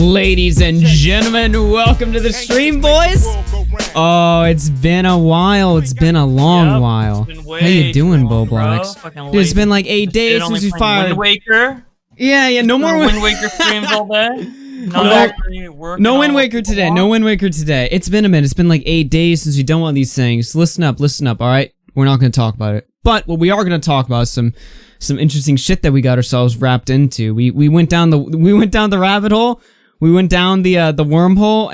Ladies and gentlemen, welcome to the stream, boys. Oh, it's been a while. It's been a long while. How you doing, Bowblax? Dude, it's been like 8 days since we fired. Wind Waker. Yeah, no more Wind Waker streams all day. No Wind Waker today. No Wind Waker today. It's been a minute. It's been like 8 days since we've done one of these things. Listen up, all right? We're not going to talk about it. But what we are going to talk about is some interesting shit that we got ourselves wrapped into. We went down the rabbit hole. We went down the wormhole,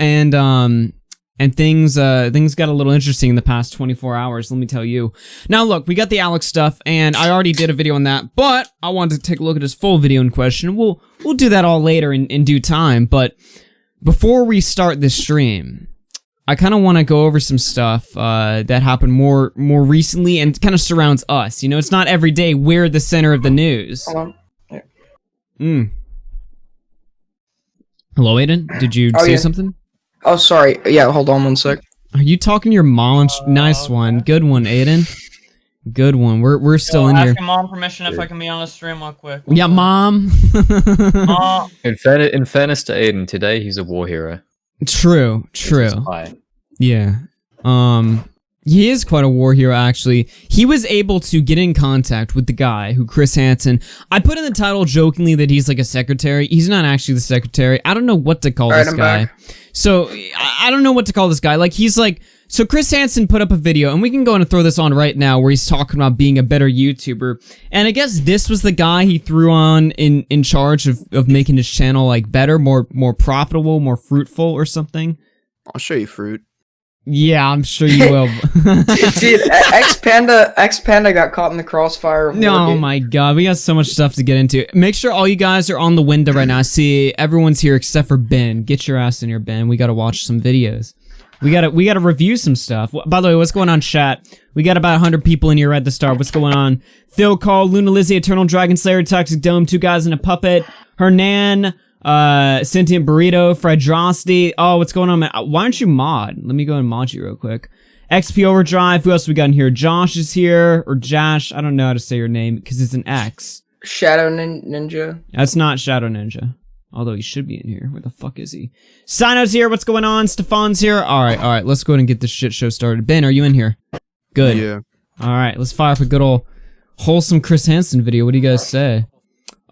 and things got a little interesting in the past 24 hours, let me tell you. Now look, we got the Alex stuff, and I already did a video on that, but I wanted to take a look at his full video in question. We'll do that all later in due time, but before we start this stream, I kind of want to go over some stuff that happened more recently and kind of surrounds us. You know, it's not every day we're the center of the news. Hold on. Hello, Aiden? Did you say something? Oh, sorry. Yeah, hold on one sec. Are you talking to your mom? Nice one. Good one, Aiden. Good one. We're still in here. Ask your mom permission if I can be on the stream real quick. Yeah, Mom. In fairness to Aiden, today he's a war hero. True. Yeah. He is quite a war hero, actually. He was able to get in contact with the guy who, Chris Hansen. I put in the title jokingly that he's like a secretary. He's not actually the secretary. I don't know what to call this guy. Back. So, I don't know what to call this guy. Like, he's like... So, Chris Hansen put up a video, and we can go and throw this on right now, where he's talking about being a better YouTuber. And I guess this was the guy he threw on in charge of making his channel, like, better, more profitable, more fruitful, or something. I'll show you fruit. Yeah, I'm sure you will. Dude, ExedPanda got caught in the crossfire. Oh my god, we got so much stuff to get into. Make sure all you guys are on the window right now. I see everyone's here except for Ben. Get your ass in here, Ben. We gotta watch some videos. We gotta review some stuff. By the way, what's going on, chat? We got about 100 people in here at the start. What's going on? Phil Call, Luna Lizzie, Eternal Dragon Slayer, Toxic Dome, Two Guys and a Puppet, Hernan, Sentient Burrito, Fredrosity. Oh, what's going on, man? Why aren't you mod? Let me go and mod you real quick. XP Overdrive. Who else we got in here? Josh is here, or Jash. I don't know how to say your name because it's an X. Shadow Ninja. That's not Shadow Ninja. Although he should be in here. Where the fuck is he? Sino's here. What's going on? Stefan's here. All right. Let's go ahead and get this shit show started. Ben, are you in here? Good. Yeah. All right. Let's fire up a good old wholesome Chris Hansen video. What do you guys say?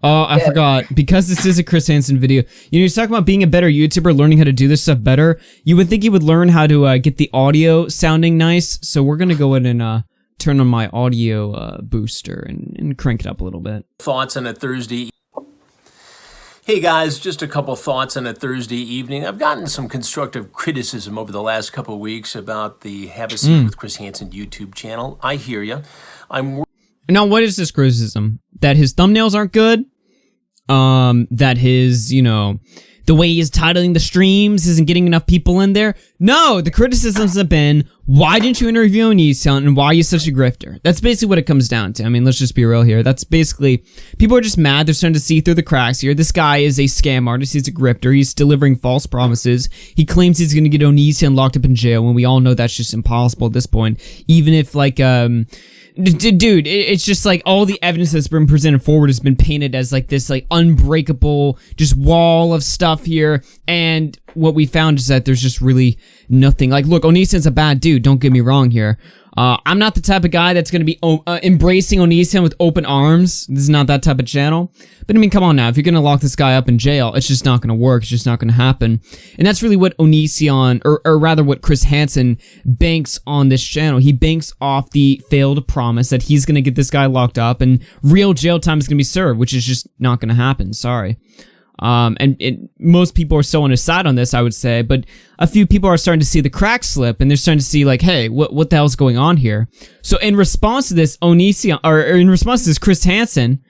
Oh, I forgot. Because this is a Chris Hansen video, you know, he's talking about being a better YouTuber, learning how to do this stuff better. You would think he would learn how to get the audio sounding nice. So we're going to go ahead and turn on my audio booster and crank it up a little bit. Thoughts on a Thursday. Hey guys, just a couple thoughts on a Thursday evening. I've gotten some constructive criticism over the last couple of weeks about the Have a Seat with Chris Hansen YouTube channel. I hear you. Now, what is this criticism? That his thumbnails aren't good? That his, you know, the way he's titling the streams isn't getting enough people in there? No, the criticisms have been, why didn't you interview Onision and why are you such a grifter? That's basically what it comes down to. I mean, let's just be real here. That's basically, people are just mad. They're starting to see through the cracks here. This guy is a scam artist. He's a grifter. He's delivering false promises. He claims he's going to get Onision locked up in jail when we all know that's just impossible at this point. Even if, like, dude, it's just like all the evidence that's been presented forward has been painted as like this like unbreakable just wall of stuff here, and what we found is that there's just really nothing. Like, look, Onision's a bad dude, don't get me wrong here. I'm not the type of guy that's going to be embracing Onision with open arms. This is not that type of channel. But I mean, come on now. If you're going to lock this guy up in jail, it's just not going to work. It's just not going to happen. And that's really what Onision, or rather what Chris Hansen banks on this channel. He banks off the failed promise that he's going to get this guy locked up and real jail time is going to be served, which is just not going to happen. Sorry. Most people are still on his side on this, I would say, but a few people are starting to see the cracks slip, and they're starting to see, like, hey, what the hell's going on here? So in response to this, Onision, or in response to this, Chris Hansen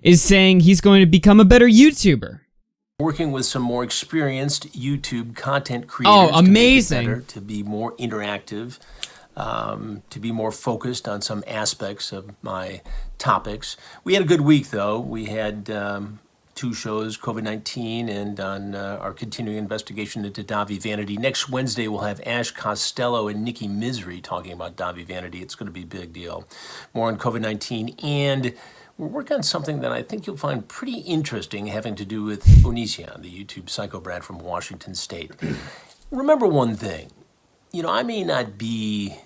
is saying he's going to become a better YouTuber. Working with some more experienced YouTube content creators. Oh, amazing. To be more interactive, to be more focused on some aspects of my topics. We had a good week, though. We had... 2 shows, COVID-19, and on our continuing investigation into Davi Vanity. Next Wednesday, we'll have Ash Costello and Nikki Misery talking about Davi Vanity. It's going to be a big deal. More on COVID-19, and we're working on something that I think you'll find pretty interesting, having to do with Onision, the YouTube psycho brat from Washington State. Remember one thing, I may not be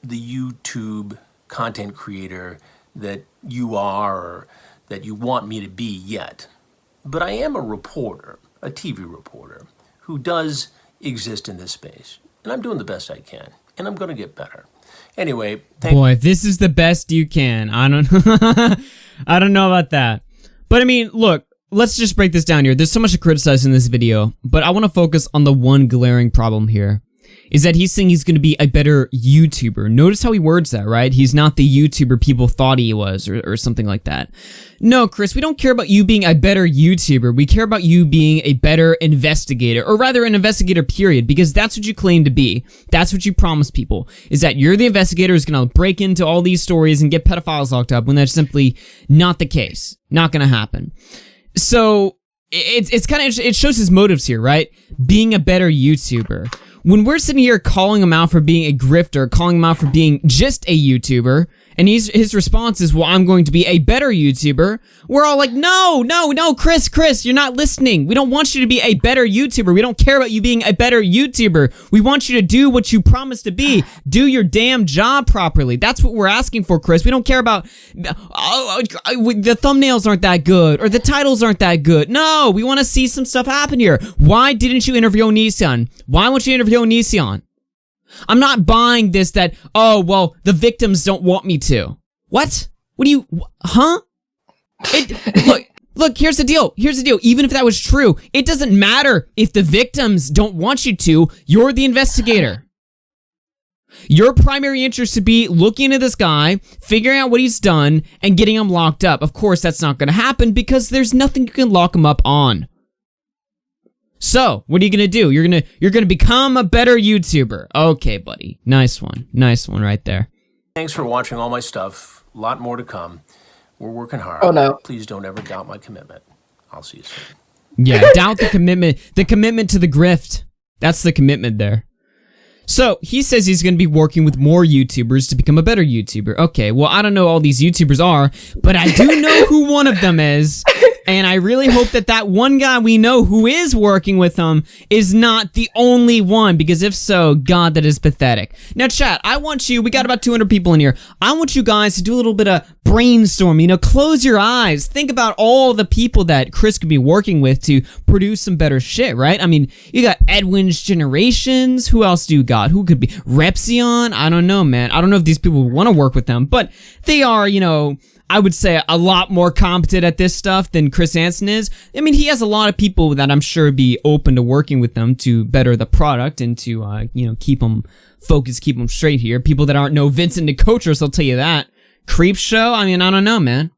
the YouTube content creator that you are or that you want me to be yet, but I am a reporter, a TV reporter, who does exist in this space, and I'm doing the best I can, and I'm going to get better. Anyway, boy, this is the best you can. I don't I don't know about that. But I mean, look, let's just break this down here. There's so much to criticize in this video, but I want to focus on the one glaring problem here. Is that he's saying he's going to be a better YouTuber. Notice how he words that, right? He's not the YouTuber people thought he was, or something like that. No, Chris, we don't care about you being a better YouTuber. We care about you being a better investigator, or rather an investigator, period, because that's what you claim to be. That's what you promise people, is that you're the investigator who's going to break into all these stories and get pedophiles locked up, when that's simply not the case. Not going to happen. So, it's kind of, it shows his motives here, right? Being a better YouTuber. When we're sitting here calling him out for being a grifter, calling him out for being just a YouTuber, and his response is, well, I'm going to be a better YouTuber, we're all like, no, Chris, you're not listening. We don't want you to be a better YouTuber. We don't care about you being a better YouTuber. We want you to do what you promised to be. Do your damn job properly. That's what we're asking for, Chris. We don't care about, the thumbnails aren't that good, or the titles aren't that good. No, we want to see some stuff happen here. Why didn't you interview Onision? Why won't you interview Onision? I'm not buying this that, oh, well, the victims don't want me to. What? What do you, huh? Look, here's the deal. Even if that was true, it doesn't matter if the victims don't want you to. You're the investigator. Your primary interest should be looking into this guy, figuring out what he's done, and getting him locked up. Of course, that's not going to happen because there's nothing you can lock him up on. So, what are you gonna do? You're gonna become a better YouTuber. Okay, buddy. Nice one right there. Thanks for watching all my stuff. A lot more to come. We're working hard. Oh, no. Please don't ever doubt my commitment. I'll see you soon. Yeah, doubt the commitment. The commitment to the grift. That's the commitment there. So, he says he's gonna be working with more YouTubers to become a better YouTuber. Okay, well, I don't know who all these YouTubers are, but I do know who one of them is. And I really hope that that one guy we know who is working with him is not the only one, because if so, God, that is pathetic. Now, chat, I want you, we got about 200 people in here, I want you guys to do a little bit of brainstorming, close your eyes, think about all the people that Chris could be working with to produce some better shit, right? I mean, you got Edwin's Generations, who else do you got? Who could be? Repsion? I don't know, man. I don't know if these people want to work with them, but they are, I would say a lot more competent at this stuff than Chris Hansen is. I mean, he has a lot of people that I'm sure be open to working with them to better the product and to, keep them focused, keep them straight here. People that aren't no Vincent DeCoachers, I'll tell you that. Creep show? I mean, I don't know, man.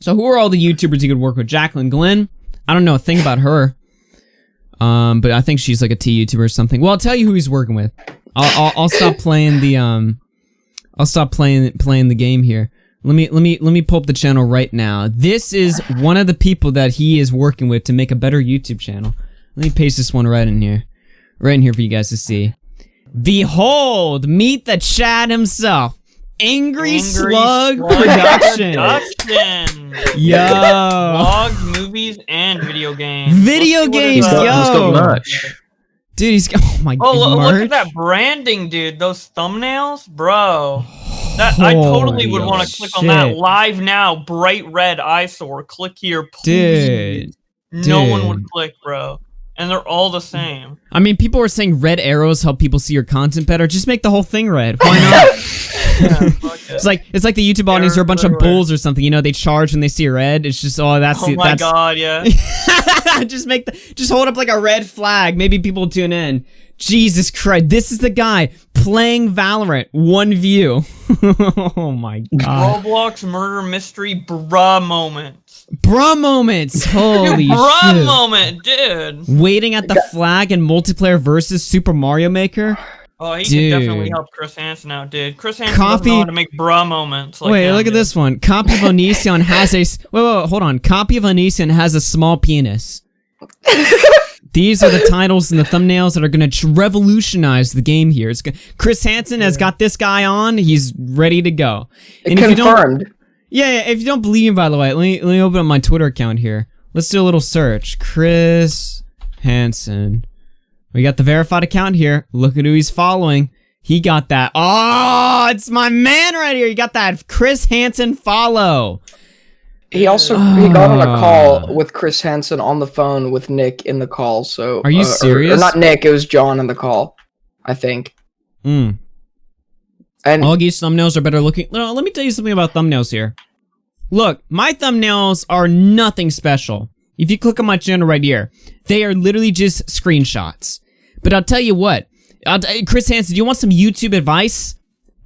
So who are all the YouTubers you could work with? Jacqueline Glenn? I don't know a thing about her. But I think she's like a T YouTuber or something. Well, I'll tell you who he's working with. I'll stop playing the, I'll stop playing the game here. Let me pull up the channel right now. This is one of the people that he is working with to make a better YouTube channel. Let me paste this one right in here for you guys to see. Behold, meet the Chad himself, Angry Slug Production. Yo, Vlogs, movies, and video games. Video games, He's got merch. Dude, he's got, oh my god. Oh, look at that branding, dude. Those thumbnails, bro. I totally would want to click on that live now. Bright red eyesore. Click here, please. Dude. No one would click, bro. And they're all the same. I mean, people are saying red arrows help people see your content better. Just make the whole thing red. Why not? Yeah, fuck it. It's like the YouTube audience are a bunch of bulls or something. They charge when they see red. It's just that's oh my god, yeah. just hold up like a red flag. Maybe people will tune in. Jesus Christ, this is the guy playing Valorant. 1 view. Oh my god. Roblox murder mystery bruh moments. Bruh moments. Holy shit. Bruh moment, dude. Waiting at the flag in multiplayer versus Super Mario Maker. Oh, he can definitely help Chris Hansen out, dude. Chris Hansen doesn't know how to make bruh moments. Like wait, look at this one. Copy of Onision has a... Wait, hold on. Copy of Onision has a small penis. These are the titles and the thumbnails that are going to revolutionize the game here. Chris Hansen has got this guy on. He's ready to go. And Confirmed. If you don't believe me, by the way, let me open up my Twitter account here. Let's do a little search. Chris Hansen. We got the verified account here. Look at who he's following. He got that. Oh, it's my man right here. He got that Chris Hansen follow. He also he got on a call with Chris Hansen on the phone with Nick in the call. So are you serious? Or not Nick. It was John in the call, I think. And Augie's thumbnails are better looking. No, let me tell you something about thumbnails here. Look, my thumbnails are nothing special. If you click on my channel right here, they are literally just screenshots. But I'll tell you what, Chris Hansen, do you want some YouTube advice?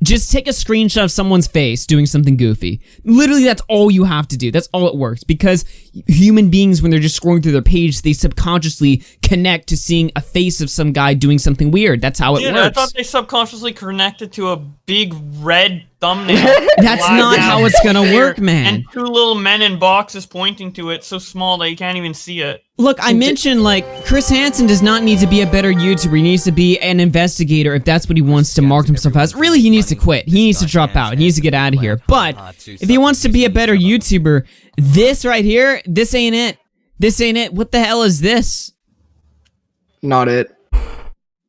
Just take a screenshot of someone's face doing something goofy. Literally, that's all you have to do. That's all it works. Because human beings, when they're just scrolling through their page, they subconsciously connect to seeing a face of some guy doing something weird. That's how it works. I thought they subconsciously connected to a big red thumbnail. That's not how it's gonna work, man. And two little men in boxes pointing to it so small that you can't even see it. Look, I mentioned, like, Chris Hansen does not need to be a better YouTuber. He needs to be an investigator if that's what he wants to market himself as. Really, he needs to quit. He needs to drop out. He needs to get out of here. But if he wants to be a better YouTuber, this right here, this ain't it. This ain't it. What the hell is this? Not it.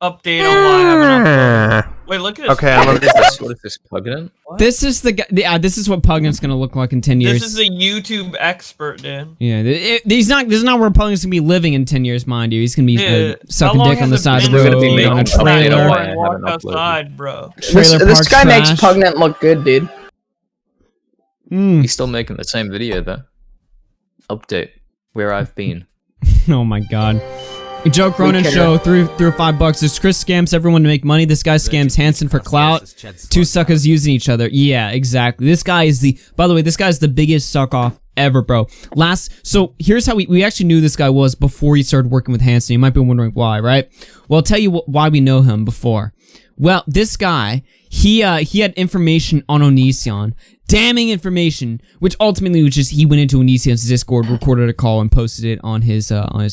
Update on why I haven't uploaded. Wait, look at this. Okay, what is this Pugnant? This is the guy. Yeah, this is what Pugnant's gonna look like in 10 years. This is a YouTube expert, dude. Yeah, he's not. This is not where Pugnant's gonna be living in 10 years, mind you. He's gonna be sucking dick on the side of the road on a trailer. Walk outside, bro. This guy makes Pugnant look good, dude. He's still making the same video though. Update where I've been. Oh my god. Joe Cronin show threw $5. This Chris scams everyone to make money. This guy scams Hansen for clout. Two suckers using each other. Yeah, exactly. This guy is by the way, this guy's the biggest suck off ever, bro. So here's how we actually knew this guy was before he started working with Hansen. You might be wondering why, right? Well, I'll tell you why we know him before. Well, this guy, he had information on Onision. Damning information, which ultimately was just he went into Onision's Discord, recorded a call, and posted it on his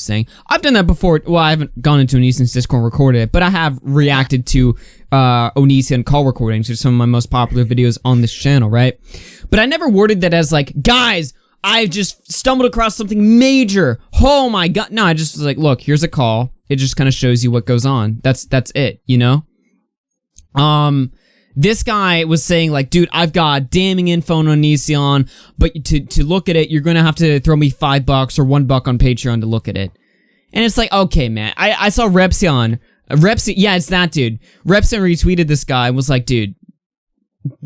thing. I've done that before. Well, I haven't gone into Onision's Discord and recorded it, but I have reacted to Onision call recordings, which are some of my most popular videos on this channel, right? But I never worded that as like, guys, I've just stumbled across something major. Oh my god. No, I just was like, look, here's a call. It just kind of shows you what goes on. That's it, you know? This guy was saying, like, dude, I've got damning info on Onision, but to look at it, you're gonna have to throw me $5 or $1 on Patreon to look at it. And it's like, okay, man. I saw Repsion. Yeah, it's that dude. Repsion retweeted this guy and was like, dude,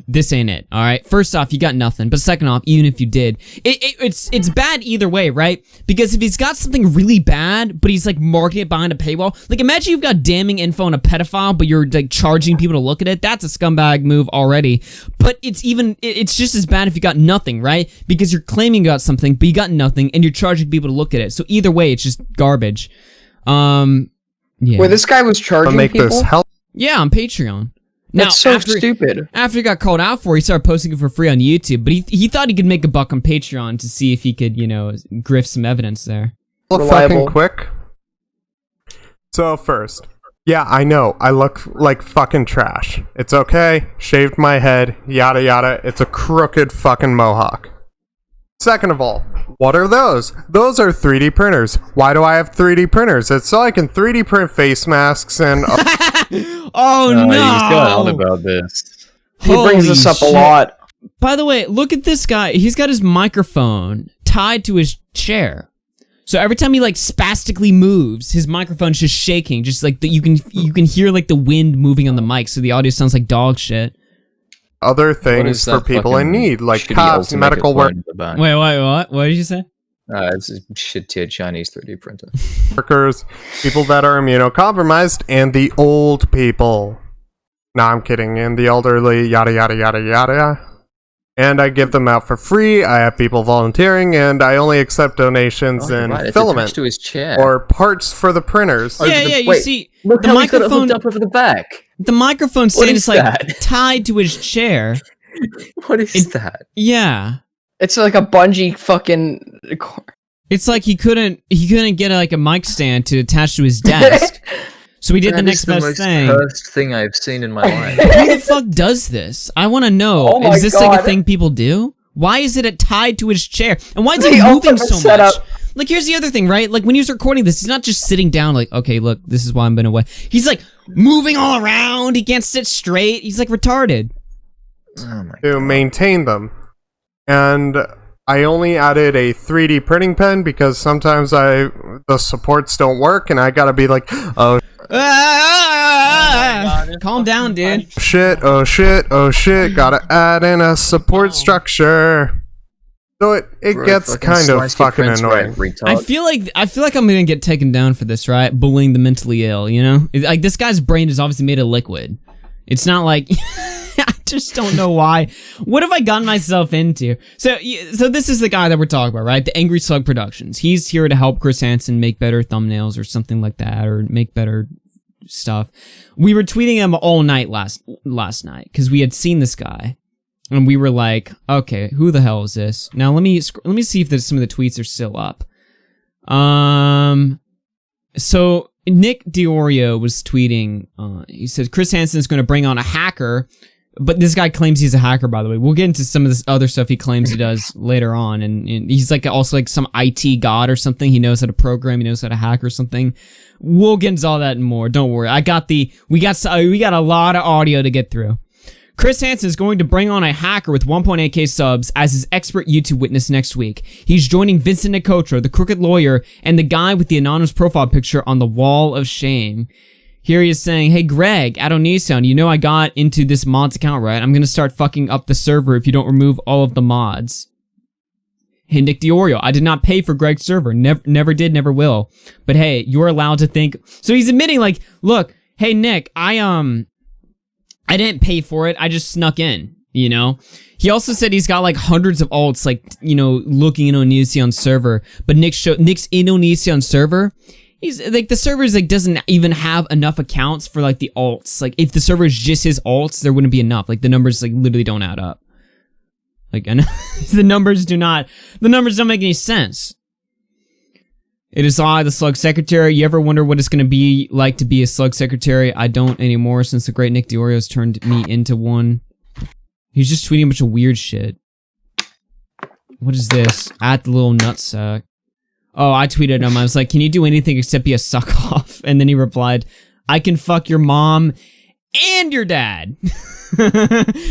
this ain't it, alright? First off, you got nothing, but second off, even if you did, it's bad either way, right? Because if he's got something really bad, but he's like marketing it behind a paywall, like imagine you've got damning info on a pedophile, but you're like charging people to look at it, that's a scumbag move already. But it's just as bad if you got nothing, right? Because you're claiming you got something, but you got nothing, and you're charging people to look at it. So either way, it's just garbage. Yeah. Wait, this guy was charging people? Yeah, on Patreon. That's so stupid. After he got called out for it, he started posting it for free on YouTube, but he thought he could make $1 on Patreon to see if he could, you know, grift some evidence there. Fucking quick. So first, yeah, I know, I look like fucking trash. It's okay, shaved my head, yada yada, it's a crooked fucking mohawk. Second of all, what are those? Those are 3D printers. Why do I have 3D printers? It's so I can 3D print face masks and... Oh no! He's going on about this. He brings this up a lot. By the way, look at this guy. He's got his microphone tied to his chair. So every time he like spastically moves, his microphone's just shaking, just like you can hear like the wind moving on the mic, so the audio sounds like dog shit. Other things for people in need, like cops, medical work. Wait, what? What did you say? It's a shit-tier Chinese 3D printer. Workers, people that are immunocompromised, and the old people. Nah, I'm kidding. And the elderly, yada yada yada yada. And I give them out for free. I have people volunteering, and I only accept donations in filament to his chair. or parts for the printers. You see, Look the how he's got it microphone hooked up over the back. The microphone stand is is like that? tied to his chair. What is that? Yeah. It's like a bungee fucking... It's like he couldn't get like a mic stand to attach to his desk. So we did the next best thing. That's the most cursed thing I've seen in my life. Who the fuck does this? I want to know. Oh my is this God. like a thing people do? Why is it tied to his chair? And why is he moving so much? Like, here's the other thing, right? Like, when he's recording this, he's not just sitting down like, okay, look, this is why I'm been away. He's like moving all around. He can't sit straight. He's like retarded. Oh my To God. maintain them. And I only added a 3D printing pen because sometimes the supports don't work and I gotta be like, oh God, calm down, dude. shit, oh shit, oh shit, gotta add in a support structure. So it Bro, gets fucking kind of slice your fucking prints annoying. right, retard. I feel like I'm gonna get taken down for this, right? Bullying the mentally ill, you know? Like, this guy's brain is obviously made of liquid. It's not like I just don't know why. What have I gotten myself into? So this is the guy that we're talking about, right? The Angry Slug Productions. He's here to help Chris Hansen make better thumbnails or something like that, or make better stuff. We were tweeting him all night last night because we had seen this guy. And we were like, okay, who the hell is this? Now let me see if some of the tweets are still up. So Nick Diorio was tweeting. He said Chris Hansen is going to bring on a hacker, but this guy claims he's a hacker. By the way, we'll get into some of this other stuff he claims he does later on. And he's like also like some IT god or something. He knows how to program. He knows how to hack or something. We'll get into all that and more. Don't worry. We got a lot of audio to get through. Chris Hansen is going to bring on a hacker with 1.8k subs as his expert YouTube witness next week. He's joining Vincent Nicotra, the crooked lawyer, and the guy with the anonymous profile picture on the wall of shame. Here he is saying, hey Greg, Adonisound, you know I got into this mods account, right? I'm gonna start fucking up the server if you don't remove all of the mods. Hey Nick Diorio, I did not pay for Greg's server. Never did, never will. But hey, you're allowed to think. So he's admitting like, look, hey Nick, I didn't pay for it. I just snuck in, you know? He also said he's got like hundreds of alts, like, you know, looking in Indonesian server. But Nick's Indonesian server, he's like, the server is like, doesn't even have enough accounts for like the alts. Like, if the server is just his alts, there wouldn't be enough. Like, the numbers like literally don't add up. Like, and the numbers don't make any sense. It is I, the Slug Secretary. You ever wonder what it's going to be like to be a Slug Secretary? I don't anymore since the great Nick Diorio's turned me into one. He's just tweeting a bunch of weird shit. What is this? At the little nutsack. Oh, I tweeted him. I was like, can you do anything except be a suck-off? And then he replied, I can fuck your mom and your dad.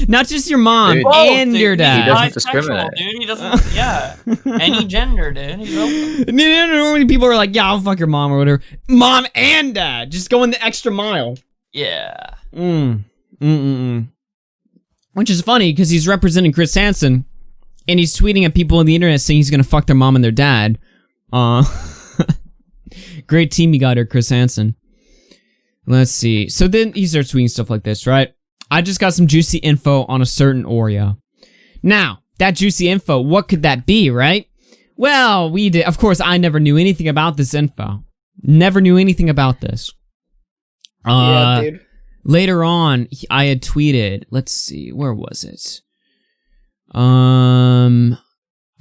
Not just your mom, Dude, and your dad. He doesn't discriminate. Dude. He doesn't, yeah. Any gender, dude. He's open. Normally people are like, yeah, I'll fuck your mom or whatever. Mom and dad. Just going the extra mile. Yeah. Which is funny, because he's representing Chris Hansen, and he's tweeting at people on the internet saying he's gonna fuck their mom and their dad. Great team you got here, Chris Hansen. Let's see. So then he starts tweeting stuff like this, right? I just got some juicy info on a certain Oreo. Now, that juicy info, what could that be, right? Well, we did. Of course, I never knew anything about this info. Never knew anything about this. Yeah, dude. Later on, I had tweeted. Let's see, where was it?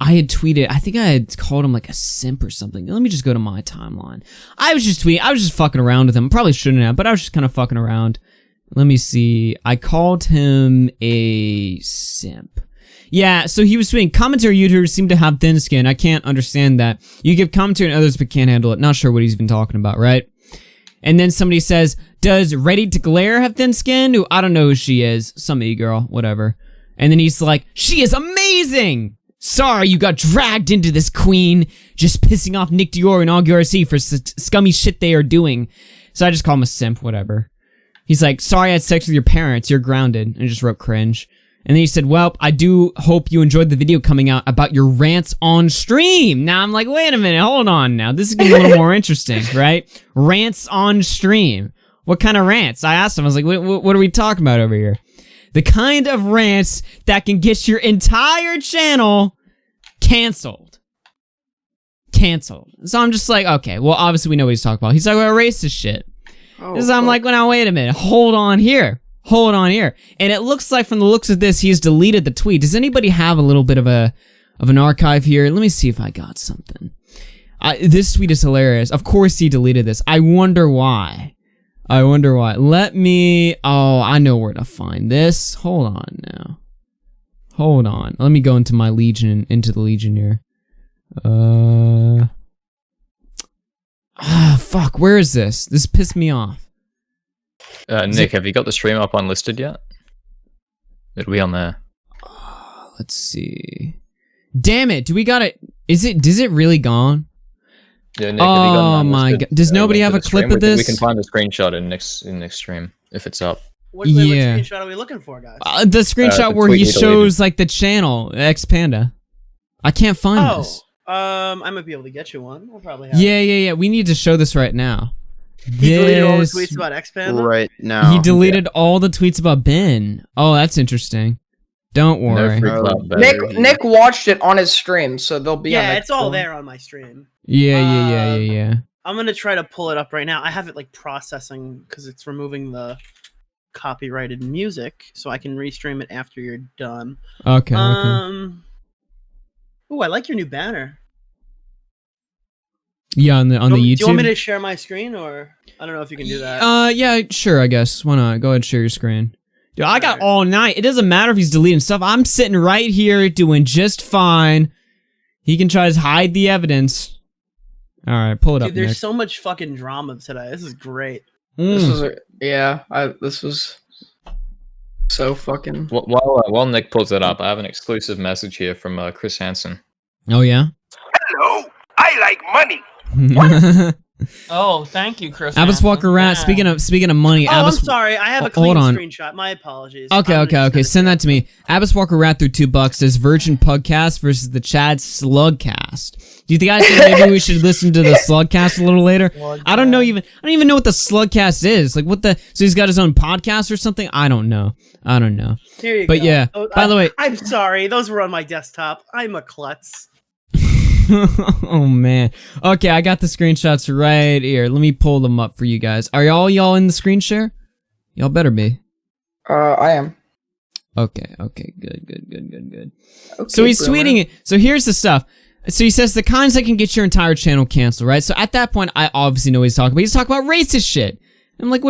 I had tweeted. I think I had called him like a simp or something. Let me just go to my timeline. I was just tweeting. I was just fucking around with him. Probably shouldn't have, but I was just kind of fucking around. Let me see. I called him a simp. Yeah, so he was tweeting, commentary YouTubers seem to have thin skin. I can't understand that. You give commentary and others but can't handle it. Not sure what he's even talking about, right? And then somebody says, does Ready to Glare have thin skin? Who I don't know who she is. Some e-girl, whatever. And then he's like, she is amazing! Sorry you got dragged into this, queen. Just pissing off Nick Dior and AugieRFC for scummy shit they are doing. So I just call him a simp, whatever. He's like, sorry I had sex with your parents. You're grounded. And I just wrote cringe. And then he said, well, I do hope you enjoyed the video coming out about your rants on stream. Now I'm like, wait a minute, hold on now. This is getting a little more interesting, right? Rants on stream. What kind of rants? I asked him, I was like, what are we talking about over here? The kind of rants that can get your entire channel canceled. So I'm just like, okay, well, obviously we know what he's talking about. He's talking about racist shit. Oh, So I'm like, well, now wait a minute. Hold on here. And it looks like from the looks of this, he's deleted the tweet. Does anybody have a little bit of a of an archive here. Let me see if I got something. This tweet is hilarious. Of course he deleted this. I wonder why. Let me... Oh, I know where to find this. Hold on now. Hold on. Let me go into my Legion, into the Legion here. Fuck, where is this? This pissed me off. Nick, have you got the stream up unlisted yet? It'll be on there. Let's see. Damn it, do we got it? Is it really gone? Yeah, Nick, have you got Oh my god. Does nobody have a clip of this? We can find the screenshot in next stream if it's up. What Yeah. screenshot are we looking for, guys? The screenshot the where tweet he he deleted. shows like the channel, ExedPanda. I can't find this. I might be able to get you one. I'll probably have Yeah. We need to show this right now. He deleted all the This- tweets about ExedPanda? Right now. He deleted all the tweets about Ben. Oh, that's interesting. Don't worry. No free clout battery. Nick watched it on his stream, so they'll be on Yeah, the it's all phone. there on my stream. Yeah. I'm gonna try to pull it up right now. I have it like processing because it's removing the copyrighted music, so I can restream it after you're done. Okay. Ooh, I like your new banner. Yeah, on the YouTube. Do you want me to share my screen, or I don't know if you can do that? Yeah, sure, I guess. Why not? Go ahead and share your screen. Dude, I got all night. It doesn't matter if he's deleting stuff. I'm sitting right here doing just fine. He can try to hide the evidence. All right, pull it up, Dude, there's Nick. so much fucking drama today. This is great. This was so fucking. While Nick pulls it up, I have an exclusive message here from Chris Hansen. Oh, yeah? Hello, I like money. Oh, thank you, Chris. Abbas Hansen. Walker Rat, Yeah. speaking of money, Oh, I'm Abbas... sorry. I have a Hold clean on. screenshot. My apologies. Okay. Send that to me. Abbas Walker Rat through $2 says Virgin Pugcast versus the Chad Slugcast. Do you guys think maybe we should listen to the Slugcast a little later? I don't even know what the Slugcast is. Like so he's got his own podcast or something? I don't know. Here you But go. yeah, Oh, by the way- I'm sorry. Those were on my desktop. I'm a klutz. Oh man. Okay, I got the screenshots right here. Let me pull them up for you guys. Are y'all in the screen share? Y'all better be. I am. Okay, good. Okay, So he's Boomer. tweeting it. So here's the stuff. So he says the kinds that can get your entire channel canceled, right? So at that point, I obviously know what he's talking about. He's talking about racist shit. I'm like,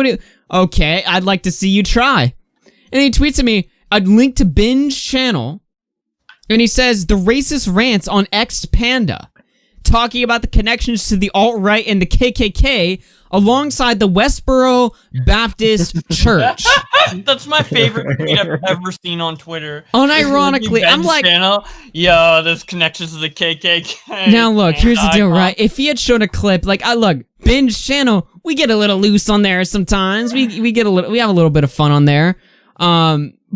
okay, I'd like to see you try. And then he tweets at me a link to Binge channel. And he says the racist rants on ExedPanda, talking about the connections to the alt-right and the KKK alongside the Westboro Baptist Church. That's my favorite tweet I've ever seen on Twitter. Unironically, I'm like, yo, there's connections to the KKK. now look, here's the deal, Icon. right? If he had shown a clip, like, look, Binge channel, we get a little loose on there sometimes. We have a little bit of fun on there.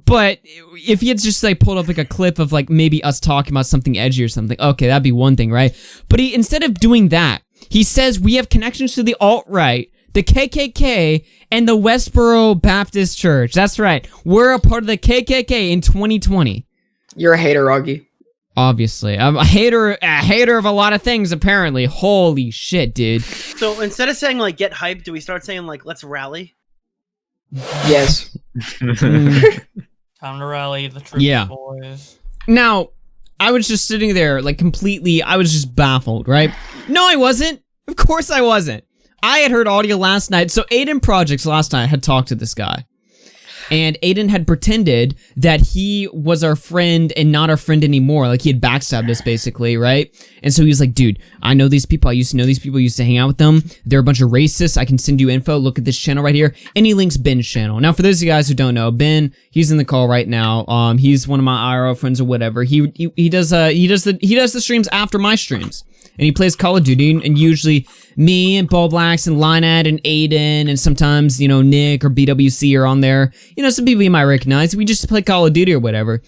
But if he had just like pulled up like a clip of like maybe us talking about something edgy or something, okay, that'd be one thing, right? But he, instead of doing that, he says we have connections to the alt-right, the KKK, and the Westboro Baptist Church. That's right. We're a part of the KKK in 2020. You're a hater, Augie. Obviously. I'm a hater of a lot of things, apparently. Holy shit, dude. So instead of saying like get hyped, do we start saying like let's rally? Yes. Time to rally the troops, Yeah. boys. Now, I was just sitting there, like, completely, I was just baffled, right? No, I wasn't. Of course I wasn't. I had heard audio last night, so Aiden Projects last night had talked to this guy. And Aiden had pretended that he was our friend and not our friend anymore. Like, he had backstabbed us, basically, right? And so he was like, dude, I know these people. I used to know these people. I used to hang out with them. They're a bunch of racists. I can send you info. Look at this channel right here. And he links Ben's channel. Now, for those of you guys who don't know, Ben, he's in the call right now. He's one of my IRL friends or whatever. He does the streams after my streams. And he plays Call of Duty, and usually me and Bowblax and Linad and Aiden and sometimes, Nick or BWC are on there. Some people you might recognize. We just play Call of Duty or whatever.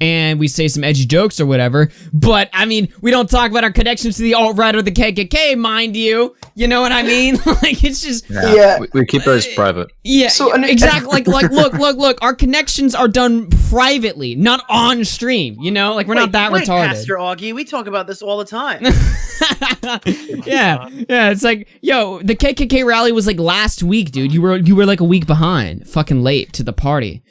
And we say some edgy jokes or whatever. But, I mean, we don't talk about our connections to the alt-right or the KKK, mind you. You know what I mean? Like, it's just... Yeah. We keep those private. Yeah, So, exactly. Like, look. Our connections are done privately, not on stream. Like we're not that wait, retarded. Pastor Augie, we talk about this all the time. yeah. It's like, yo, the KKK rally was like last week, dude. You were like a week behind, fucking late to the party.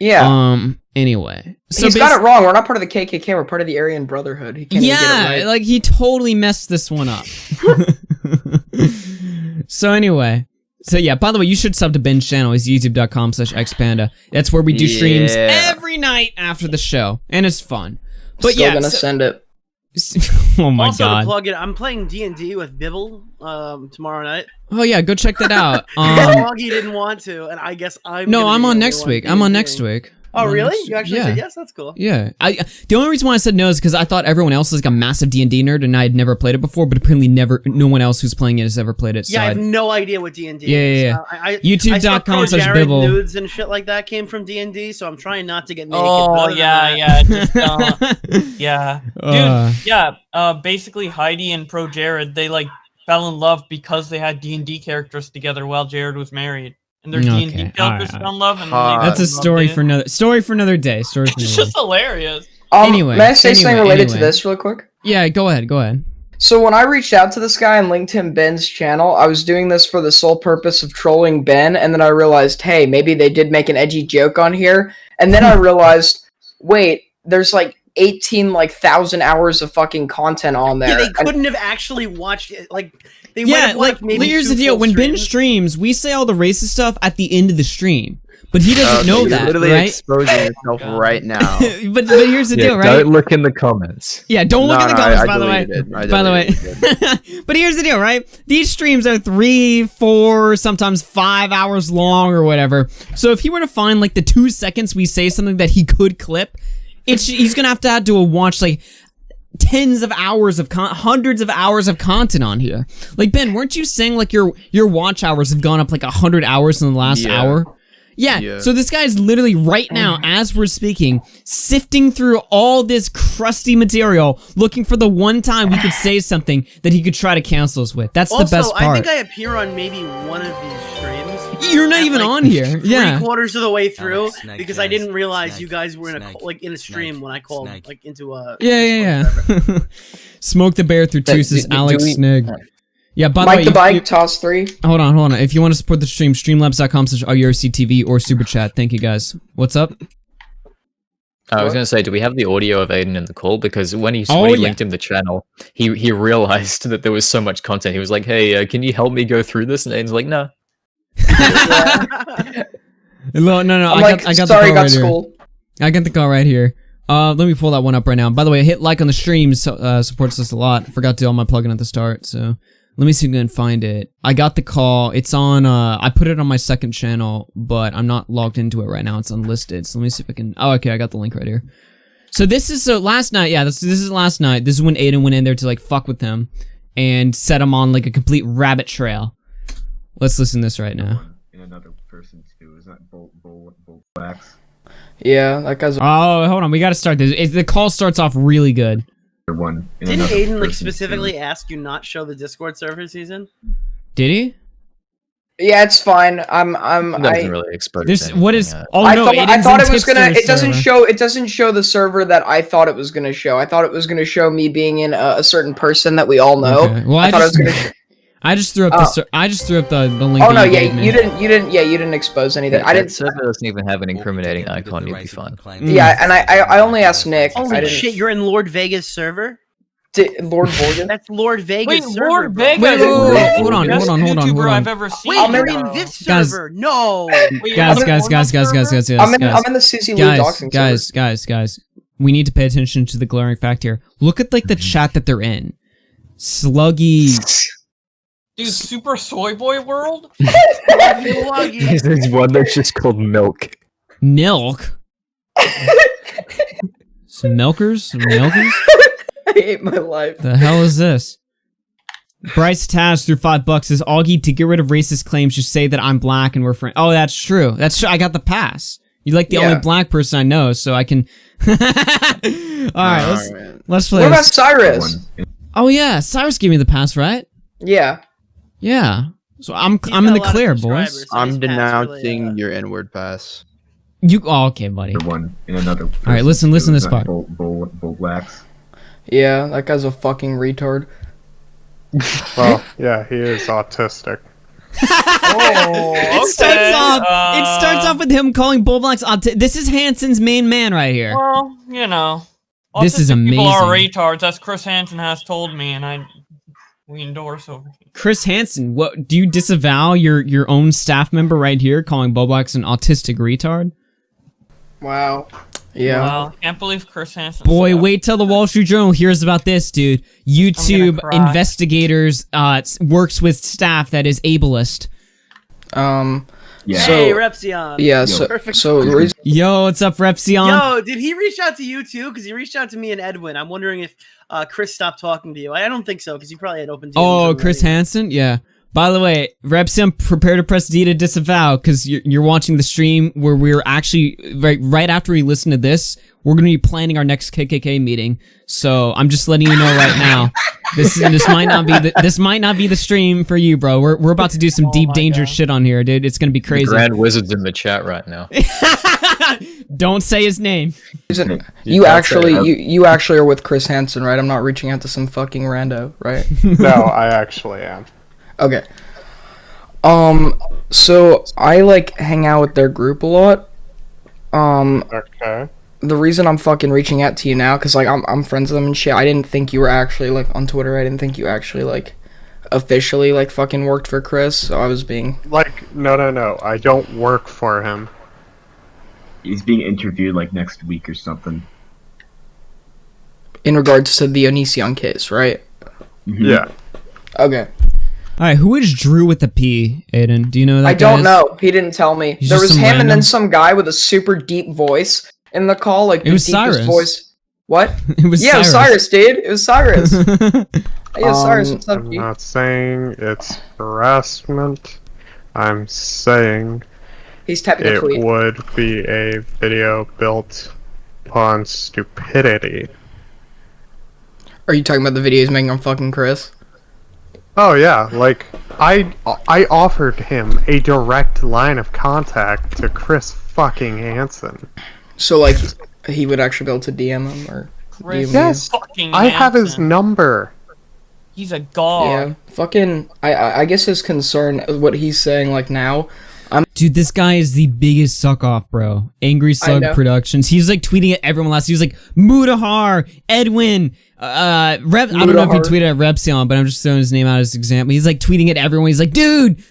Yeah. Anyway, so he's got it wrong. We're not part of the KKK. We're part of the Aryan Brotherhood. He can't even get it right. Like he totally messed this one up. So anyway, by the way, you should sub to Ben's channel. It's youtube.com/exedPanda. That's where we do streams every night after the show, and it's fun. But Still gonna send it. Oh my also, god! To plug it, I'm playing D&D with Bibble tomorrow night. Oh yeah, go check that out. Augie didn't want to, and I guess I'm on next week. I'm on next week. Oh really? You actually said yes? That's cool. Yeah. The only reason why I said no is because I thought everyone else was like a massive D&D nerd, and I had never played it before. But apparently, no one else who's playing it has ever played it. So I have no idea what D&D is. Yeah. YouTube.com/Bibble. Nudes and shit like that came from D&D, so I'm trying not to get naked. Oh yeah. Just, yeah, dude. Yeah. Basically, Heidi and Pro Jared, they like fell in love because they had D&D characters together while Jared was married. And their D&D characters fell in love. And that's a story for another day. It's just hilarious. Anyway, may I say something related to this real quick? Yeah, go ahead. So when I reached out to this guy and linked him Ben's channel, I was doing this for the sole purpose of trolling Ben, and then I realized, hey, maybe they did make an edgy joke on here. And then I realized, wait, there's like 18,000 hours of fucking content on there. Yeah, they couldn't have actually watched it. Like, they maybe here's the deal. When Ben streams, we say all the racist stuff at the end of the stream. But he doesn't know that, literally right? exposing yourself right now. but here's the deal, right? Don't look in the comments. Yeah, don't look in the comments, by the way. By the way. But here's the deal, right? These streams are 3, 4, sometimes 5 hours long or whatever. So if he were to find like the 2 seconds we say something that he could clip, he's gonna have to watch like tens of hours of hundreds of hours of content on here. Like Ben, weren't you saying like your watch hours have gone up like 100 hours in the last hour? Yeah, so this guy's literally right now, as we're speaking, sifting through all this crusty material, looking for the one time we could say something that he could try to cancel us with. That's the best part. I think I appear on maybe one of these streams. You're not even on here. Yeah. 3/4 of the way through because I didn't realize you guys were in a stream when I called like into a Smoke the Bear through two says Alex Snig. Yeah, by Mike the way, the Bike, toss 3. Hold on. If you want to support the stream, streamlabs.com/REFC or Super Chat. Thank you guys. What's up? I was going to say, do we have the audio of Aiden in the call? Because when he linked him the channel, he realized that there was so much content. He was like, hey, can you help me go through this? And Aiden's like, no. No. I got the call right here. I got the call right here. Let me pull that one up right now. By the way, hit like on the stream supports us a lot. Forgot to do all my plugging at the start, so let me see if I can find it. I got the call. It's on, I put it on my second channel, but I'm not logged into it right now. It's unlisted, so let me see if I can, oh, okay, I got the link right here. So this is, last night, this is last night. This is when Aiden went in there to, like, fuck with him and set him on, like, a complete rabbit trail. Let's listen to this right now. And another person, too. Is that Bowblax? Yeah, that guy's... Oh, hold on. We gotta start this. The call starts off really good. Didn't Aiden like specifically ask you not show the Discord server season? Did he? Yeah, it's fine. It doesn't really expose this. What is? Oh I no! thought it was gonna. It doesn't show. It doesn't show the server that I thought it was gonna show. I thought it was gonna show me being in a certain person that we all know. Okay. Well, I just threw up the link. Oh no! Yeah, you didn't expose anything. I didn't. Server doesn't even have an incriminating icon. You'd be fine. Yeah, and I only asked Nick. Holy shit! You're in Lord Vega's server. Lord Morgan? That's Lord Vega's Wait, server. Lord Vega. Wait, hold on. YouTuber I've ever seen. Wait, you're in this server? No. Guys. I'm in the Susie Lou doxing server. Guys. We need to pay attention to the glaring fact here. Look at like the chat that they're in. Sluggy. Dude, Super Soy Boy World? There's one that's just called Milk. Milk? Some milkers? I hate my life. The hell is this? Bryce Taz through $5 says, Augie, to get rid of racist claims, just say that I'm black and we're friends. Oh, that's true. That's true. I got the pass. You're like the only black person I know, so I can... Alright, let's play. What about Cyrus? Oh yeah, Cyrus gave me the pass, right? Yeah. Yeah. So I'm in the clear, boys. So I'm denouncing your N-word pass. Okay, buddy. Alright, listen to this part. Bowblax. Yeah, that guy's a fucking retard. Well, yeah, he is autistic. It starts off with him calling Bowblax. This is Hansen's main man right here. Well, you know, this is amazing. People are retards, as Chris Hansen has told me, and we endorse over here. Chris Hansen, what do you disavow your own staff member right here calling Bowblax an autistic retard? Wow. Yeah. Wow. Can't believe Chris Hansen. Boy, wait till the Wall Street Journal hears about this, dude. YouTube investigators works with staff that is ableist. Yeah. Hey, Repsion. Yeah. Yo, what's up, Repsion? Yo, did he reach out to you too? Because he reached out to me and Edwin. I'm wondering if Chris stopped talking to you. I don't think so, because you probably had open DMs. Oh, Chris Hansen? Yeah. By the way, Repsim, prepare to press D to disavow, because you're watching the stream where we're actually, right after we listen to this, we're going to be planning our next KKK meeting. So I'm just letting you know right now, this might not be the stream for you, bro. We're about to do some deep, dangerous shit on here, dude. It's going to be crazy. The Grand Wizard's in the chat right now. Don't say his name. You actually are with Chris Hansen, right? I'm not reaching out to some fucking rando, right? No, I actually am. Okay. So I like hang out with their group a lot. Okay. The reason I'm fucking reaching out to you now, cause like I'm friends with them and shit. I didn't think you were actually like on Twitter. I didn't think you actually like officially like fucking worked for Chris. So I was being like, no. I don't work for him. He's being interviewed like next week or something. In regards to the Onision case, right? Mm-hmm. Yeah. Okay. Alright, who is Drew with the P, Aiden? Do you know who that I don't know. He didn't tell me. He's there just was some him and random- then some guy with a super deep voice in the call, like It was the deepest Cyrus. voice. What? It was Yeah, it was Cyrus, dude. It was Cyrus. Hey, Cyrus, what's up, I'm dude? not saying it's harassment. I'm saying He's typing a tweet. it would be a video built upon stupidity. Are you talking about the videos making on fucking Chris? Oh yeah, like I offered him a direct line of contact to Chris fucking Hansen. So like he would actually be able to DM him or Chris DM Yes, fucking I have his Hansen. number. He's a god. Yeah, fucking. I guess his concern, what he's saying, like now. Dude, this guy is the biggest suck off, bro. Angry Sug know. Productions. He's like tweeting at everyone last. He was like, Mudahar, Edwin, I don't know if he tweeted at Repsion, but I'm just throwing his name out as an example. He's like tweeting at everyone. He's like, dude,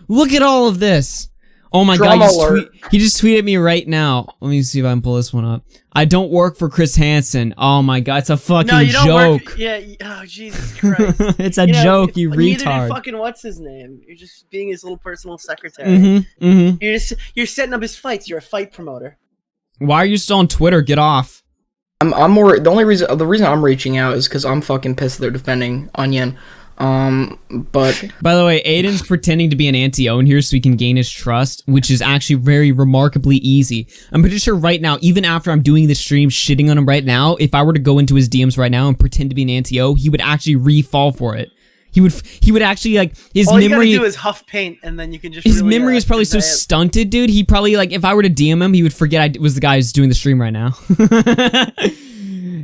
look at all of this. Oh my Drama god, he just tweeted me right now. Let me see if I can pull this one up. I don't work for Chris Hansen. Oh my god, it's a fucking No, you don't joke. work. Yeah. Oh Jesus Christ. It's a joke, you Neither retard. did fucking what's his name? You're just being his little personal secretary. You're setting up his fights. You're a fight promoter. Why are you still on Twitter? Get off. I'm more. The reason I'm reaching out is because I'm fucking pissed they're defending Onion. But by the way, Aiden's pretending to be an anti-own here so he can gain his trust, which is actually very remarkably easy. I'm pretty sure right now, even after I'm doing this stream shitting on him right now, if I were to go into his DMs right now and pretend to be an anti-O, he would actually re-fall for it. He would actually like his All memory. you gotta do is huff paint, and then you can just. His really, memory is probably so stunted, dude. He probably like if I were to DM him, he would forget I was the guy who's doing the stream right now.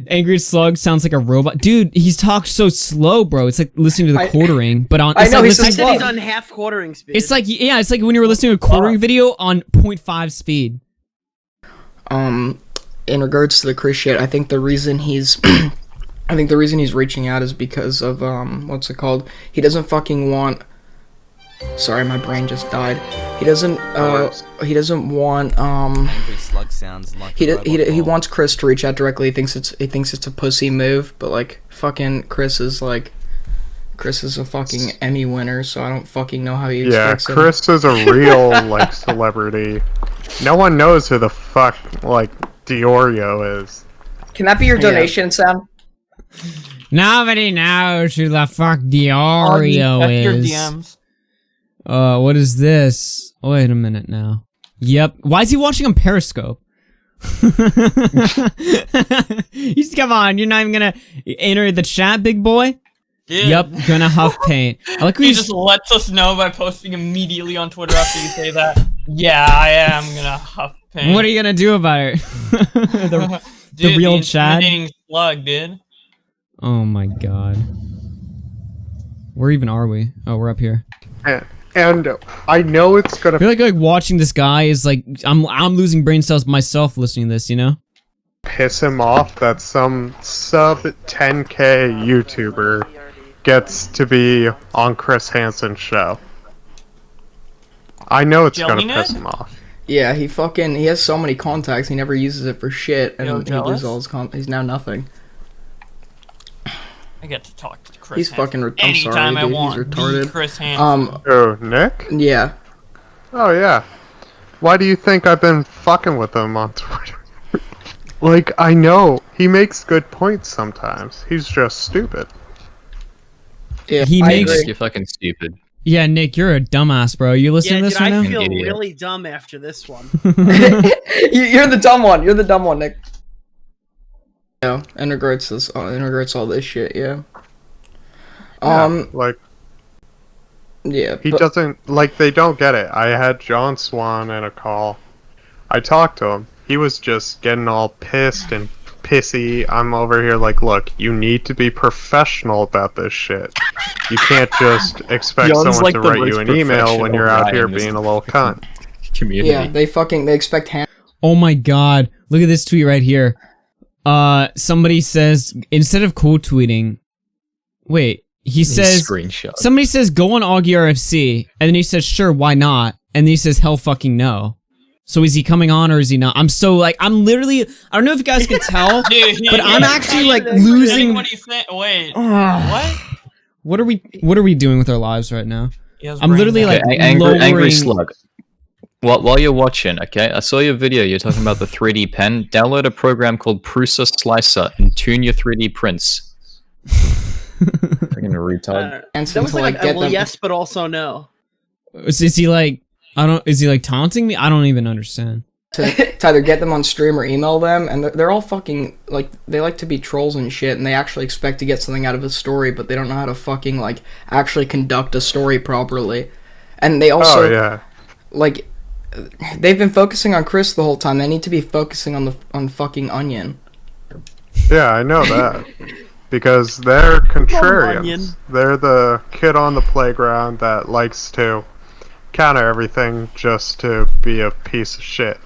Angry Slug sounds like a robot, dude. He talks so slow, bro. It's like listening to the quartering, but on. I know like he's I said he's on half quartering speed. It's like it's like when you were listening to a quartering video on 0.5 speed. In regards to the Chris shit, I think the reason he's reaching out is because of what's it called? He doesn't fucking want. Sorry, my brain just died. He doesn't want Angry Slug sounds like he wants Chris to reach out directly. He thinks it's a pussy move, but like fucking Chris is a fucking Emmy winner, so I don't fucking know how he expects him. Chris is a real like celebrity. No one knows who the fuck like Diorio is. Can that be your donation, Sam? Nobody knows who the fuck Diorio Check is. your DMs. What is this? Wait a minute now. Yep. Why is he watching on Periscope? He's come on. You're not even gonna enter the chat, big boy. Dude. Yep. Gonna huff paint. I like He just lets us know by posting immediately on Twitter after you say that. Yeah, I am gonna huff paint. What are you gonna do about it? the real Chad. Slug, dude. Oh my god. Where even are we? Oh, we're up here. And I know it's gonna. I feel like watching this guy is like I'm losing brain cells myself listening to this. You know. Piss him off that some sub 10K YouTuber gets to be on Chris Hansen's show. I know it's gonna piss him off. Yeah, he has so many contacts, he never uses it for shit, and he jealous? loses all his he's now nothing. I get to talk to Chris. He's Hansen fucking. I'm sorry, anytime I dude. want. He's retarded. Chris Hansen. Oh, Nick? Yeah. Oh yeah. Why do you think I've been fucking with him on Twitter? Like, I know he makes good points sometimes. He's just stupid. Yeah, He makes. You're fucking stupid. Yeah, Nick, you're a dumbass, bro. You listening to this right I now? feel Idiot. really dumb after this one. You're the dumb one. You're the dumb one, Nick. Yeah, integrates all this shit. Yeah. Like, Yeah. he doesn't, like, they don't get it. I had John Swan in a call. I talked to him. He was just getting all pissed and pissy. I'm over here like, look, you need to be professional about this shit. You can't just expect John's someone like to the write you most an email when you're out professional here guy in this being a little cunt. Community. Yeah, they expect Oh my god. Look at this tweet right here. Somebody says, instead of quote tweeting, wait, he says, Screenshot. somebody says, go on AugieRFC, and then he says, sure, why not? And then he says, hell fucking no. So is he coming on or is he not? I'm so like, I'm literally, I don't know if you guys can tell, but I'm actually like losing. Wait, what? What are we doing with our lives right now? I'm brain literally like angry lowering. slug. While you're watching, okay, I saw your video. You're talking about the 3D pen. Download a program called Prusa Slicer and tune your 3D prints. Fucking retard. That was like a well, yes, but also no. Is he like? Is he like taunting me? I don't even understand. to either get them on stream or email them, and they're all fucking like, they like to be trolls and shit, and they actually expect to get something out of a story, but they don't know how to fucking like actually conduct a story properly. And they also like, they've been focusing on Chris the whole time. They need to be focusing on fucking Onion. Yeah, I know that. Because they're contrarians. They're the kid on the playground that likes to counter everything just to be a piece of shit.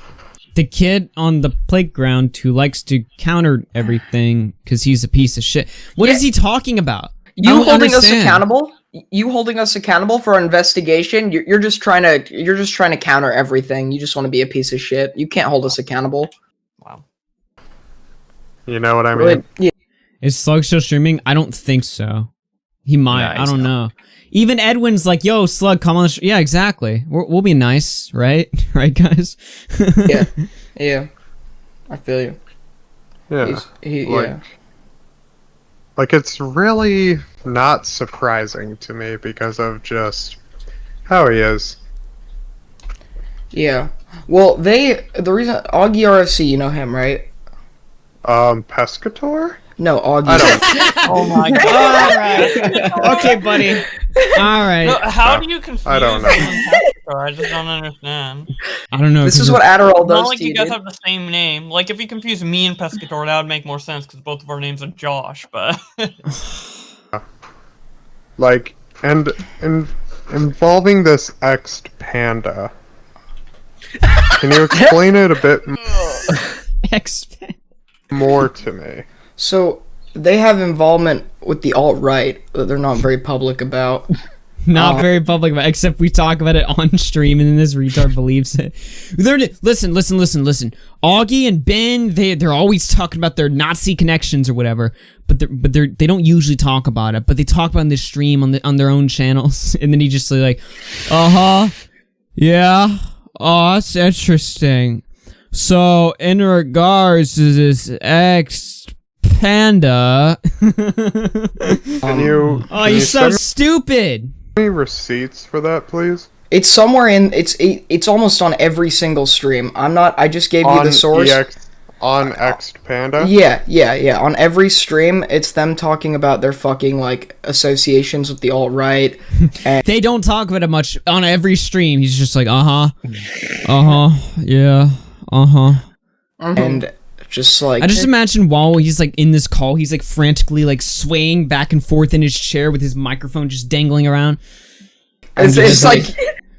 The kid on the playground who likes to counter everything because he's a piece of shit. What is he talking about? You holding us accountable? You holding us accountable for our investigation? You're just trying to counter everything. You just want to be a piece of shit. You can't hold us accountable. Wow. You know what I mean? Yeah. Is Slug still streaming? I don't think so. He might. I don't know. Even Edwin's like, "Yo, Slug, come on the yeah, exactly. We'll be nice, right? Right, guys?" Yeah. I feel you. Yeah. Like, it's really not surprising to me because of just how he is. Yeah. Well, the reason AugieRFC, you know him, right? Pescator? No, Augie. I don't. Oh my god. Alright. Okay, buddy. Alright. No, how do you confuse I don't know. I just don't understand. I don't know. This is what Adderall does Not like to you guys dude. have the same name. Like, if you confuse me and Pescator, that would make more sense, because both of our names are Josh, but... Like, and involving this ExedPanda. Can you explain it a bit more to me? So, they have involvement with the alt-right that they're not very public about. Not very public about, except we talk about it on stream, and then this retard believes it. Listen. Augie and Ben, they're always talking about their Nazi connections or whatever, but they don't usually talk about it. But they talk about it on this stream on their own channels, and then he just like, yeah, oh, that's interesting. So in regards to this ExedPanda, Can you? oh, you're so stupid. Any receipts for that, please? It's somewhere in it's almost on every single stream. I just gave you the source. On ExedPanda? Yeah. On every stream, it's them talking about their fucking like associations with the alt-right. They don't talk about it much on every stream. He's just like, yeah, And just like, I just imagine while he's like in this call, he's like frantically like swaying back and forth in his chair with his microphone just dangling around. It's like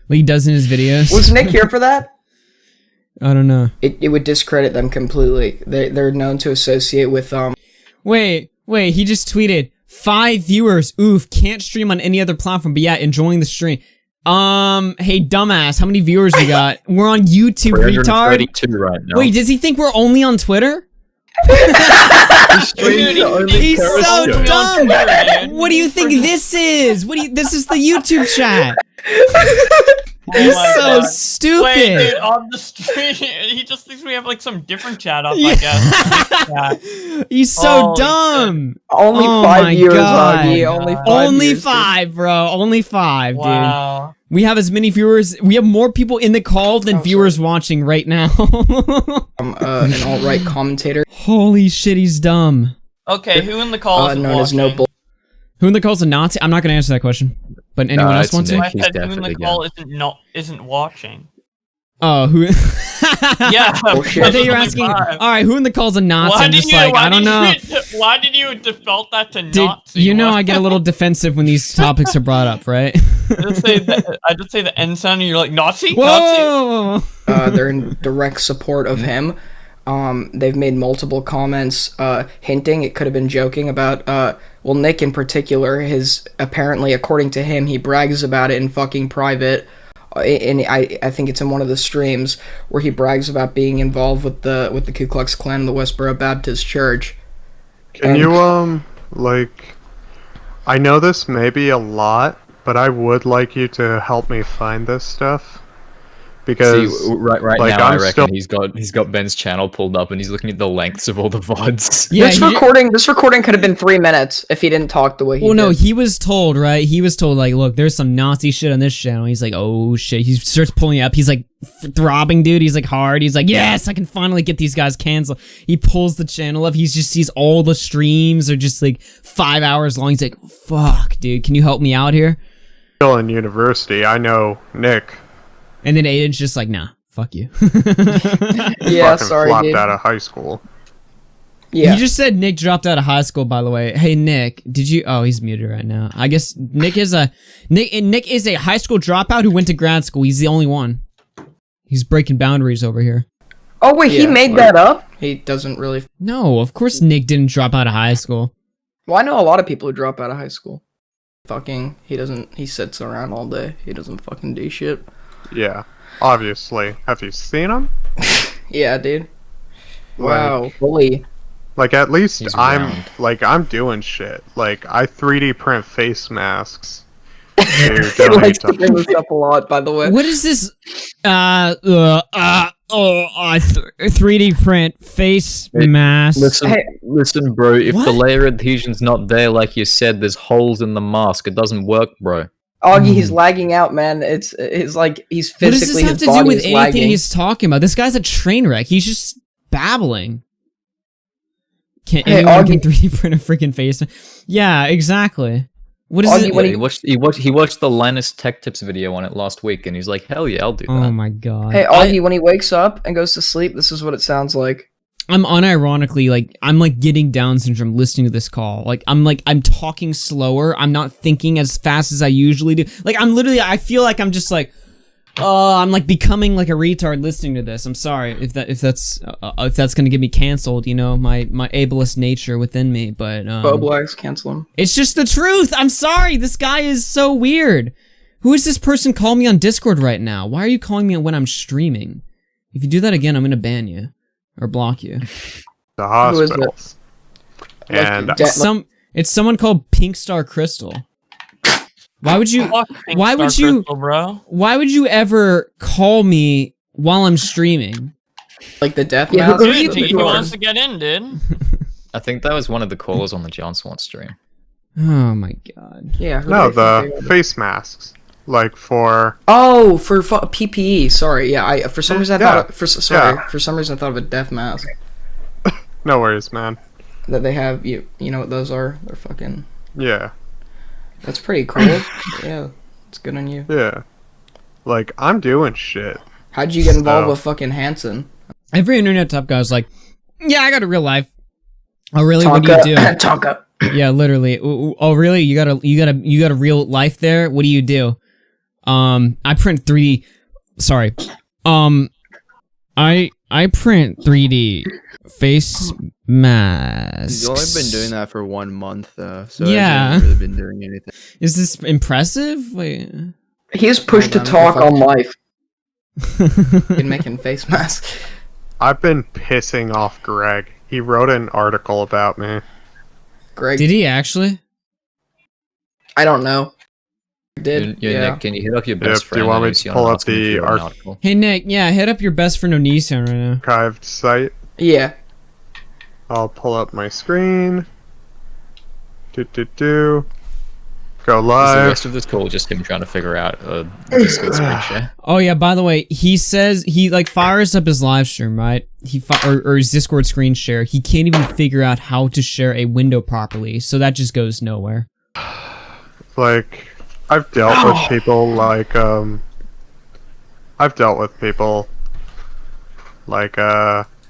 he does in his videos. Was Nick here for that? I don't know. It would discredit them completely. They're known to associate with Wait, he just tweeted 5 viewers. Oof, can't stream on any other platform, but yeah, enjoying the stream. Hey dumbass, how many viewers we got? We're on YouTube, retard. 332 right now. Wait, does he think we're only on Twitter? Dude, He's so dumb. What do you think this is? This is the YouTube chat. He's so stupid. Wait, dude, on the stream, he just thinks we have like some different chat up, I guess. He's so dumb. Only 5 viewers, Augie. Only 5, bro. Only 5, dude. Wow. We have as many viewers. We have more people in the call than viewers watching right now. I'm an alt-right commentator. Holy shit, he's dumb. Okay, who in the call is known as no bull. Who in the call is a Nazi? I'm not going to answer that question. But anyone else wants to? I said who in the call isn't watching. Oh, who? Yeah. I thought you were asking. All right, who in the call's a Nazi? I'm just like, I don't know. Why did you default that to Dude, Nazi? you know I get a little defensive when these topics are brought up, right? I just say the end sound and you're like, Nazi? Whoa! Nazi? They're in direct support of him. They've made multiple comments hinting it could have been joking about, well, Nick in particular, apparently, according to him, he brags about it in fucking private. And I think it's in one of the streams where he brags about being involved with the Ku Klux Klan and the Westboro Baptist Church. Can you, I know this may be a lot, but I would like you to help me find this stuff. Because see, right now, I reckon he's got Ben's channel pulled up and he's looking at the lengths of all the VODs. Yeah, this recording could have been 3 minutes if he didn't talk the way he did. Well, no, he was told, right? He was told, like, look, there's some Nazi shit on this channel. He's like, oh shit. He starts pulling it up. He's like throbbing, dude. He's like hard. He's like, yes, I can finally get these guys canceled. He pulls the channel up. He just sees all the streams are just like 5 hours long. He's like, fuck, dude, can you help me out here? Still in university. I know Nick. And then Aiden's just like, nah, fuck you. Yeah, sorry, flopped dude. out of high school. Yeah. You just said Nick dropped out of high school, by the way. Hey, Nick, did you... Oh, he's muted right now. I guess Nick is a high school dropout who went to grad school. He's the only one. He's breaking boundaries over here. Oh, wait, he made that up? He doesn't really... No, of course Nick didn't drop out of high school. Well, I know a lot of people who drop out of high school. He sits around all day. He doesn't fucking do shit. Yeah, obviously. Have you seen him? Yeah, dude. Wow, bully. Like, at least I'm doing shit. Like, I 3D print face masks. He likes to bring this up a lot, by the way. What is this? 3D print face mask. Listen, bro. If the layer adhesion's not there, like you said, there's holes in the mask. It doesn't work, bro. Augie, he's lagging out, man. It's like he's physically. What does this have to do with anything he's talking about? This guy's a train wreck. He's just babbling. Can't anyone can 3D print a freaking face? Yeah, exactly. What is it? He watched the Linus Tech Tips video on it last week, and he's like, "Hell yeah, I'll do that." Oh my god! Hey, Augie, when he wakes up and goes to sleep, this is what it sounds like. I'm unironically I'm getting Down syndrome listening to this call. I'm talking slower. I'm not thinking as fast as I usually do. I feel like I'm just like, I'm like becoming like a retard listening to this. I'm sorry if that's gonna get me canceled. You know, my ableist nature within me. But Bowblax, cancel him. It's just the truth. I'm sorry. This guy is so weird. Who is this person calling me on Discord right now? Why are you calling me when I'm streaming? If you do that again, I'm gonna ban you. Or block you. The hospitals. And it's someone called Pink Star Crystal. Why would you ever call me while I'm streaming? Like the death mouse? He wants to get in, dude. I think that was one of the callers on the John Swan stream. Oh my god. Yeah. No, the face masks. Like for for PPE. Sorry, yeah. For some reason I thought of a death mask. No worries, man. That they have. You know what those are? They're fucking. Yeah. That's pretty cool. Yeah, it's good on you. Yeah. Like, I'm doing shit. How'd you get involved with fucking Hansen? Every internet tough guy was like, "Yeah, I got a real life." Oh really? What do you do? Tonka. Yeah, literally. Oh really? You got a real life there? What do you do? I print 3D. Sorry. I print 3D face masks. He's only been doing that for 1 month, though. So Yeah. he hasn't really been doing anything. Is this impressive? Wait. He is pushed to talk on life. In making face masks. I've been pissing off Greg. He wrote an article about me. Greg. Did he actually? I don't know. Did yeah. Nick, can you hit up your best Do friend? you want me Onision to pull and up ask him if the he wrote an article? Hey Nick, yeah, hit up your best friend Onision right now. archived site? Yeah. I'll pull up my screen. Go Is the live. rest of this call just him trying to figure out a Discord screen share? Oh yeah, by the way, he says he like fires up his live stream, right? Or his Discord screen share. He can't even figure out how to share a window properly, so that just goes nowhere. Like, I've dealt with people like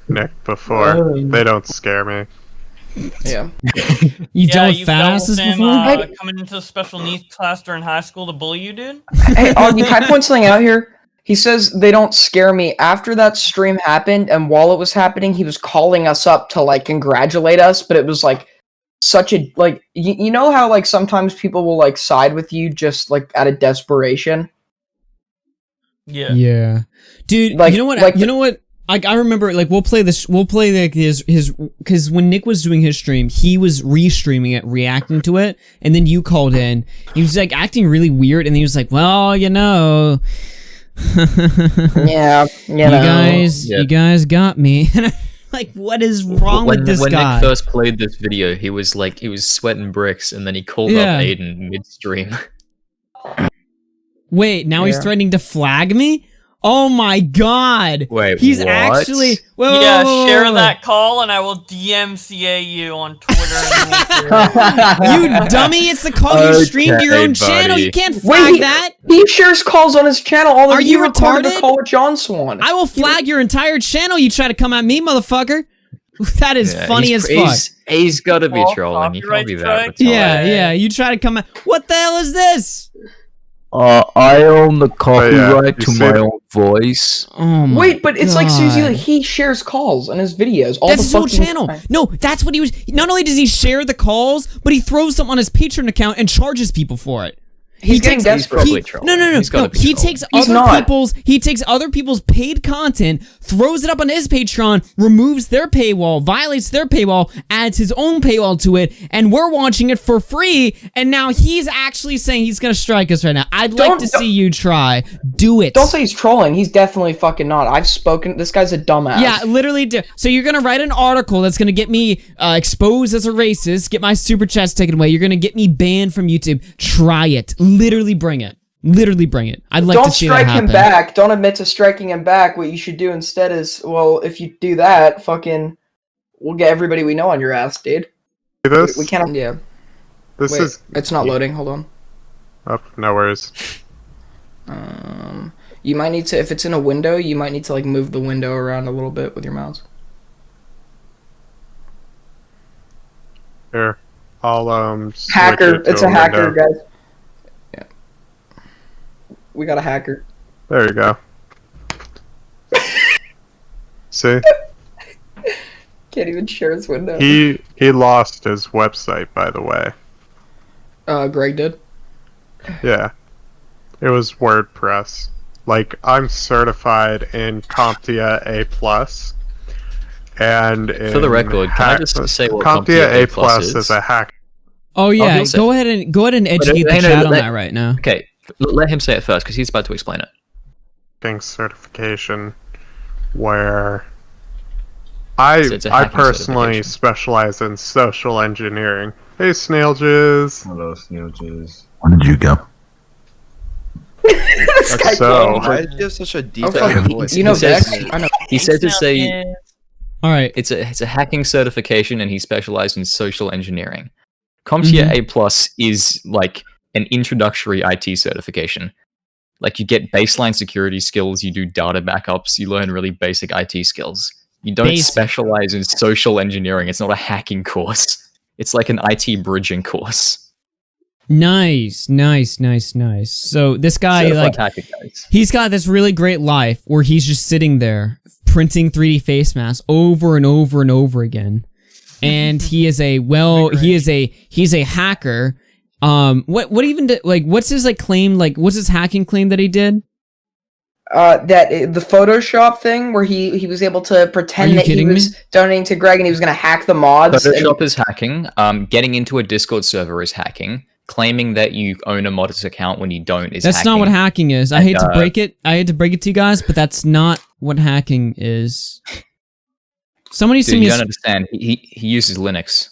Nick before. They don't scare me. Yeah. You dealt with you've fat dealt asses with him, before? coming into the special needs class during high school to bully you, dude? Hey, Augie, can I point something out here? He says they don't scare me. After that stream happened, and while it was happening, he was calling us up to, like, congratulate us, but it was, like, such a, like, you know how, like, sometimes people will, like, side with you just, like, out of desperation? Yeah. Yeah. Dude, Like- you know what? like- you know what? I remember, like, we'll play like his, because when Nick was doing his stream, he was re-streaming it, reacting to it, and then you called in. He was, like, acting really weird, and he was like, well, you know. Yeah, you guys got me. Like, what is wrong with this when guy? Nick first played this video, he was sweating bricks, and then he called up Aiden mid-stream. Wait, now he's threatening to flag me? Oh my god! Wait, he's what? actually Share that call and I will DMCA you on Twitter. You dummy! It's the call you streamed to your own channel. You can't flag that. He shares calls on his channel. All Are you recorded retarded? a call with John Swan. I will flag your entire channel. You try to come at me, motherfucker. That is funny as fuck. He's got to be trolling. He can't be that retarded. Yeah. You try to come at. What the hell is this? I own the copyright you to see my that- own voice. Oh my Wait, but it's like seriously, God. like, he shares calls on his videos. All That's the his whole fucking channel. time. No, that's what he was. Not only does he share the calls, but he throws them on his Patreon account and charges people for it. He's getting desperate. probably trolling. No. He's gotta be He trolling. takes He's other not. people's paid content, throws it up on his Patreon, removes their paywall, violates their paywall, adds his own paywall to it, and we're watching it for free. And now he's actually saying he's gonna strike us right now. I'd like to see you try. Do it. Don't say he's trolling. He's definitely fucking not. I've spoken. This guy's a dumbass. Yeah, literally do. So you're gonna write an article that's gonna get me exposed as a racist, get my super chats taken away. You're gonna get me banned from YouTube. Try it. Literally bring it. Literally bring it. I'd like Don't to see that strike happen. him back. Don't admit to striking him back. What you should do instead is, well, if you do that, fucking, we'll get everybody we know on your ass, dude. See this? We can't. Yeah. This Wait, is. it's not loading. Hold on. Oh, no worries. You might need to, if it's in a window, you might need to like move the window around a little bit with your mouse. Here, I'll switch Hacker. it to It's a hacker, window. guys. Yeah. We got a hacker. There you go. See, Can't even share his window. he lost his website, by the way. Greg did. Yeah, it was WordPress. Like, I'm certified in CompTIA A+, and For the record, can I just say what CompTIA CompTIA A+ is a hack. Oh yeah, he'll say- go ahead and educate the Hey, no, chat on let- that right now. Okay, let him say it first because he's about to explain it. Certification where I So it's a I hacking personally certification. specialize in social engineering. Hey, Snail Jizz. Hello, Snail Jizz. Where did you go? This guy So, Why is he have such a deep Oh, fuck, voice? you know He says- Vex? I know. He says it's a All right. it's a hacking certification, and he specialized in social engineering. CompTIA A+ is like an introductory IT certification. Like, you get baseline security skills, you do data backups, you learn really basic IT skills. You don't Basic. specialize in social engineering. It's not a hacking course. It's like an IT bridging course. Nice. So this guy, like, he's got this really great life where he's just sitting there printing 3D face masks over and over and over again. And he is he's a hacker. What's his like claim? Like, what's his hacking claim that he did? The Photoshop thing where he was able to pretend that he was donating to Greg and he was going to hack the mods. Photoshop is hacking. Getting into a Discord server is hacking. Claiming that you own a mod's account when you don't is that's hacking. not what hacking is. I hate to break it. I hate to break it to you guys, but that's not what hacking is. Somebody send me. You don't understand. He uses Linux.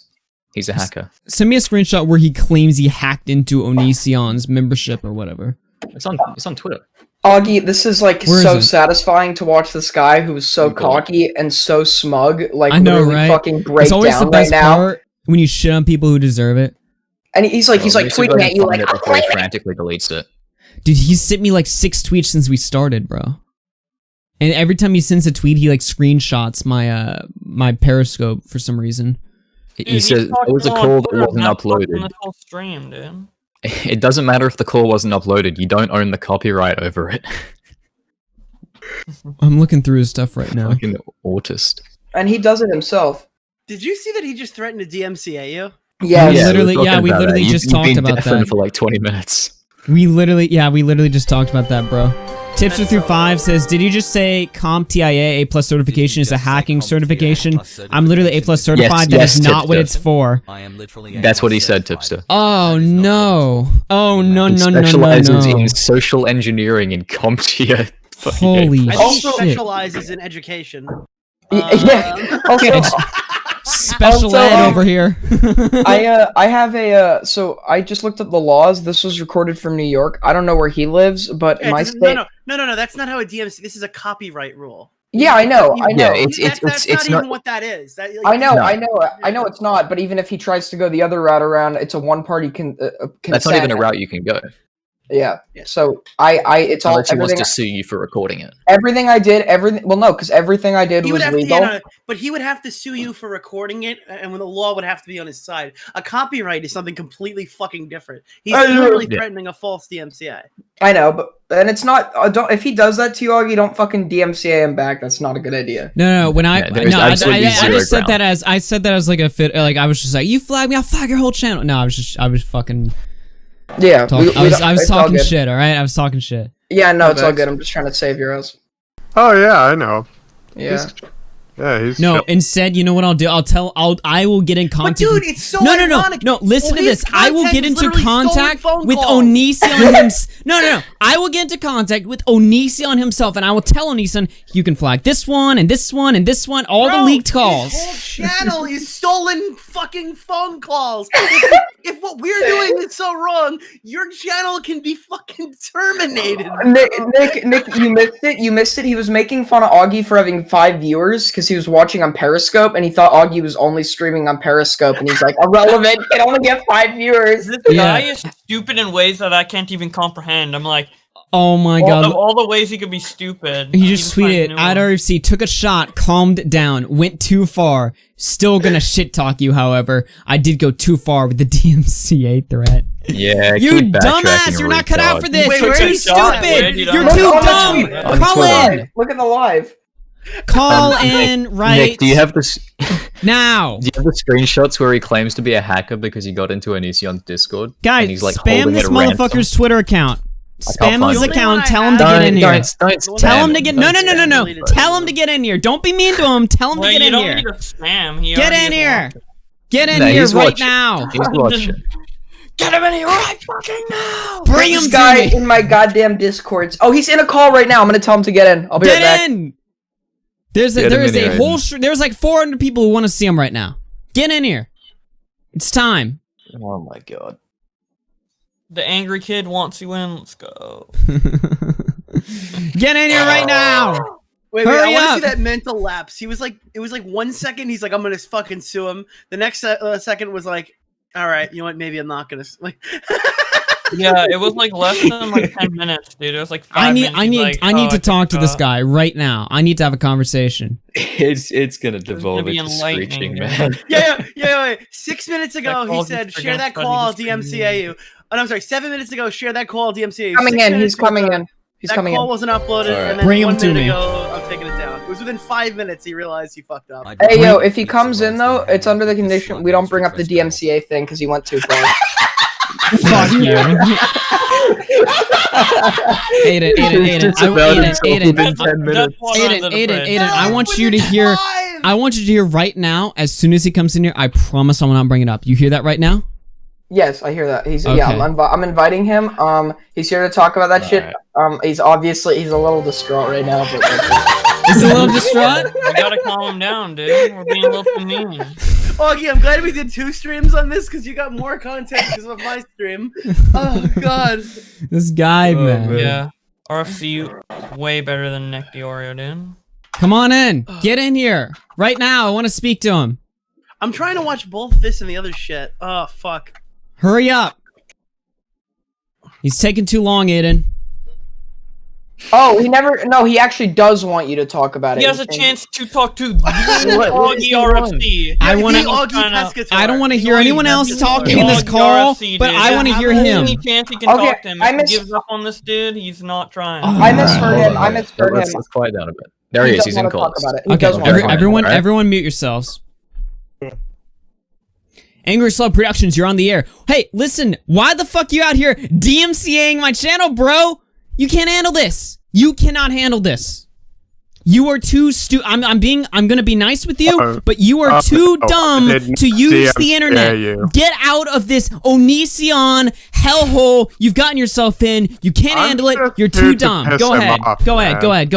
He's a hacker. Send me a screenshot where he claims he hacked into Onision's membership or whatever. It's on Twitter. Augie, this is like so satisfying to watch this guy who's so cocky and so smug, like I know, literally right? fucking break it's always down the best right now. part when you shit on people who deserve it. And he's like tweeting at you like, it before he frantically deletes it. Dude, he's sent me like 6 tweets since we started, bro. And every time he sends a tweet, he like screenshots my my Periscope for some reason. He says it was a call that wasn't uploaded. Stream, dude. It doesn't matter if the call wasn't uploaded. You don't own the copyright over it. I'm looking through his stuff right now. Fucking autist. And he does it himself. Did you see that he just threatened to DMCA you? Yeah, we literally just talked about that for like 20 minutes. We literally just talked about that, bro. Tipster through 5 says, did you just say CompTIA A+ certification is a hacking certification? I'm literally A+ certified. That is not what it's for. That's what he said, Tipster. Oh no! Oh no! He specializes in social engineering and CompTIA. Holy shit! He specializes in education. Yeah. Also, special ed over here. I have a so I just looked up the laws. This was recorded from New York. I don't know where he lives, but in my state. No. That's not how a DMC. This is a copyright rule. Yeah, I know. Yeah, that's not even what that is. That, like, I know it's not. But even if he tries to go the other route around, it's a one-party consent. That's not even a route you can go. Yeah. So it's all. Unless he wants to sue you for recording it. Everything I did, well, no, because everything I did was legal. But he would have to sue you for recording it, and when the law would have to be on his side. A copyright is something completely fucking different. He's literally threatening a false DMCA. I know, and it's not. If he does that to you, Augie, don't fucking DMCA him back. That's not a good idea. No. When I just said that as like a fit. Like I was just like, you flag me, I'll flag your whole channel. No, I was fucking. Yeah, I was talking shit. All right, I was talking shit. Yeah, no, it's all good. I'm just trying to save your ass. Oh yeah, I know. Yeah. He's no. Instead, you know what I'll do? I will get in contact. But dude, it's so ironic. No. Listen to this. I will get into contact with Onision. No. I will get into contact with Onision himself, and I will tell Onision you can flag this one and this one and this one. All the leaked calls. His whole channel is stolen fucking phone calls. If what we're doing is so wrong, your channel can be fucking terminated. Nick, you missed it. You missed it. He was making fun of Augie for having 5 viewers because he was watching on Periscope, and he thought Augie was only streaming on Periscope, and he's like, irrelevant, can only get 5 viewers. This guy is stupid in ways that I can't even comprehend. I'm like, oh my god. Of all the ways he could be stupid. He just tweeted, RFC took a shot, calmed down, went too far. Still gonna shit talk you, however. I did go too far with the DMCA threat. Yeah, you dumbass! You're not cut out for this! You're too stupid! You're too dumb! Call in! Look at the live. Call in right Nick, do you have this now? Do you have the screenshots where he claims to be a hacker because he got into Onision's Discord? Guys, and he's like spam this motherfucker's Twitter account. Spam his account. Tell him to get in here. Tell him to get. No. Tell him to get in here. Don't be mean to him. Tell him to get in here. You don't need to spam. Get in here. Get in here right now. He's watching. Get him in here right fucking now. Bring him, guy, in my goddamn Discords. Oh, he's in a call right now. I'm gonna tell him to get in. I'll be right back. Get in. There's a whole. There's like 400 people who want to see him right now. Get in here. It's time. Oh my god. The angry kid wants you in. Let's go. Get in here right now. Wait, I want to see that mental lapse. He was like, it was like 1 second. He's like, I'm gonna fucking sue him. The next second was like, all right, you know what? Maybe I'm not gonna like. Yeah, it was like less than like 10 minutes, dude. It was like 5 minutes. I need to talk to this guy right now. I need to have a conversation. It's gonna devolve into screeching, man. Yeah. 6 minutes ago, he said, share that call, I'll DMCA you. Oh, no, I'm sorry. 7 minutes ago, share that call, DMCA. Coming in. He's coming in. He's that coming call in. wasn't uploaded, Alright. and then Bring him 1 to minute me. ago, I'm taking it down. It was within 5 minutes he realized he fucked up. Hey, yo, if he comes in, though, it's under the condition we don't bring up the DMCA thing because he went too far. Fuck you. Aiden, I want you to hear. I want you to hear right now. As soon as he comes in here, I promise I will not bring it up. You hear that right now? Yes, I hear that. He's Okay. yeah. I'm inviting him. He's here to talk about that shit. He's a little distraught right now. But He's a little distraught. I gotta calm him down, dude. We're being a little too mean. Augie, I'm glad we did 2 streams on this because you got more content because of my stream. Oh god. This guy, man. Yeah. RFC way better than Nick the Oreo, dude. Come on in. Get in here right now. I want to speak to him. I'm trying to watch both this and the other shit. Oh fuck. Hurry up. He's taking too long, Aiden. oh, he actually does want you to talk about it. He has a chance to talk to AugieRFC. I want to. I don't want to hear anyone else talking in this call, but I want to hear him. Any chance he can talk to him. If he gives up on this dude, he's not trying. I misheard him. I misheard him. Let's quiet down a bit. There he is. He's in calls. Okay, everyone mute yourselves. Angry Slow Productions, you're on the air. Hey, listen, why the fuck you out here DMCAing my channel, bro? You can't handle this. You cannot handle this. You are too I'm gonna be nice with you, but you are too dumb to use the internet. Get out of this Onision hellhole you've gotten yourself in. You can't handle it. You're too dumb. Go ahead. Go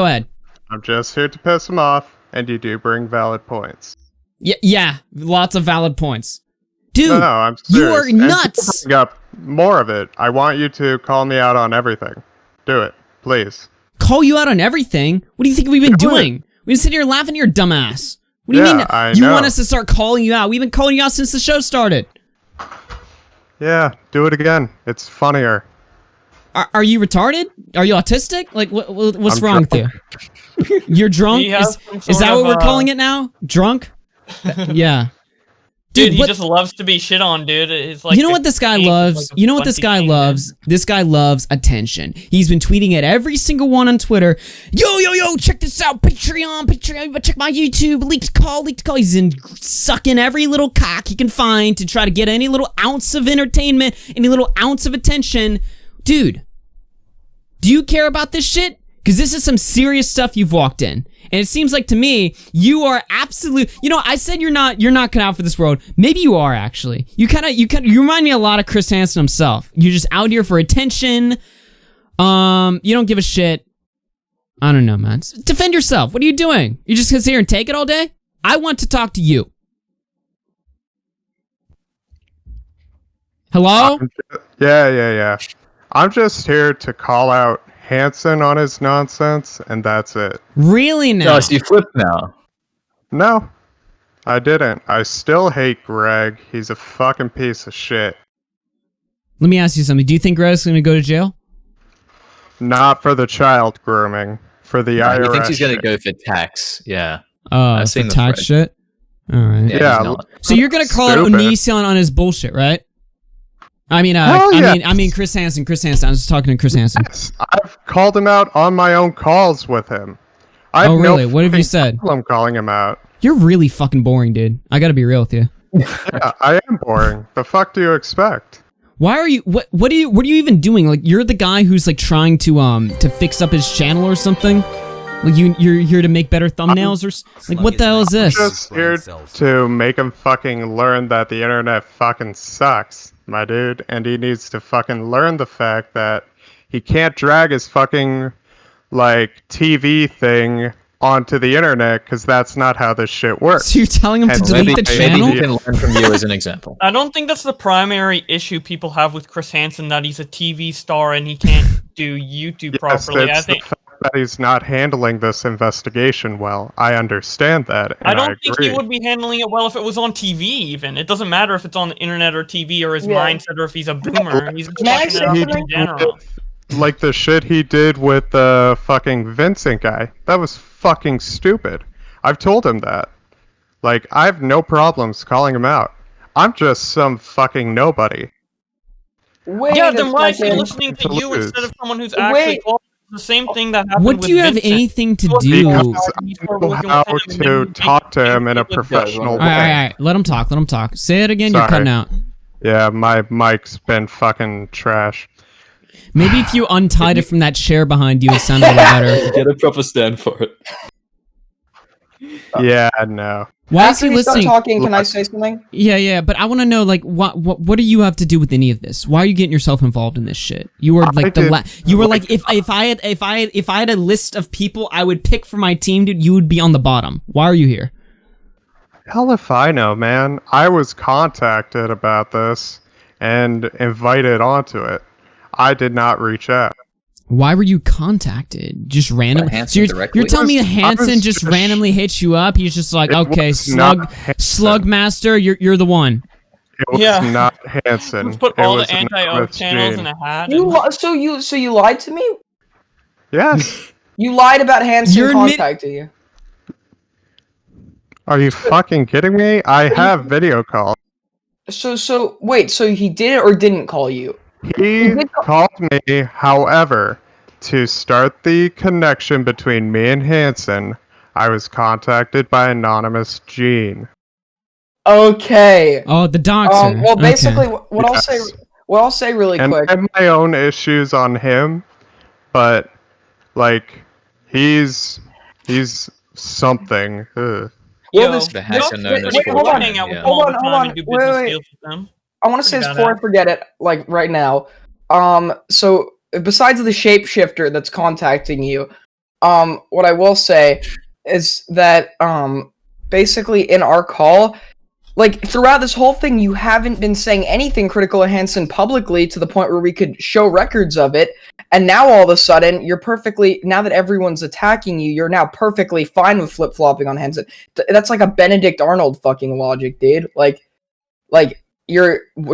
ahead. I'm just here to piss him off, and you do bring valid points. Yeah, lots of valid points. Dude, no, I'm serious. You are nuts. Bring up more of it. I want you to call me out on everything. Do it, please. Call you out on everything? What do you think we've been doing? We've been sitting here laughing at your dumbass. What do you mean you want us to start calling you out? We've been calling you out since the show started. Yeah, do it again. It's funnier. Are you retarded? Are you autistic? Like, what's wrong with you? You're drunk? Is that what we're calling it now? Drunk? Yeah. Dude, he just loves to be shit on, dude. It's like you know what this guy loves? You know what this guy loves? This guy loves attention. He's been tweeting at every single one on Twitter. Yo, check this out. Patreon, check my YouTube. Leaked call. He's in sucking every little cock he can find to try to get any little ounce of entertainment, any little ounce of attention. Dude, do you care about this shit? Because this is some serious stuff you've walked in. And it seems like to me, you are absolute. You know, I said you're not cut out for this world. Maybe you are actually. You remind me a lot of Chris Hansen himself. You're just out here for attention. You don't give a shit. I don't know, man. Defend yourself. What are you doing? You just gonna sit here and take it all day? I want to talk to you. Hello? Yeah. I'm just here to call out Hansen on his nonsense, and that's it. Really now? Josh, you flipped now. No, I didn't. I still hate Greg. He's a fucking piece of shit. Let me ask you something. Do you think Greg's gonna go to jail? Not for the child grooming. For the IRS. He thinks he's gonna go for tax. Yeah. I've seen the tax shit. All right. Yeah. So you're gonna call out Onision on his bullshit, right? I mean, Chris Hansen. I was just talking to Chris Hansen. Yes, I've called him out on my own calls with him. Really? What have you said? I'm calling him out. You're really fucking boring, dude. I gotta be real with you. Yeah, I am boring. The fuck do you expect? Why are you? What are you even doing? Like, you're the guy who's like trying to fix up his channel or something. Like you're here to make better thumbnails or like what the hell is this? I'm just here to make him fucking learn that the internet fucking sucks, my dude, and he needs to fucking learn the fact that he can't drag his fucking like TV thing onto the internet because that's not how this shit works. So you're telling him to delete the channel? Maybe he can learn from you as an example. I don't think that's the primary issue people have with Chris Hansen, that he's a TV star and he can't do YouTube properly. I think that he's not handling this investigation well. I understand that. I don't think he would be handling it well if it was on TV even. It doesn't matter if it's on the internet or TV or his mindset or if he's a boomer. He's just fucking it up in general. Like the shit he did with the fucking Vincent guy. That was fucking stupid. I've told him that. Like, I have no problems calling him out. I'm just some fucking nobody. Wait Yeah, a then why is he second. listening to you lose. instead of someone who's Wait. actually called? The same thing that happened What with do you have Vincent. anything to Because do? Because You I start know working how with him, and then to you talk to him in a think with- professional All right, all way. right, let him talk. Let him talk. Say it again. You're Sorry. cutting out. Yeah, my mic's been fucking trash. Maybe if you untied it from that chair behind you, it sounded a little better. Get a proper stand for it. Yeah, no. Why is After he you start listening? talking, can I say something? Yeah, but I want to know, like, what do you have to do with any of this? Why are you getting yourself involved in this shit? You were like you were like, if I had a list of people I would pick for my team, dude, you would be on the bottom. Why are you here? Hell if I know, man. I was contacted about this and invited onto it. I did not reach out. Why were you contacted? Just randomly? Hansen So directly? you're telling me I Hansen was just just- randomly hits you up? He's just like, It okay, was not Slug Hansen. Master, you're the one. It was Yeah. not Hansen. Let's put It all was the anti-oath anonymous channels Gene. in a hat. You and- so you lied to me? Yes. You lied about Hansen You're admit- contacting you. Are you fucking kidding me? I have video calls. So wait, so he did or didn't call you? He called me, however, to start the connection between me and Hansen, I was contacted by anonymous Gene. Okay. Oh, the doxer. Well, Okay. basically, what Yes. I'll say really And quick. I have my own issues on him, but like he's something. Ugh. Well, Yo, this- The Hansen known as wait, hold on. hang out with Yeah. them all Hold the on, time hold and do on. business Wait. deals with them. I want to say this Pretty before I badass. forget it, like right now. So besides the shapeshifter that's contacting you, what I will say is that basically in our call, like throughout this whole thing, you haven't been saying anything critical of Hansen publicly to the point where we could show records of it. And now all of a sudden, you're perfectly, now that everyone's attacking you, you're now perfectly fine with flip-flopping on Hansen. That's like a Benedict Arnold fucking logic, dude. Like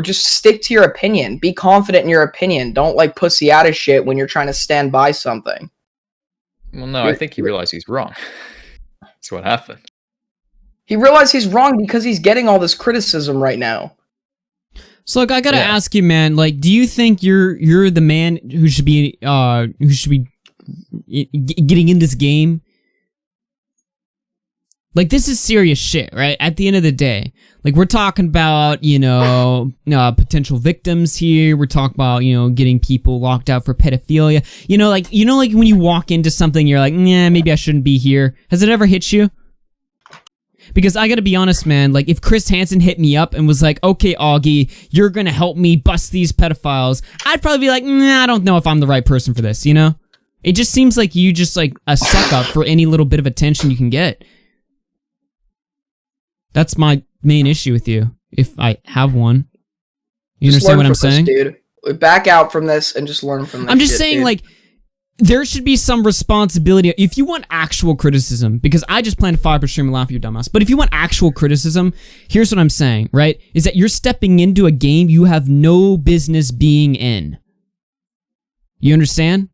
just stick to your opinion. Be confident in your opinion. Don't like pussy out of shit when you're trying to stand by something. Well, no, I think he realized he's wrong. That's what happened. He realized he's wrong because he's getting all this criticism right now. So look, I gotta ask you, man. Like, do you think you're the man who should be getting in this game? Like, this is serious shit, right? At the end of the day, like, we're talking about, potential victims here. We're talking about, getting people locked out for pedophilia. Like when you walk into something, you're like, nah, maybe I shouldn't be here. Has it ever hit you? Because I gotta be honest, man, like, if Chris Hansen hit me up and was like, okay, Augie, you're gonna help me bust these pedophiles, I'd probably be like, nah, I don't know if I'm the right person for this, It just seems like you just, like, a suck-up for any little bit of attention you can get. That's my main issue with you, if I have one. You Just understand learn what I'm from this, saying? dude. Back out from this and just learn from this. I'm just shit, saying, dude. like, there should be some responsibility. If you want actual criticism, because I just plan to fire up a stream and laugh at your dumbass, but if you want actual criticism, here's what I'm saying, right? Is that you're stepping into a game you have no business being in. You understand?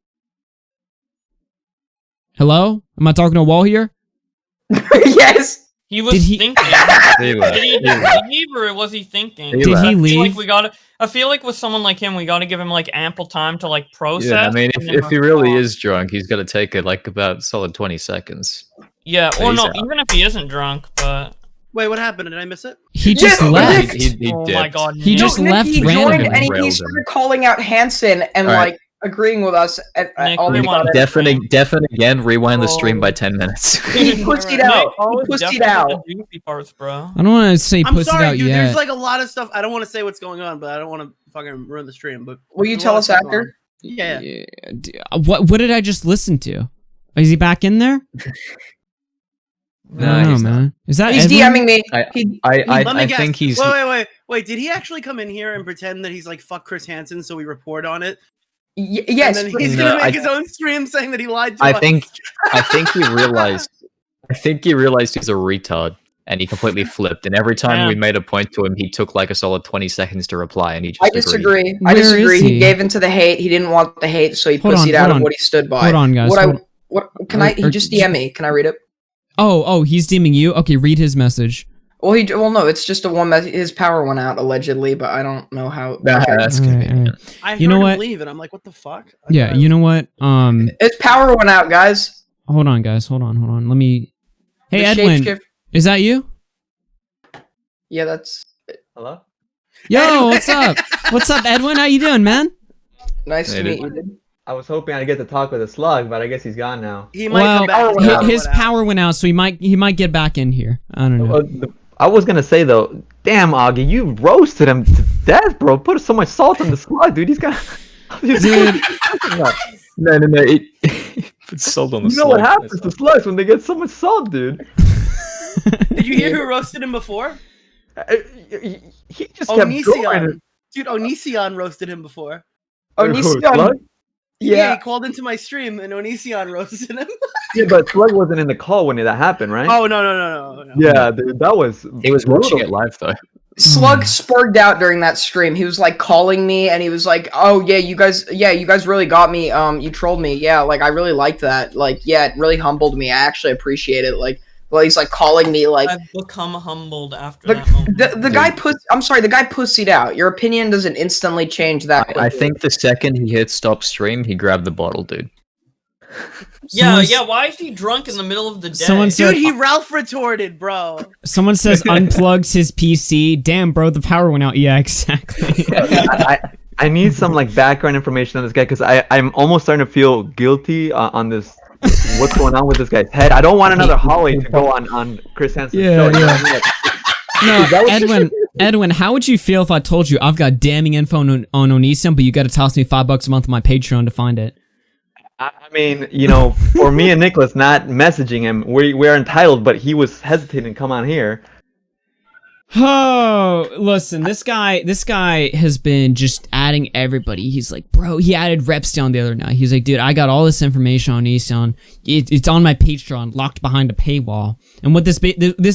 Hello? Am I talking to a wall here? Yes. He was Did he- thinking. He left. Did he just leave, or was he thinking? He Did left. he I feel leave? like I feel like with someone like him, we gotta give him like ample time to like process. Yeah, I mean, and then if he really respond. is drunk, he's got to take it like about solid 20 seconds. Yeah, So or he's no, out. even if he isn't drunk, but Wait, what happened? Did I miss it? He just Yeah, left. He oh my dipped. god, He Nick. just Nick, left he randomly. joined and he Railed started calling out Hansen and All right. like agreeing with us at Nick, all we these want- Definitely again, rewind the stream Oh. by 10 minutes. He pussied Nick, out. always He pussied definitely out. the juicy parts, bro. I don't want to say I'm pussy sorry, out dude. yet. There's like a lot of stuff. I don't want to say what's going on, but I don't want to fucking ruin the stream. But Will you there's a tell lot of us stuff after? going on. Yeah. What did I just listen to? Is he back in there? No, I don't know, he's not. man. Is that He's Edwin? DMing me. I- He- Let me I guess. think he's. Wait. Did he actually come in here and pretend that he's like fuck Chris Hansen, so we report on it? yes. And then he's No, gonna make I- his own stream saying that he lied to I us. think he realized. I think he realized he's a retard, and he completely flipped. And every time we made a point to him, he took like a solid 20 seconds to reply, and he just. I disagree. Where I is disagree. he? He gave into the hate. He didn't want the hate, so he Hold on, pussied out hold of on. what he stood by. Hold on, guys. What can I? He just DM me. Can I read it? Oh, he's DMing you? Okay, read his message. Well, no, it's just a one that his power went out allegedly, but I don't know how. That's convenient. I You heard know him what? leave, and I'm like, what the fuck? Yeah, you know what? His power went out, guys. Hold on, guys. Hold on. Let me. Hey, The Edwin, shapeshift- is that you? Yeah, that's Hello? Yo, what's up? What's up, Edwin? How you doing, man? nice to Made meet it. you, dude. I was hoping I'd get to talk with a slug, but I guess he's gone now. He might Well, come back. his power went out, so he might get back in here. I don't know. I was gonna say though, damn Augie, you roasted him to death, bro. Put so much salt on the slug, dude. He's got. Dude. No. Put salt on the You know what slug. happens to slugs when they get so much salt, dude? Did you hear who roasted him before? He just kept Onision. going. Dude, Onision roasted him before. Onision. Yeah, he called into my stream and Onision roasted him. Yeah, but Slug wasn't in the call when that happened, right? Oh no. Yeah, dude, that was. He was brutal. watching it live though. Slug spurred out during that stream. He was like calling me, and he was like, "Oh yeah, you guys really got me. You trolled me. Yeah, like I really liked that. Like, yeah, it really humbled me. I actually appreciate it. Like, well, he's like calling me like." I've become humbled after that moment. The guy I'm sorry, the guy pussied out. Your opinion doesn't instantly change that quickly. I think the second he hit stop stream, he grabbed the bottle, dude. Yeah, why is he drunk in the middle of the day? Someone said- Dude, he Ralph retorted, bro. Someone says unplugs his PC. Damn, bro, the power went out. Yeah, exactly. I need some like background information on this guy because I'm almost starting to feel guilty on this. What's going on with this guy's head? I don't want another Holly to go on Chris Hansen's show. You know what I mean? Like, No, Edwin, how would you feel if I told you I've got damning info on Onision, but you got to toss me $5 a month on my Patreon to find it? I mean, you know, for me and Nicholas not messaging him, we're entitled, but he was hesitating to come on here. Oh, listen, this guy has been just adding everybody. He's like, bro, he added Reps down the other night. He's like, dude, I got all this information on Nissan. It's on my Patreon, locked behind a paywall. And what this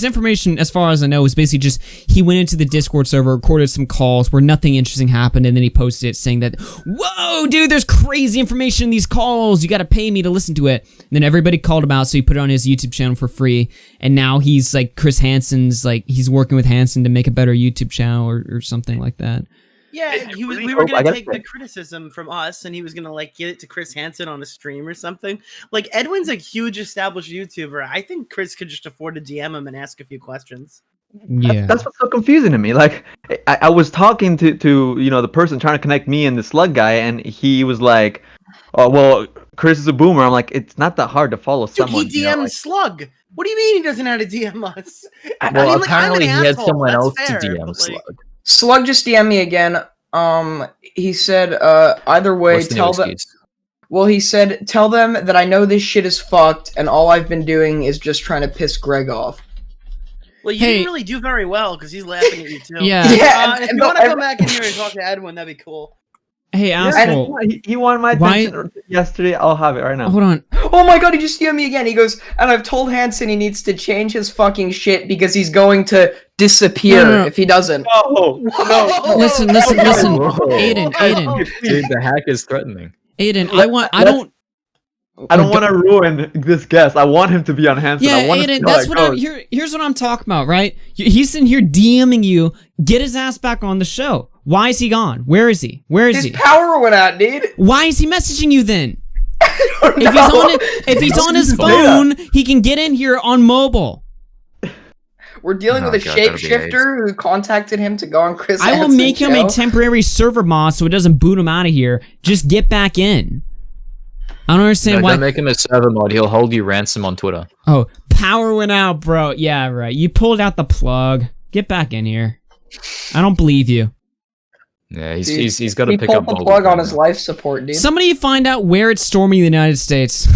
information, as far as I know, is basically just he went into the Discord server, recorded some calls where nothing interesting happened, and then he posted it saying that, whoa, dude, there's crazy information in these calls. You got to pay me to listen to it. And then everybody called him out, so he put it on his YouTube channel for free. And now he's like, Chris Hansen's like, he's working with Hansen to make a better YouTube channel or something like that. Yeah, we were gonna take the criticism from us, and he was gonna like get it to Chris Hansen on a stream or something. Like Edwin's a huge established YouTuber. I think Chris could just afford to DM him and ask a few questions. Yeah, that's what's so confusing to me. Like, I was talking to you know the person trying to connect me and the slug guy, and he was like, "Oh well, Chris is a boomer." I'm like, it's not that hard to follow someone. He DM'd Slug. What do you mean he doesn't know how to DM us? Well, apparently he had someone else to DM Slug. Slug just DM'd me again. He said, either way, tell them. Well, he said, tell them that I know this shit is fucked, and all I've been doing is just trying to piss Greg off. Well, you didn't really do very well because he's laughing at you too. Yeah. If you want to come back in here and talk to Edwin, that'd be cool. Hey, asshole. He wanted my attention yesterday. I'll have it right now. Hold on. Oh my god, he just DM'd me again. He goes, and I've told Hansen he needs to change his fucking shit because he's going to disappear if he doesn't. No. Listen. Aiden. Dude, the hack is threatening. Aiden, I don't want to ruin this guest. I want him to be on Hansen. Yeah, I want Aiden, that's what here's what I'm talking about, right? He's sitting here DMing you. Get his ass back on the show. Why is he gone? Where is he? His power went out, dude. Why is he messaging you then? If he's on his phone, he can get in here on mobile. We're dealing with a shapeshifter who contacted him to go on Chris I will Hansen's make him show. a temporary server mod so it doesn't boot him out of here. Just get back in. I don't understand why. Don't make him a server mod. He'll hold you ransom on Twitter. Oh, power went out, bro. Yeah, right. You pulled out the plug. Get back in here. I don't believe you. Yeah, he's got to pick up. He pulled the plug on his life support, dude. Somebody find out where it's storming the United States.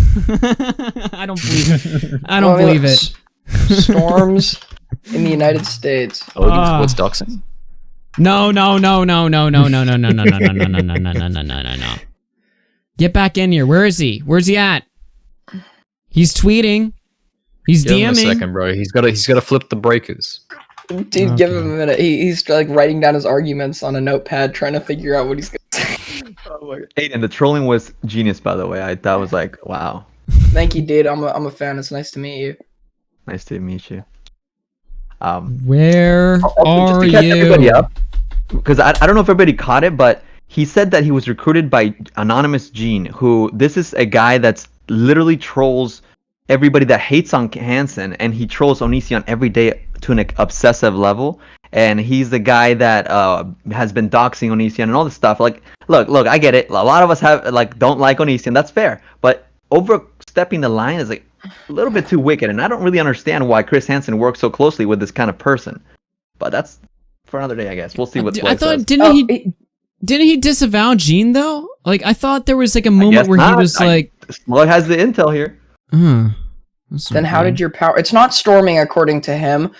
I don't believe it. I don't believe it. Storms in the United States. What's doxing? No. Get back in here. Where is he? Where's he at? He's tweeting. He's Give him DMing. a second, bro. He's got to flip the breakers. Dude, give him a minute. He's like writing down his arguments on a notepad, trying to figure out what he's gonna say. Aiden, the trolling was genius, by the way. That was like, wow. Thank you, dude. I'm a fan. It's nice to meet you. Nice to meet you. Where are to catch everybody you? up, because I don't know if everybody caught it, but he said that he was recruited by Anonymous Gene, who this is a guy that's literally trolls everybody that hates on Hansen, and he trolls Onision every day to an obsessive level. And he's the guy that has been doxing Onision and all this stuff. Like, look, I get it. A lot of us don't like Onision. That's fair. But overstepping the line is like a little bit too wicked, and I don't really understand why Chris Hansen works so closely with this kind of person. But that's for another day, I guess. We'll see what. I thought didn't he disavow Gene though? Like I thought there was like a moment where he was like, Slug has the intel here. Then how did your power? It's not storming according to him.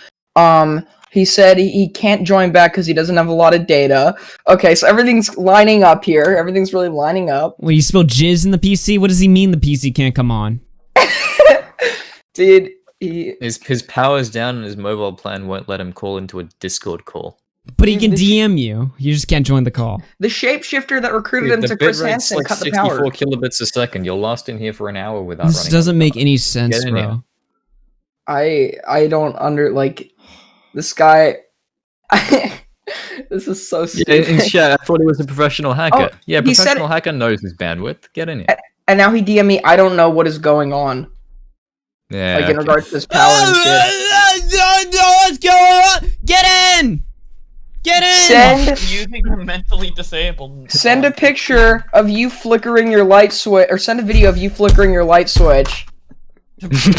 He said he can't join back because he doesn't have a lot of data. Okay, so everything's lining up here. Everything's really lining up. When you spilled jizz in the PC, what does he mean the PC can't come on? Dude, his power's down and his mobile plan won't let him call into a Discord call. But he can DM you. You just can't join the call. The shapeshifter that recruited him to Chris Hansen like cut the 64 power. kilobits a second. You're lost in here for an hour without This running. doesn't make any sense, bro. I don't this guy. This is so stupid. Yeah, I thought he was a professional hacker. Oh, Yeah, he said professional hacker knows his bandwidth. Get in here. And now he DM me. I don't know what is going on. Yeah. Like in regards to his power and shit. What's going on? Get in! Get in! Using the mentally disabled. Send a picture of you flickering your light switch, or send a video of you flickering your light switch. Is he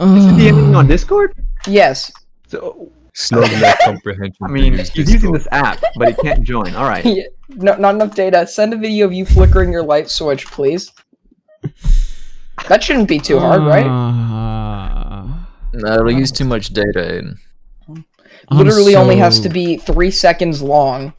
DMing on Discord? Yes. So Slug net comprehension. I mean, he's using this app, but he can't join. All right. Yeah, no, not enough data. Send a video of you flickering your light switch, please. That shouldn't be too hard, right? No, it'll use too much data. And Literally only has to be 3 seconds long.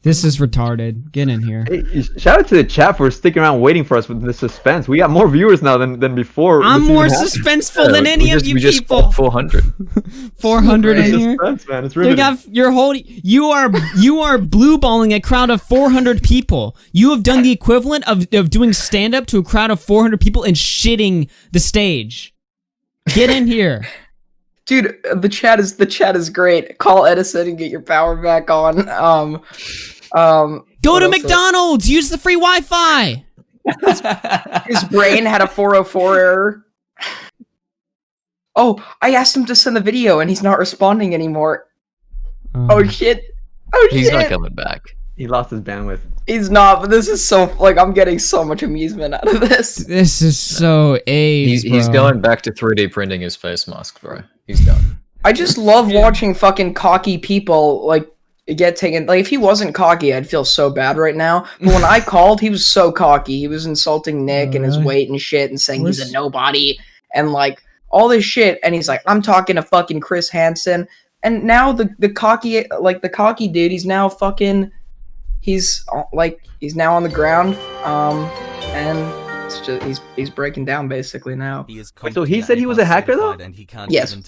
This is retarded. Get in here. Hey, shout out to the chat for sticking around waiting for us with the suspense. We got more viewers now than before. I'm more suspenseful than any of you people. 400. 400 in here. Suspense, man. It's you are blue balling a crowd of 400 people. You have done the equivalent of doing stand up to a crowd of 400 people and shitting the stage. Get in here. Dude, the chat is great. Call Edison and get your power back on. Go to McDonald's. Use the free Wi-Fi. His brain had a 404 error. Oh, I asked him to send the video and he's not responding anymore. Oh shit. Oh shit. He's not coming back. He lost his bandwidth. He's not, but this is so, like, I'm getting so much amusement out of this. This is so AIDS, He's going back to 3D printing his face mask, bro. He's done. I just love watching fucking cocky people, like, get taken. Like, if he wasn't cocky, I'd feel so bad right now. But when I called, he was so cocky. He was insulting Nick and his weight and shit and saying he's a nobody and, like, all this shit. And he's like, I'm talking to fucking Chris Hansen. And now the cocky dude, he's now fucking, he's now on the ground. And it's just, he's breaking down basically now. So he said he was a hacker though? Yes. I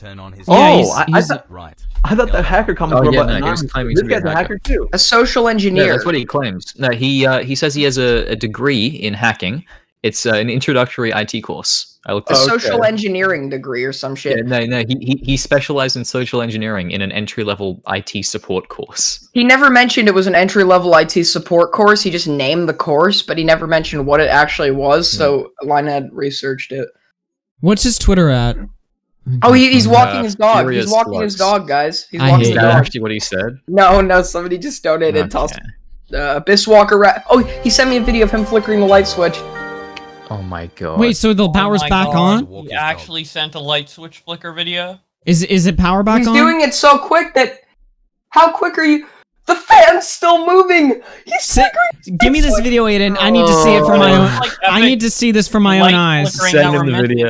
thought the hacker comments were about anonymous. This guy's a hacker too. A social engineer. Yeah, that's what he claims. No, he says he has a degree in hacking. It's an introductory IT course. I looked at social engineering degree or some shit. Yeah, no, he specialized in social engineering in an entry-level IT support course. He never mentioned it was an entry-level IT support course. He just named the course, but he never mentioned what it actually was, so Lionhead researched it. What's his Twitter at? Oh, he's walking his dog. He's walking his dog, guys. He's walking his dog. Is that actually what he said? No, somebody just donated. Bisswalker Oh, he sent me a video of him flickering the light switch. Oh my god. Wait, so the power's back on? He actually sent a light switch flicker video. Is it power back on? He's doing it so quick that... How quick are you... The fan's still moving! He's flickering... Give me this video, Aiden. I need to see it for my own... I need to see this for my own eyes. Send him the video.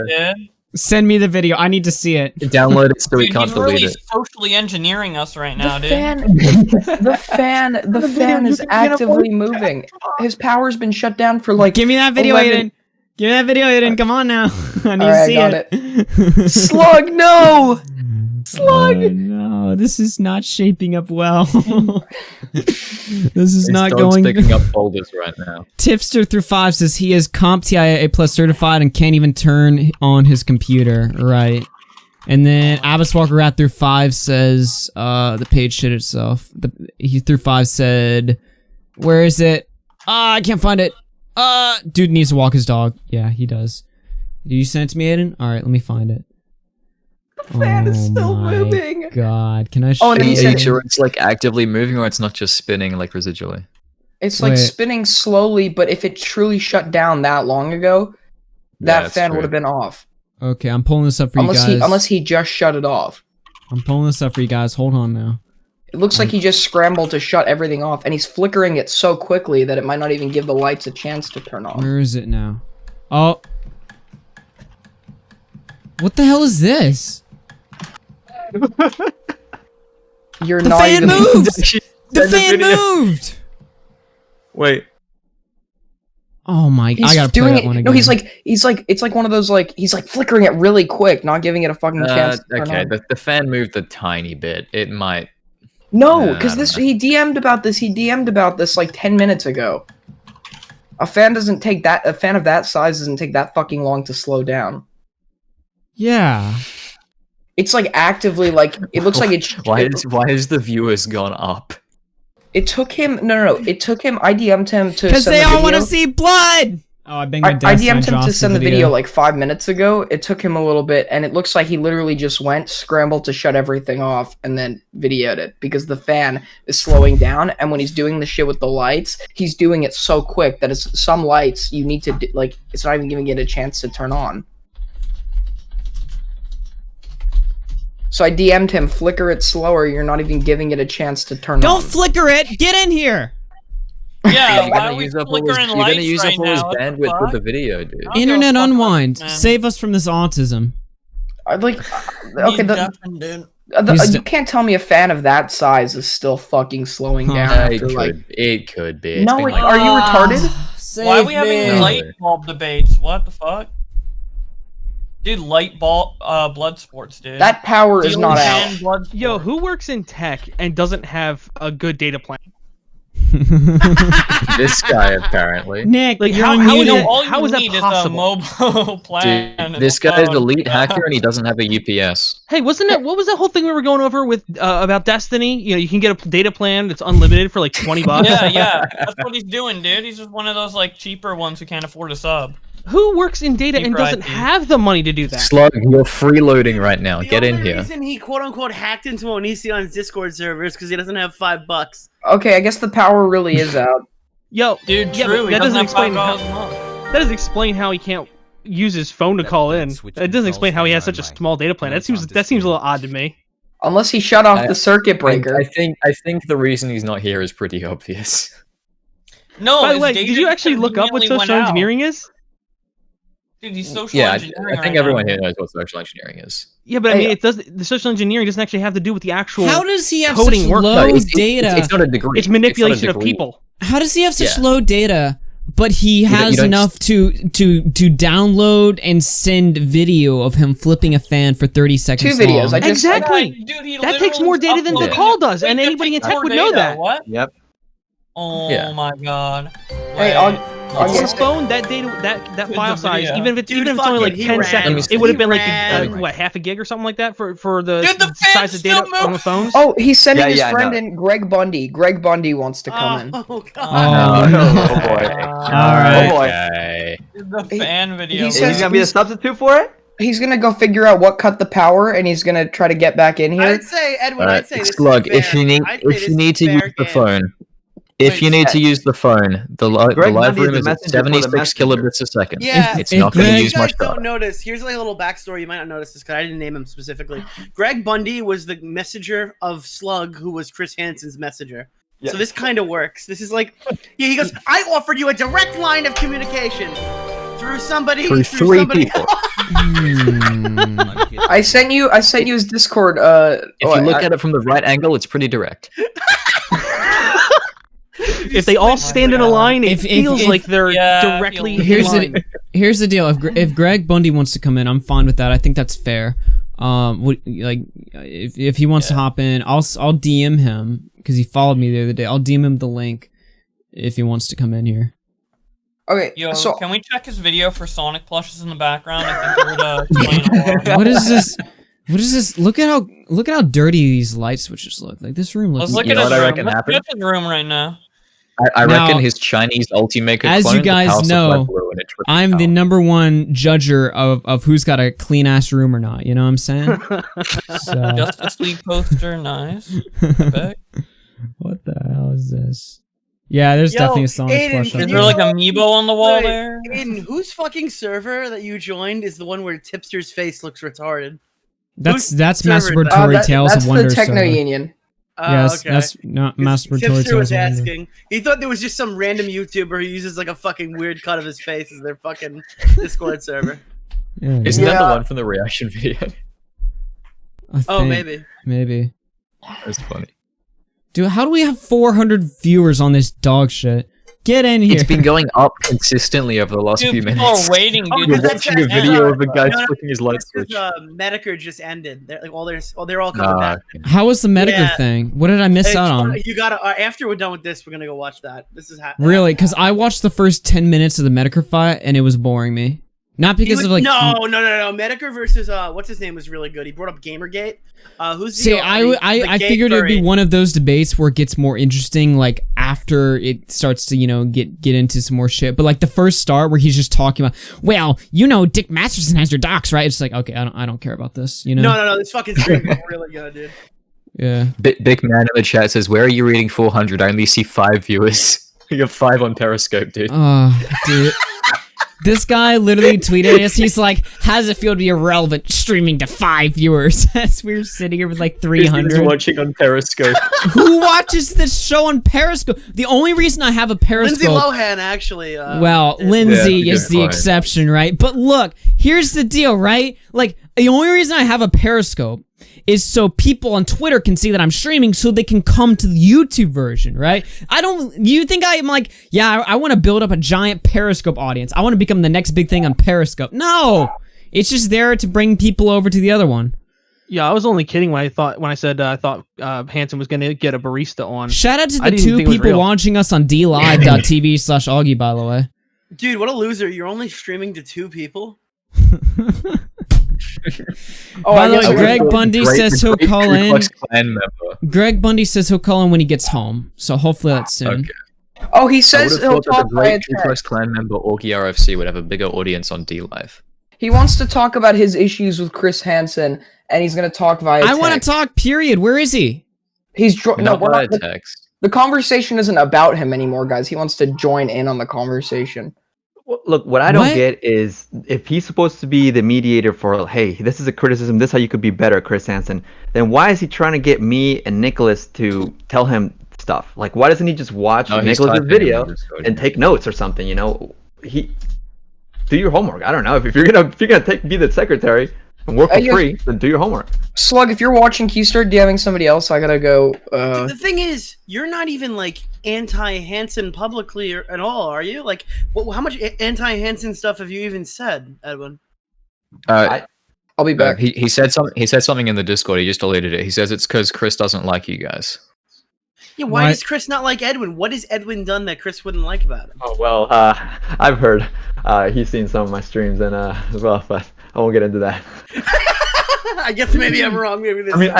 Send me the video. I need to see it. Download it so we can't delete He's it. socially engineering us right now, dude. The fan is actively moving. His power's been shut down for like... Give me that video, Aiden. Give me that video, Aiden. Come on now. I need to see it. Slug, no! Slug! Oh, no, this is not shaping up well. This is His not dog's going. picking up folders right now. Tipster through 5 says he is CompTIA A+ certified and can't even turn on his computer. Right. And then Abbas Walker Rat through 5 says the page shit itself. He through 5 said, where is it? I can't find it. Dude needs to walk his dog. Yeah, he does. Did you send it to me, Aiden? Alright, let me find it. The fan is still moving. God, can I Oh, and Are then you he said sure it's like actively moving or it's not just spinning like residually? it's like Wait. spinning slowly, but if it truly shut down that long ago, that that's fan true. would have been off. Okay, I'm pulling this up for you guys. Unless he just shut it off. I'm pulling this up for you guys. Hold on now. It looks like he just scrambled to shut everything off, and he's flickering it so quickly that it might not even give the lights a chance to turn on. Where is it now? Oh. What the hell is this? You're The not fan even moved! The fan moved! Wait. Oh my! He's I gotta play doing that it. one again. No, he's like, it's like one of those he's like flickering it really quick, not giving it a fucking chance. To turn Okay, on. the fan moved a tiny bit. It might. No, I because don't know. he DM'd about this. He DM'd about this like 10 minutes ago. A fan doesn't take that. A fan of that size doesn't take that fucking long to slow down. Yeah. It's like actively like it looks like it's. Why is the viewers gone up? It took him. No. It took him. I DM'd him to. Because send they the all want to video. see blood. Oh, I banged I my desk. DM'd him to Joss send the video like 5 minutes ago. It took him a little bit, and it looks like he literally just went, scrambled to shut everything off, and then videoed it because the fan is slowing down. And when he's doing the shit with the lights, he's doing it so quick that it's some lights you need to like. It's not even giving it a chance to turn on. So I DM'd him, flicker it slower. You're not even giving it a chance to turn on. Don't flicker it. Get in here. Yeah, You're why gonna are we use up all his, flickering you're gonna lights use right up all his now? What the bandwidth fuck? with the video, dude. I'll go Internet fuck off, unwind. man. Save us from this autism. I'd like. Okay, Dude. you can't tell me a fan of that size is still fucking slowing down It after like. could be. It's No, been wait, like- are you retarded? Why are we having me. light bulb debates? What the fuck? Dude, light bulb blood sports, dude. That power is Dealing not fan out. blood Yo, sport. who works in tech and doesn't have a good data plan? This guy apparently. Nick, Like, you're how unmuted. is it- All you how is that need possible? is a mobile plan. Dude, and this a guy's phone. elite hacker and he doesn't have a UPS. Hey, wasn't it? What was that whole thing we were going over with about Destiny? You know, you can get a data plan that's unlimited for like $20. Yeah, that's what he's doing, dude. He's just one of those like cheaper ones who can't afford a sub. Who works in data and Cheaper doesn't IP. have the money to do that? Slug, you're freeloading right now. The Get in only here. reason he quote unquote hacked into Onision's Discord server is because he doesn't have $5. Okay, I guess the power really is out. Yo, Dude, yeah, true. but He that doesn't have explain $5 how, a month. that doesn't explain how he can't use his phone to call in. That doesn't explain how he has such a small data plan. That seems a little odd to me. Unless he shut off the circuit breaker. I think the reason he's not here is pretty obvious. No, By the his way, data did you actually look up what conveniently social went out. engineering is? Dude, he's social Yeah, engineering I think right everyone now. here knows what social engineering is. Yeah, but I Hey, mean, it does. The social engineering doesn't actually have to do with the actual. How does he have coding such work. low No, data? It's not a degree. It's manipulation not a of degree. people. How does he have such Yeah. low data, but he You has don't- enough to download and send video of him flipping a fan for 30 seconds Two videos, long? I just- Exactly. Yeah, dude, he That takes literally more data than the uploaded call it. does, and Wait, that anybody in takes tech more would know data. that. What? Yep. Oh Yeah. my god. Hey, Wait. On Okay. his phone, that data, that With file the size, video. even if it's Dude, only fuck like it, he 10 ran. seconds, He it would have been like ran. what, half a gig or something like that for the Dude, the size fan's of data still on the phones. Oh, he's sending Yeah, his yeah, I friend know. in, Greg Bundy. Greg Bundy wants to come in. Oh Oh, god. no. Oh boy. Alright. Oh boy. Okay. The fan video. he Is says- he gonna be a substitute for it? He's gonna go figure out what cut the power, and he's gonna try to get back in here. I'd say, Edwin, Alright, I'd say this Slug, is if fair. you need I'd say this if you is need to fair use the game. phone, if Wait, you need to use the phone, the live Greg room Bundy is the is at messenger for the 76 messenger. kilobits a second. Yeah. It's If not going to Greg- use You guys much don't data. notice. Here's like a little backstory. You might not notice this because I didn't name him specifically. Greg Bundy was the messenger of Slug, who was Chris Hansen's messenger. Yeah. So this kind of works. This is like, yeah, he goes, I offered you a direct line of communication through somebody. Through three people. I sent you his Discord. If you look at it from the right angle, it's pretty direct. If they all stand in a line, it If- feels if- like they're Yeah, directly I feel- in Here's line. the deal. If Greg Bundy wants to come in, I'm fine with that. I think that's fair. like if he wants to hop in, I'll DM him because he followed me the other day. I'll DM him the link if he wants to come in here. Okay, Yo, so can we check his video for Sonic plushes in the background? I think they're playing What is this? What is this? Look at how dirty these light switches look. Like this room looks. Let's look at his room. Let's look at his room right now. I Now, reckon his Chinese Ultimaker as clone, you guys the power know, supply blew and it tripped I'm out. the apa judger of who's got a clean ass room or not. You know what I'm saying? So. Justice League poster, nice. I bet. What the hell is this? Yeah, there's definitely a Sonic Aiden, plush. Is there like amiibo on the wall there? Aiden, whose fucking server that you joined is the one where Tipster's face looks retarded? That's server is that? masturbatory tales that's of wonder. the Techno server. Union. Yes, okay. that's not masturbatory Tipster tales was of wonder. asking. He thought there was just some random YouTuber who uses like a fucking weird cut of his face as their fucking Discord server. Yeah, Isn't that the one from the reaction video? Oh, maybe. Maybe. That's funny. Dude, how do we have 400 viewers on this dog shit? Get in here. It's been going up consistently over the last few minutes. People are waiting, dude. You're watching a video of a guy flicking his light switch. Medicare just ended. They're like they're all coming back. How was the Medicare thing? What did I miss out on? You gotta after we're done with this, we're gonna go watch that. This is Really? Because I watched the first 10 minutes of the Medicare fight and it was boring me. Not because of like no. Medicare versus what's his name was really good. He brought up Gamergate. Who's the See, I figured it would be one of those debates where it gets more interesting, like after it starts to, you know, get into some more shit. But like the first start where he's just talking about, well, you know, Dick Masterson has your docs, right? It's like, okay, I don't care about this, you know? No, this fucking stream is really good, dude. Yeah. Big man in the chat says, "Where are you reading 400? I only see 5 viewers." You have 5 on Periscope, dude. Oh, dude. This guy literally tweeted us. He's like, "How does it feel to be irrelevant streaming to 5 viewers?" As we were sitting here with like 300. Who's watching on Periscope? Who watches this show on Periscope? The only reason I have a Periscope. Lindsay Lohan actually. Well, Lindsay is the exception, right? But look, here's the deal, right? Like, the only reason I have a Periscope is so people on Twitter can see that I'm streaming so they can come to the YouTube version, right? You think I'm like, yeah, I want to build up a giant Periscope audience. I want to become the next big thing on Periscope. No! It's just there to bring people over to the other one. Yeah, I was only kidding when I said I thought Hansen was gonna get a barista on. Shout out to the 2 people watching us on dlive.tv/Augie, by the way. Dude, what a loser. You're only streaming to 2 people? By the way, Greg Bundy says he'll call in. Greg Bundy says he'll call in when he gets home, so hopefully that's soon. Okay. Oh, he says he'll talk by a Ku Klux Klan member AugieRFC would have a bigger audience on DLive. He wants to talk about his issues with Chris Hansen, and he's going to talk via text. I want to talk, period. Where is he? He's not via text. The conversation isn't about him anymore, guys. He wants to join in on the conversation. Look, what I don't get is if he's supposed to be the mediator for, hey, this is a criticism, this is how you could be better, Chris Hansen, then why is he trying to get me and Nicholas to tell him stuff? Like, why doesn't he just watch Nicholas's video and take notes or something, you know? Do your homework. I don't know. If you're gonna be the secretary and work for free, then do your homework. Slug, if you're watching, can you start DMing somebody else? I gotta go. The thing is, you're not even like anti-Hansen publicly at all, are you? Like, how much anti-Hansen stuff have you even said, Edwin? I'll be back. He said something in the Discord. He just deleted it. He says it's because Chris doesn't like you guys. Yeah, why does Chris not like Edwin? What has Edwin done that Chris wouldn't like about him? Oh well, I've heard he's seen some of my streams and as well, but I won't get into that. I guess maybe I'm wrong. Maybe this. I mean,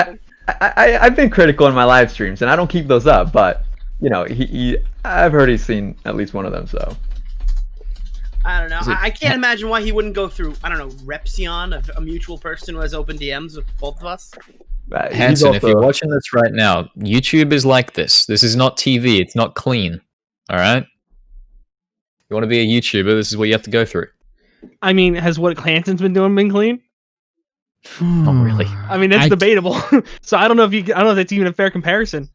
I've been critical in my live streams and I don't keep those up, but you know, I've heard he's seen at least one of them. So I don't know. I can't imagine why he wouldn't go through, I don't know, Repsion, a mutual person who has open DMs with both of us. Hansen, if you're watching this right now, YouTube is like this. This is not TV. It's not clean. All right? You want to be a YouTuber, this is what you have to go through. I mean, has what Hansen's been doing been clean? Not really. I mean, that's debatable. So I don't know if that's even a fair comparison.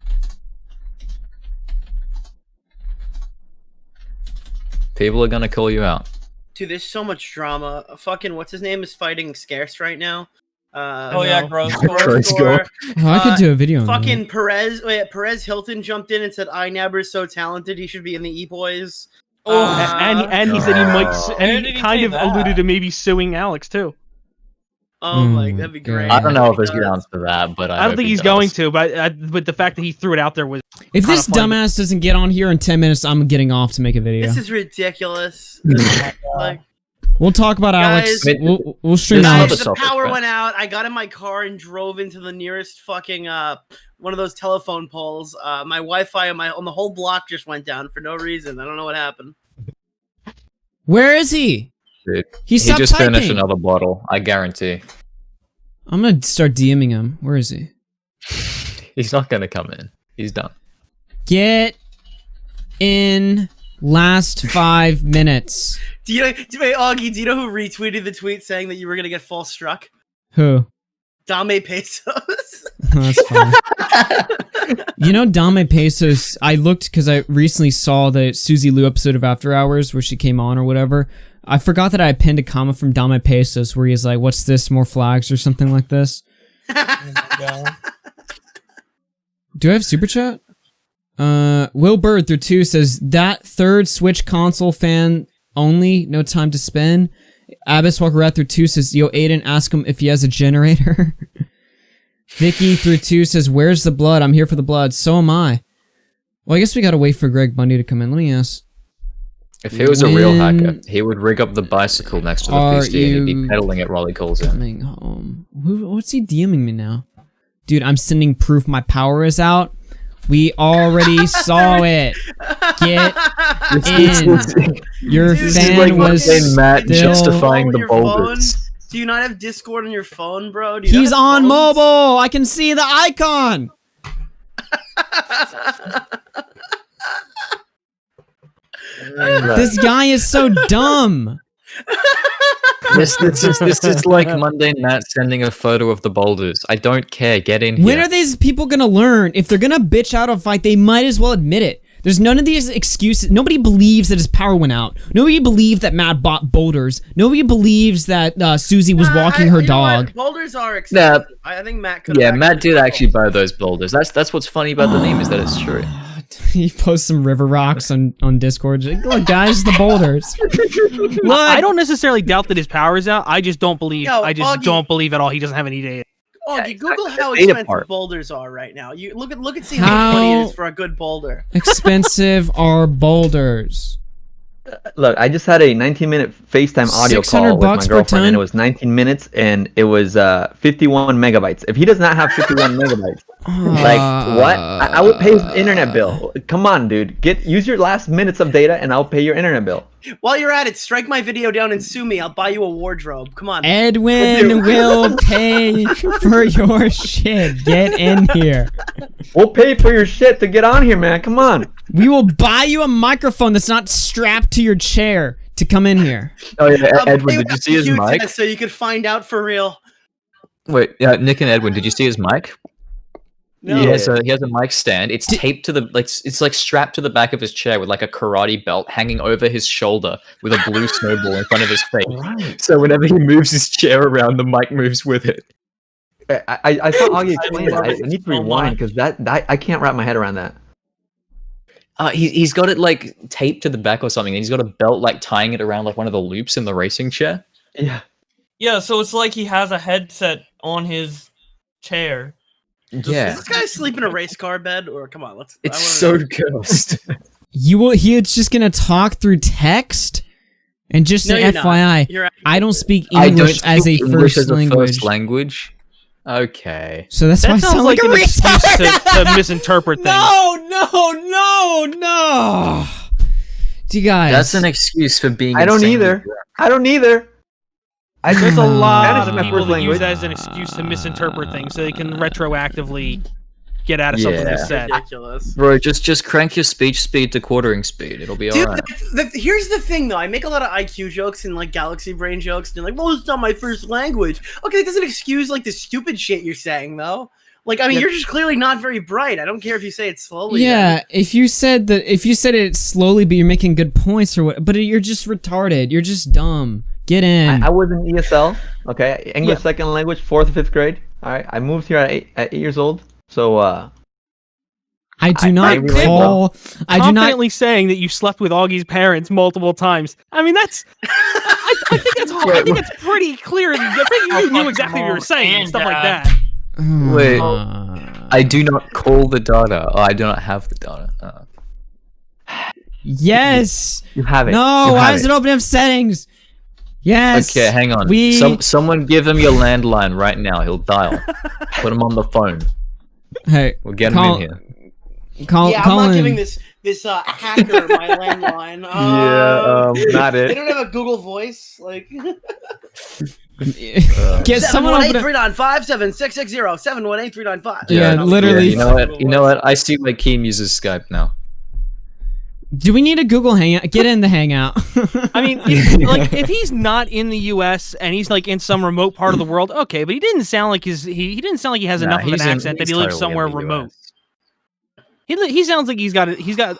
People are gonna call you out. Dude, there's so much drama. Fucking what's his name is fighting Scarce right now. Gross. Oh, I could do a video on fucking Perez. Perez Hilton jumped in and said, "Inabber is so talented. He should be in the E-Boys." And he said he might, and he kind of alluded to maybe suing Alex too. Oh my, that'd be great. I don't know if there's grounds for that, but I don't think he's going to. But the fact that he threw it out there was. If this dumbass doesn't get on here in 10 minutes, I'm getting off to make a video. This is ridiculous. Like, we'll talk about guys, Alex. We'll stream guys, Alex. the power went out. I got in my car and drove into the nearest fucking one of those telephone poles. My Wi-Fi on the whole block just went down for no reason. I don't know what happened. Where is he? Dude, He just typing. finished another bottle, I guarantee. I'm gonna start DMing him. Where is he? He's not gonna come in. He's done. Get in last 5 minutes. Wait, Augie, do you know who retweeted the tweet saying that you were gonna get false struck? Who? Dame Pesos. That's funny. You know Dame Pesos, I looked because I recently saw the Susie Liu episode of After Hours where she came on or whatever. I forgot that I pinned a comment from Dame Pesos where he's like, what's this, more flags or something like this? Do I have super chat? Will Bird through 2 says, that third Switch console fan only, no time to spend. Abbas Walker Rat through 2 says, yo, Aiden, ask him if he has a generator. Vicky through 2 says, where's the blood? I'm here for the blood. So am I. Well, I guess we gotta wait for Greg Bundy to come in. Let me ask. If he was a real hacker, he would rig up the bicycle next to the PC and he'd be pedaling it while he calls in. Coming home. What's he DMing me now? Dude, I'm sending proof my power is out. We already saw it. Get in. Your fan was Matt still justifying the boulders. Do you not have Discord on your phone, bro? He's on mobile. I can see the icon. This guy is so dumb. This is like Monday Matt sending a photo of the boulders. I don't care. Get in here. When are these people gonna learn? If they're gonna bitch out a fight, they might as well admit it. There's none of these excuses. Nobody believes that his power went out. Nobody believes that Matt bought boulders. Nobody believes that Susie was walking her dog. Boulders are expensive. I think Matt could. Yeah, Matt did actually buy those boulders. That's what's funny about the meme is that it's true. He posts some river rocks on Discord. Like, look, guys, the boulders. Look, I don't necessarily doubt that his power is out. I just don't believe. I just don't believe at all. He doesn't have any data. Augie, Google how expensive boulders are right now. You look and see how money it is for a good boulder. Expensive are boulders. Look, I just had a 19-minute FaceTime audio call with my girlfriend, and it was 19 minutes, and it was 51 megabytes. If he does not have 51 megabytes, like what? I would pay his internet bill. Come on, dude. Use your last minutes of data, and I'll pay your internet bill. While you're at it, strike my video down and sue me. I'll buy you a wardrobe. Come on. Edwin will pay for your shit. Get in here. We'll pay for your shit to get on here, man. Come on. We will buy you a microphone that's not strapped to your chair to come in here. Oh yeah, Edwin, did you see his mic? So you could find out for real. Wait, Nick and Edwin, did you see his mic? No. He has a mic stand. It's taped to the it's like strapped to the back of his chair with like a karate belt hanging over his shoulder with a blue snowball in front of his face. Right. So whenever he moves his chair around, the mic moves with it. I saw Augie explain it. I need to rewind because that I can't wrap my head around that. He's got it like taped to the back or something, and he's got a belt like tying it around like one of the loops in the racing chair. Yeah. Yeah, so it's like he has a headset on his chair. Yeah. Does this guy sleep in a race car bed, or come on, let's? It's so cursed. He's just gonna talk through text, and just No, an you're FYI, I don't speak English as a first language. Okay. So that's why I sound like an a excuse to misinterpret things. No. Do you guys? That's an excuse for being. I don't either. There's a lot of people that use that as an excuse to misinterpret things, so they can retroactively get out of something that's said. Ridiculous. Bro, just crank your speech speed to quartering speed. It'll be alright. Here's the thing, though. I make a lot of IQ jokes and like galaxy brain jokes, and they're like, "Well, it's not my first language." Okay, that doesn't excuse like the stupid shit you're saying, though. Like, I mean, you're just clearly not very bright. I don't care if you say it slowly. Yeah, if you said it slowly, but you're making good points or what, but you're just retarded. You're just dumb. Get in. I was in ESL, okay, English second language, 4th and 5th grade. All right, I moved here at 8 years old, so I do not call. I do not. Confidently saying that you slept with Augie's parents multiple times. I mean, that's. I think that's. I think it's pretty clear. I think you knew exactly what you were saying and stuff like that. Wait, I do not call the data. Oh, I do not have the data. Yes. You have it. No, why is it opening up settings? Yes. Okay, hang on. Someone give him your landline right now. He'll dial. Put him on the phone. Hey, we'll get him in here. I'm not giving this hacker my landline. Not it. They don't have a Google Voice, like. Get someone 718-395-7660. 718-395. Yeah, literally. You know what? I see why Keem uses Skype now. Do we need a Google Hangout? Get in the Hangout. I mean, if he's not in the U.S. and he's like in some remote part of the world, okay. But he didn't sound like he didn't sound like he has enough of an accent that he lives somewhere remote. He sounds like he's got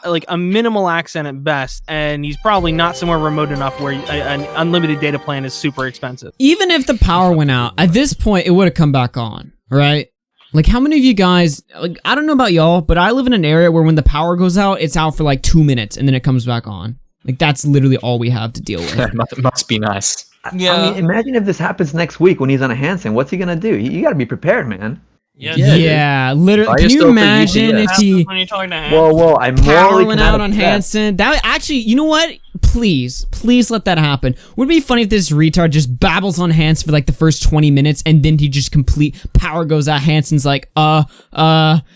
like a minimal accent at best, and he's probably not somewhere remote enough where an unlimited data plan is super expensive. Even if the power went out, at this point, it would have come back on, right? Like, how many of you guys, like, I don't know about y'all, but I live in an area where when the power goes out, it's out for like 2 minutes, and then it comes back on. Like, that's literally all we have to deal with. That must be nice. Yeah. I mean, imagine if this happens next week when he's on a Hansen. What's he gonna do? You gotta be prepared, man. Yeah, literally. Can you imagine if he? Whoa! I'm power went out on Hansen. That actually, you know what? Please let that happen. Would it be funny if this retard just babbles on Hansen for like the first 20 minutes and then he just power goes out. Hansen's like,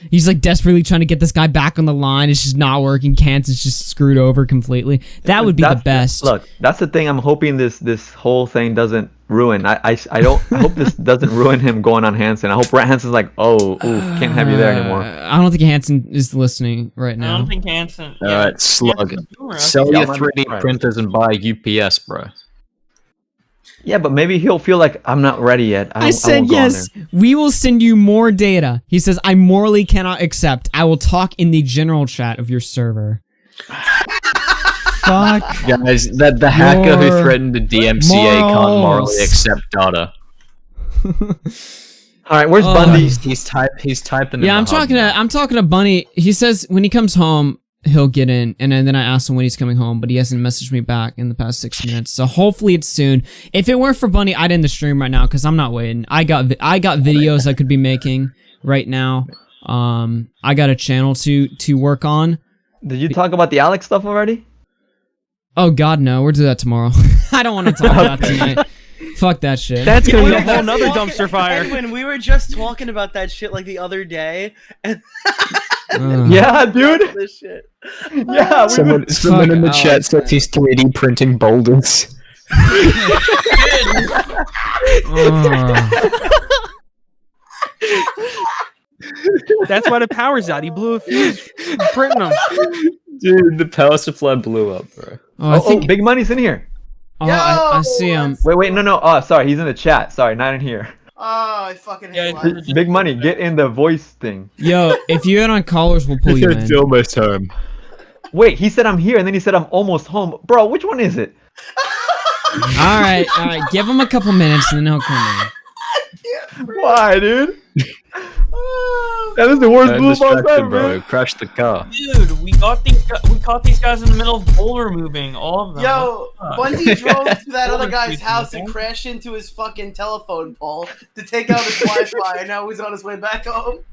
he's like desperately trying to get this guy back on the line. It's just not working. Hansen's just screwed over completely. That would be the best. Look, that's the thing. I'm hoping this whole thing doesn't ruin. I hope this doesn't ruin him going on Hansen. I hope Hansen's like, can't have you there anymore. I don't think Hansen is listening right now. I don't think Hansen. Alright, slug. Sell your 3D printers and buy UPS, bro. Yeah, but maybe he'll feel like I'm not ready yet. I said yes. We will send you more data. He says, I morally cannot accept. I will talk in the general chat of your server. Fuck. Guys, the hacker who threatened the DMCA can't morally accept data. Alright, where's Bundy? He's typing. Yeah, I'm talking to Bunny. He says when he comes home, he'll get in, and then I asked him when he's coming home, but he hasn't messaged me back in the past 6 minutes. So hopefully it's soon. If it weren't for Bunny, I'd end the stream right now because I'm not waiting. I got videos I could be making right now. I got a channel to work on. Did you talk about the Alex stuff already? Oh God, no. We'll do that tomorrow. I don't want to talk about that tonight. Fuck that shit. That's gonna be a whole nother dumpster fire. Edwin, we were just talking about that shit like the other day, and yeah, dude. This shit. Yeah, someone in the chat says he's 3D printing boulders. That's why the power's out. He blew a fuse printing them. Dude, the power supply blew up, bro. Oh, Big Money's in here. Oh, I see him. Wait, no. Oh, sorry, he's in the chat. Sorry, not in here. Oh, I fucking hate Big Money, get in the voice thing. Yo, if you get on callers, we'll pull you in. It's almost home. Wait, he said I'm here, and then he said I'm almost home. Bro, which one is it? All right. Give him a couple minutes, and then he'll come in. Why, dude? That is the worst move I've ever, bro. Crash the car. Dude, we caught these guys in the middle of boulder moving, all of them. Yo, Bundy drove to that other guy's house and crashed into his fucking telephone pole to take out his Wi-Fi, and now he's on his way back home.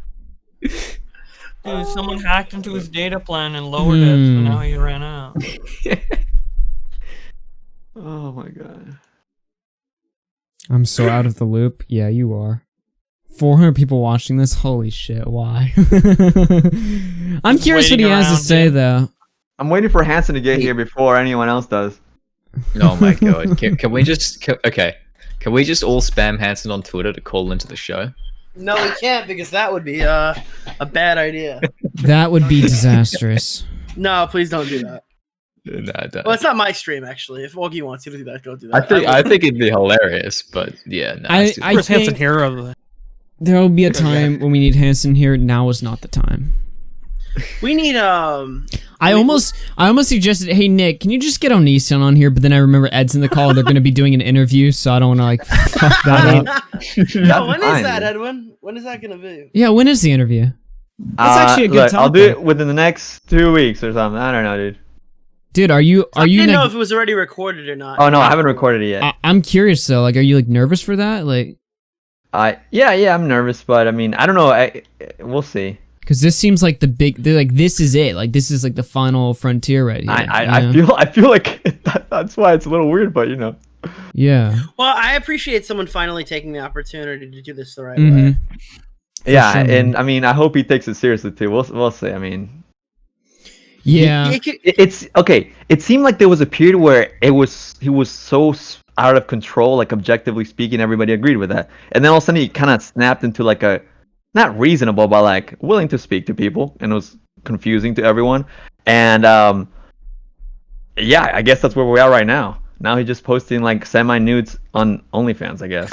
Dude, someone hacked into his data plan and lowered it, so now he ran out. Oh my god. I'm so out of the loop. Yeah, you are. 400 people watching this? Holy shit, why? I'm curious what he has to say, though. I'm waiting for Hansen to get here before anyone else does. Oh my god. Can we just... Can we just all spam Hansen on Twitter to call into the show? No, we can't, because that would be a bad idea. That would be disastrous. No, please don't do that. No, don't. Well, it's not my stream, actually. If Augie wants you to do that, go do that. I think it'd be hilarious, but yeah, no. Chris Hansen hero. There will be a time when we need Hansen here. Now is not the time. We need I almost suggested, hey Nick, can you just get Onision on here? But then I remember Ed's in the call. They're going to be doing an interview, so I don't want to fuck that up. No, when is that, Edwin? When is that going to be? Yeah, when is the interview? That's actually a good look, topic. I'll do it within the next 2 weeks or something. I don't know, dude. Dude, are you I didn't know if it was already recorded or not. Oh no, I haven't recorded it yet. I'm curious though. Like, are you like nervous for that? Like, yeah, I'm nervous, but I mean, I don't know. We'll see. Because this seems like this is it. Like, this is like the final frontier right here. I feel like that's why it's a little weird, but you know. Yeah. Well, I appreciate someone finally taking the opportunity to do this the right Mm-hmm. way. Yeah, sure, and I mean, I hope he takes it seriously too. We'll see. I mean. Yeah. It's okay. It seemed like there was a period where he was so out of control, like objectively speaking, everybody agreed with that. And then all of a sudden he kind of snapped into like a, not reasonable, but like willing to speak to people, and it was confusing to everyone. And yeah, I guess that's where we are right now. Now he's just posting like semi-nudes on OnlyFans, I guess.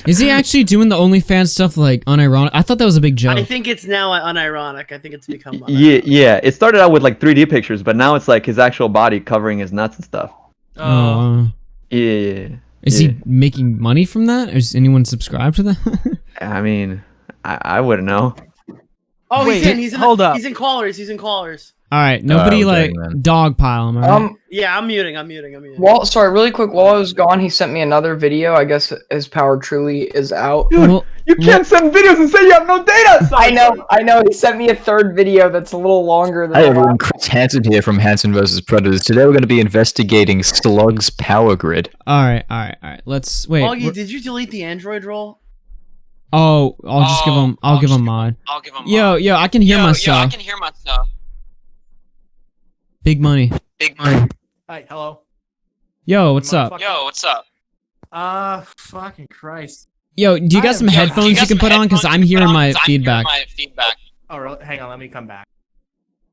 Is he actually doing the OnlyFans stuff like unironic? I thought that was a big joke. I think it's now unironic. I think it's become Yeah. It started out with like 3D pictures, but now it's like his actual body covering his nuts and stuff. Yeah. Is he making money from that? Is anyone subscribed to that? I mean, I wouldn't know. Oh, Wait, he's in hold He's in callers. He's in callers. All right, nobody like dogpile him. All right? Yeah, I'm muting. Well, sorry, really quick. While I was gone, he sent me another video. I guess his power truly is out. Dude, you can't send videos and say you have no data. I know. He sent me a third video that's a little longer than. Hey everyone, Chris Hansen here from Hansen vs. Predators. Today we're going to be investigating Slug's power grid. All right. Let's wait. Augie, did you delete the Android role? Oh, I'll just give him. I'll give him mod. Yo, I can hear myself. Big money. Hi, hello. Yo, what's up? Fucking Christ. Yo, do you got some headphones you can put on? Because I'm hearing my feedback. Oh, really? Hang on, let me come back.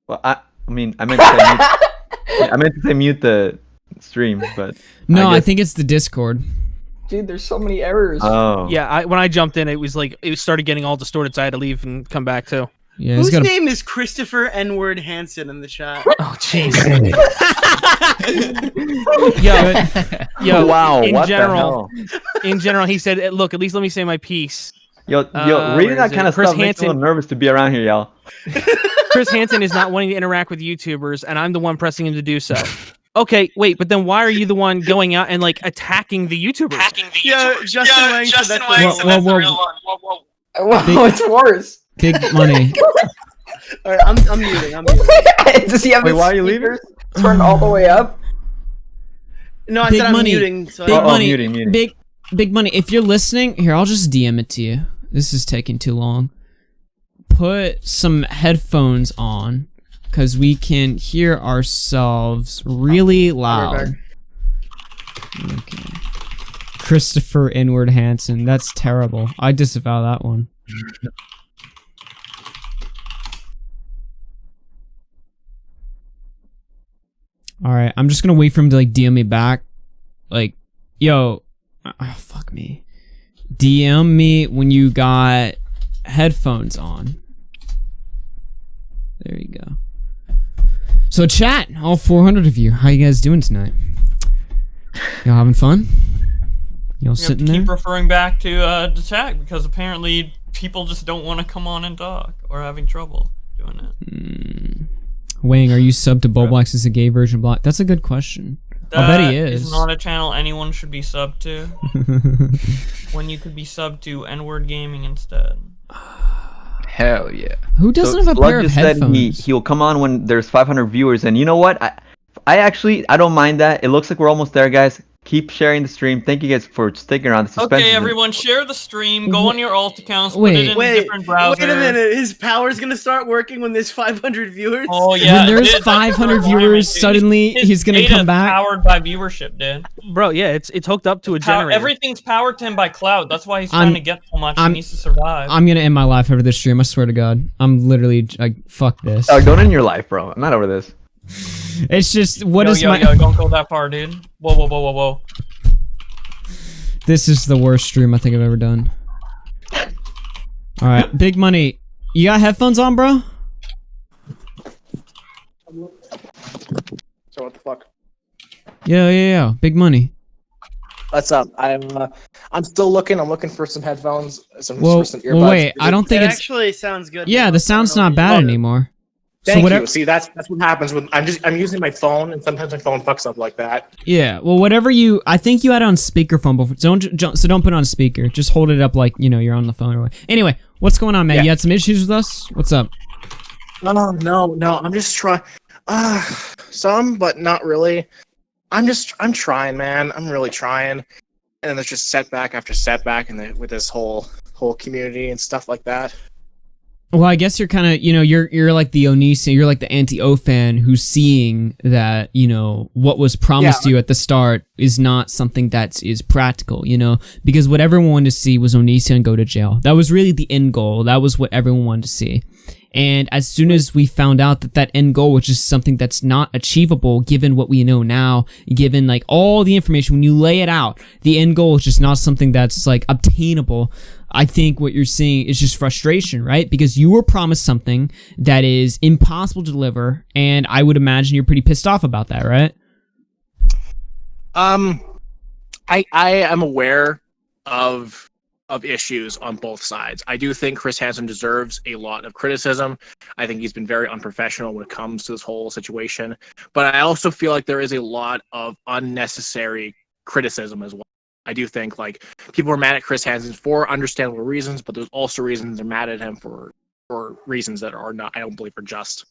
Well, I mean, I meant to say mute, I meant to say mute the stream, but No, I think it's the Discord. Dude, there's so many errors. Oh. Yeah, when I jumped in, it was like it started getting all distorted, so I had to leave and come back too. Yeah, Whose name is Christopher N-word Hansen in the chat? Oh, jeez. Yo, wow, in what general, the hell? In general, he said, "Look, at least let me say my piece." Yo, reading that kind of Chris stuff makes me a little nervous to be around here, y'all. Chris Hansen is not wanting to interact with YouTubers, and I'm the one pressing him to do so. Okay, wait, but then why are you the one going out and like attacking the YouTubers? Yeah, Justin Wang said that's the real one. Whoa, it's worse. Big money. All right, I'm muting. Does he have Wait, his why are you leaving? speakers turned all the way up? No, I Big said I'm money. muting. So Big money. Muting. Big money. If you're listening, here, I'll just DM it to you. This is taking too long. Put some headphones on, because we can hear ourselves really loud. Okay. Christopher Inward Hansen. That's terrible. I disavow that one. Alright, I'm just gonna wait for him to like DM me back. Like, yo, fuck me. DM me when you got headphones on. There you go. So chat, all 400 of you, how you guys doing tonight? Y'all having fun? Y'all sitting there? Keep referring back to the chat because apparently people just don't want to come on and talk or having trouble doing it. Wang, are you subbed to Bowblax as a gay version of Block? That's a good question. I'll bet he is. It's not a channel anyone should be subbed to. When you could be subbed to N-word gaming instead. Hell yeah. Who doesn't have a Slug pair of just said headphones? he'll come on when there's 500 viewers, and you know what? I actually don't mind that. It looks like we're almost there, guys. Keep sharing the stream. Thank you guys for sticking around. The suspense Okay, is- everyone, share the stream. Go on your alt accounts. Put Wait. it in a different browser. Wait a minute. His power's gonna start working when there's 500 viewers. Oh yeah. When there's that's the 500 requirement, viewers, dude. suddenly His he's gonna data's come back. Powered by viewership, dude. Bro, yeah, it's hooked up to a generator. Everything's powered to him by cloud. That's why he's trying to get so much. He needs to survive. I'm gonna end my life over this stream, I swear to God. I'm literally like, fuck this. Don't end your life, bro. I'm not over this. It's just, what is yo, my... don't go that far, dude. Whoa. This is the worst stream I think I've ever done. Alright, Big Money. You got headphones on, bro? So what the fuck? Yeah. Big Money. What's up? I'm still looking. I'm looking for some headphones, for some earbuds. Well, wait. I don't think it it's actually sounds good. Yeah, the sound's not bad anymore. Thank you. See, that's what happens when I'm using my phone, and sometimes my phone fucks up like that. Yeah. Well, I think you had it on speakerphone before. Don't put it on speaker. Just hold it up like you're on the phone or what. Anyway, what's going on, man? Yeah. You had some issues with us? What's up? No. I'm just trying. Some, but not really. I'm trying, man. I'm really trying. And then there's just setback after setback, with this whole community and stuff like that. Well, I guess you're kind of, you're like the Onision, you're like the anti-O fan who's seeing that, what was promised to you at the start is not something that is practical, because what everyone wanted to see was Onision go to jail. That was really the end goal. That was what everyone wanted to see. And as soon as we found out that end goal, which is something that's not achievable given what we know now, given like all the information, when you lay it out, the end goal is just not something that's like obtainable. I think what you're seeing is just frustration, right? Because you were promised something that is impossible to deliver, and I would imagine you're pretty pissed off about that, right? I am aware of issues on both sides. I do think Chris Hansen deserves a lot of criticism. I think he's been very unprofessional when it comes to this whole situation. But I also feel like there is a lot of unnecessary criticism as well. I do think like people are mad at Chris Hansen for understandable reasons, but there's also reasons they're mad at him for reasons that are not, I don't believe, are just.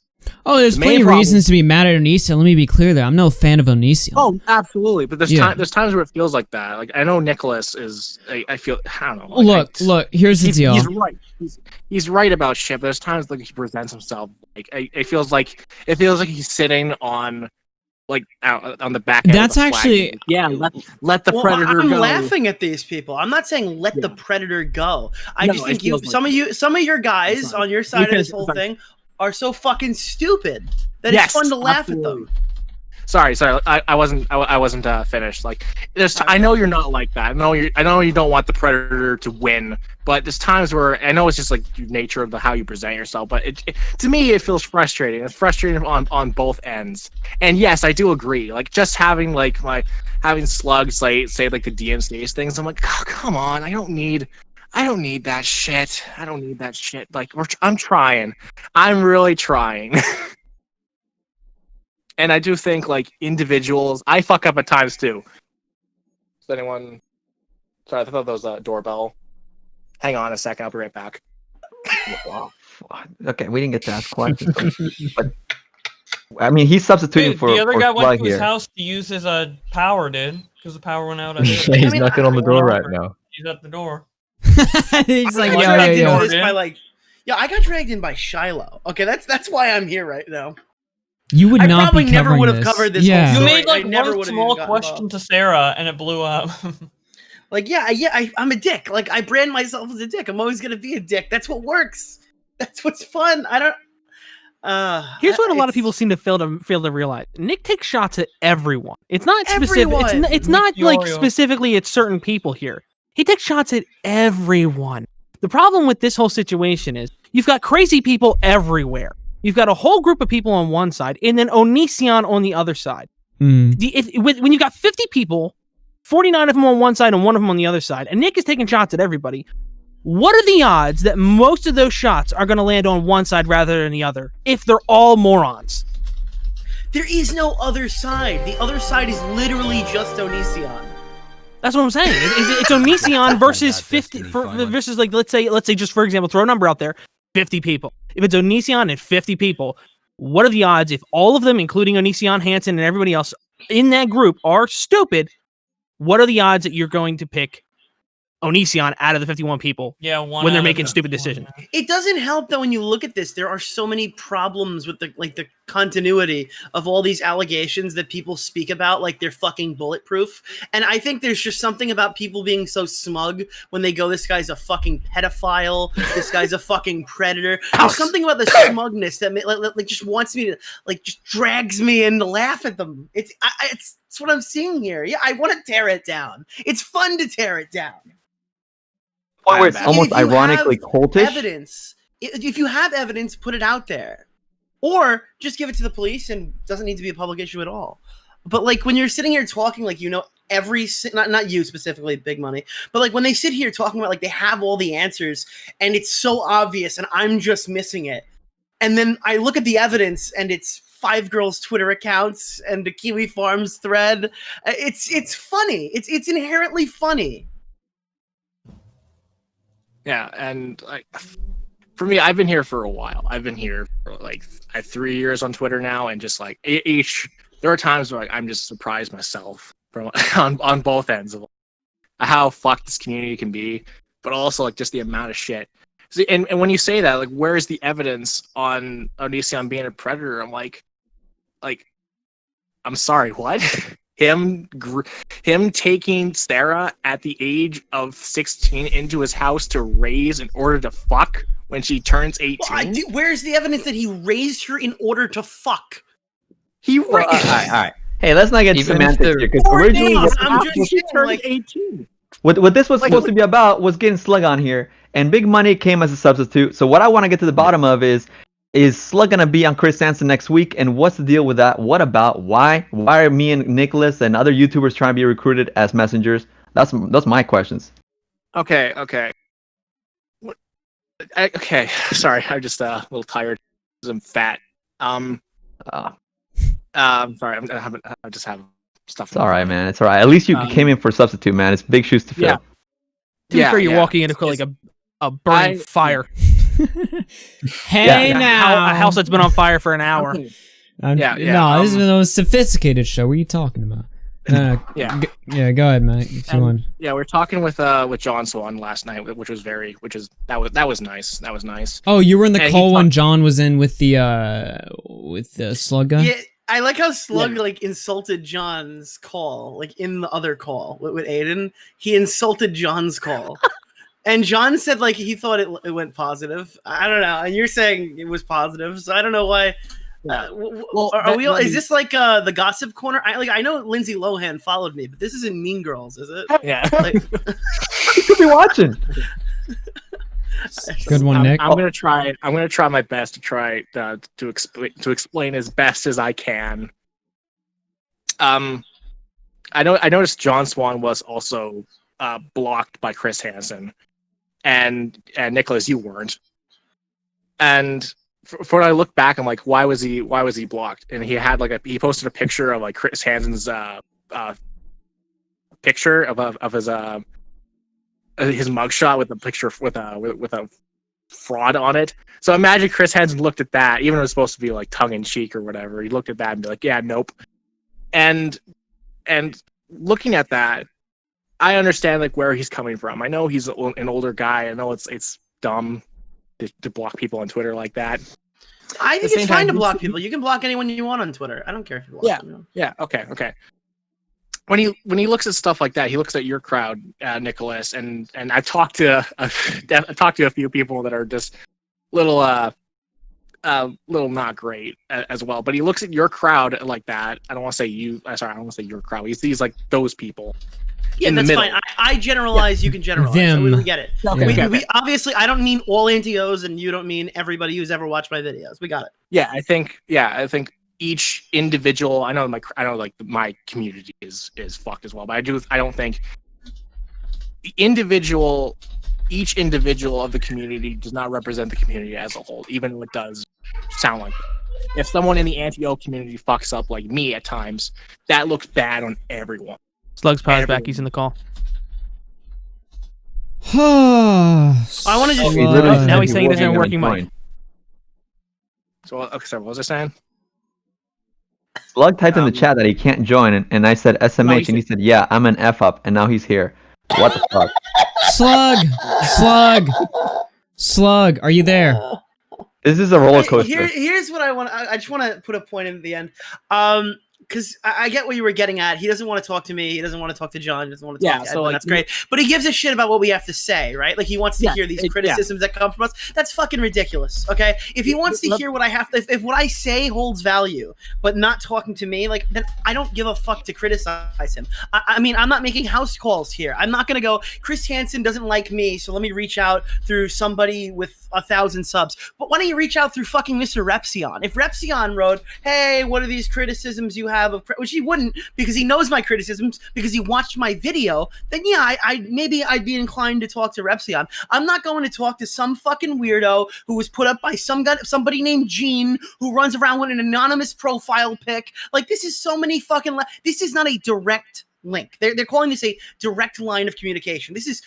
Oh, there's plenty of reasons to be mad at Onision. Let me be clear there. I'm no fan of Onision. Oh, absolutely. But there's times where it feels like that. Like I know Nicholas is. I feel. I don't know. Like, look. Here's the deal. He's right. He's right about shit. But there's times like he presents himself like it feels like he's sitting on. Like out on the back end. That's actually let the predator I'm go. laughing at these people. I'm not saying let the predator go. I just think some of your guys on your side of this whole thing are so fucking stupid that it's fun to laugh at them. Sorry, I wasn't finished. Like, I know you're not like that. I know you don't want the predator to win, but there's times where I know it's just like the nature of how you present yourself. But to me, it feels frustrating. It's frustrating on both ends. And yes, I do agree. Like just having having slugs say like the DMCA things. I'm like, oh, come on, I don't need that shit. I don't need that shit. Like I'm trying. I'm really trying. And I do think, like, individuals... I fuck up at times, too. Is anyone... Sorry, I thought that was a doorbell. Hang on a second, I'll be right back. Okay, we didn't get to ask questions. But, I mean, he's substituting for the other guy went to his here. house to use his power, dude. Because the power went out. He's knocking on the door right now. He's at the door. He's like, I got dragged in by Shiloh. Okay, that's why I'm here right now. You would I not probably be never would have this. covered this. Yeah. Whole You story. made like never one small question to Sarah, and it blew up. Like, I'm a dick. Like, I brand myself as a dick. I'm always gonna be a dick. That's what works. That's what's fun. I don't. Here's what a lot of people seem to fail to realize: Nick takes shots at everyone. It's not specific. It's not like specifically at certain people here. He takes shots at everyone. The problem with this whole situation is you've got crazy people everywhere. You've got a whole group of people on one side, and then Onision on the other side. When you got 50 people, 49 of them on one side and one of them on the other side, and Nick is taking shots at everybody, what are the odds that most of those shots are going to land on one side rather than the other, if they're all morons? There is no other side. The other side is literally just Onision. That's what I'm saying. It's Onision versus 50 versus like let's say just for example, throw a number out there, 50 people. If it's Onision and 50 people, what are the odds if all of them, including Onision, Hansen, and everybody else in that group, are stupid? What are the odds that you're going to pick Onision out of the 51 people when they're making stupid decisions? It doesn't help that when you look at this, there are so many problems with the continuity of all these allegations that people speak about, like they're fucking bulletproof. And I think there's just something about people being so smug when they go, this guy's a fucking pedophile, this guy's a fucking predator. There's something about the smugness that like just wants me to, like, just drags me in to laugh at them. It's what I'm seeing here. Yeah, I want to tear it down. It's fun to tear it down. Where it's almost ironically cultish. Evidence. If you have evidence, put it out there, or just give it to the police, and it doesn't need to be a public issue at all. But like when you're sitting here talking, like not you specifically, Big Money, but like when they sit here talking about like they have all the answers and it's so obvious and I'm just missing it, and then I look at the evidence and it's 5 girls' Twitter accounts and the Kiwi Farms thread. It's funny. It's inherently funny. Yeah, and like for me, I've been here for a while. I've been here for like 3 years on Twitter now, and just like there are times where like, I'm just surprised myself from on both ends of how fucked this community can be, but also like just the amount of shit. See, and when you say that, like, where is the evidence on Onision being a predator? I'm like, I'm sorry, what? Him taking Sarah at the age of 16 into his house to raise in order to fuck when she turns 18. Well, where's the evidence that he raised her in order to fuck? He all right. Hey, let's not get semantics here, because originally she turned 18. What this was supposed to be about was getting Slug on here, and Big Money came as a substitute. So what I want to get to the bottom of is Slug gonna be on Chris Hansen next week, and what's the deal with that? What about why are me and Nicholas and other YouTubers trying to be recruited as messengers? That's my questions. Okay. Okay, sorry, I'm just a little tired because I'm fat. I'm sorry, I just have stuff. It's all right, man. It's all right. At least you came in for substitute, man. It's big shoes to fill. Yeah. To be fair, you're walking into like a burning fire. Hey, now a house that's been on fire for an hour. No, this is the most sophisticated show. What are you talking about? Yeah, go ahead, Matt. If you want. Yeah, we're talking with John Swan last night, that was nice. That was nice. Oh, you were in the call when John was in with the Slug guy? Yeah, I like how Slug like insulted John's call, like in the other call with Aiden. He insulted John's call. And John said like he thought it went positive. I don't know. And you're saying it was positive, so I don't know why. Are we all? Is this like the gossip corner? I know Lindsay Lohan followed me, but this isn't Mean Girls, is it? Yeah. You could be watching. Good one, Nick. I'm gonna try my best to try to explain as best as I can. I noticed John Swan was also blocked by Chris Hansen, and Nicholas, you weren't. And for when I look back, I'm like, why was he blocked? And he had he posted a picture of like Chris Hansen's picture of his mugshot with a picture with a fraud on it. So imagine Chris Hansen looked at that, even though it was supposed to be like tongue in cheek or whatever. He looked at that and be like, yeah, nope. And looking at that, I understand like where he's coming from. I know he's an older guy. I know it's dumb to block people on Twitter like that. I think it's fine to block people. You can block anyone you want on Twitter. I don't care if you block them. Yeah. Okay. When he looks at stuff like that, he looks at your crowd, Nicholas, and I've talked to a few people that are just little not great as well. But he looks at your crowd like that. I don't want to say you. Sorry, I don't want to say your crowd. He sees like those people. Yeah, that's fine. I generalize. You can generalize. So we get it. Okay. We obviously, I don't mean all anti-Os, and you don't mean everybody who's ever watched my videos. We got it. Yeah, I think each individual. I know my community is fucked as well, but I don't think each individual of the community does not represent the community as a whole, even though it does sound like it. If someone in the anti-O community fucks up like me at times, that looks bad on everyone. Slug's paused back. He's in the call. I want to just. Now he's saying it isn't working mic. So, okay, sorry, what was I saying? Slug typed in the chat that he can't join, and I said SMH, and he said, yeah, I'm an F up, and now he's here. What the fuck? Slug, are you there? This is a roller coaster. Here's what I want. I just want to put a point in at the end. Because I get what you were getting at. He doesn't want to talk to me. He doesn't want to talk to John. He doesn't want to talk to Edwin. That's great. But he gives a shit about what we have to say, right? Like, he wants to hear these criticisms that come from us. That's fucking ridiculous, okay? If he wants to hear what I have to... If what I say holds value, but not talking to me, like, then I don't give a fuck to criticize him. I mean, I'm not making house calls here. I'm not going to go, Chris Hansen doesn't like me, so let me reach out through somebody with 1,000 subs. But why don't you reach out through fucking Mr. Repsion? If Repsion wrote, hey, what are these criticisms you have have, which he wouldn't because he knows my criticisms because he watched my video, then yeah, maybe I'd be inclined to talk to RFC on. I'm not going to talk to some fucking weirdo who was put up by somebody named Gene who runs around with an anonymous profile pic. Like, this is so many fucking. This is not a direct link. They're calling this a direct line of communication. This is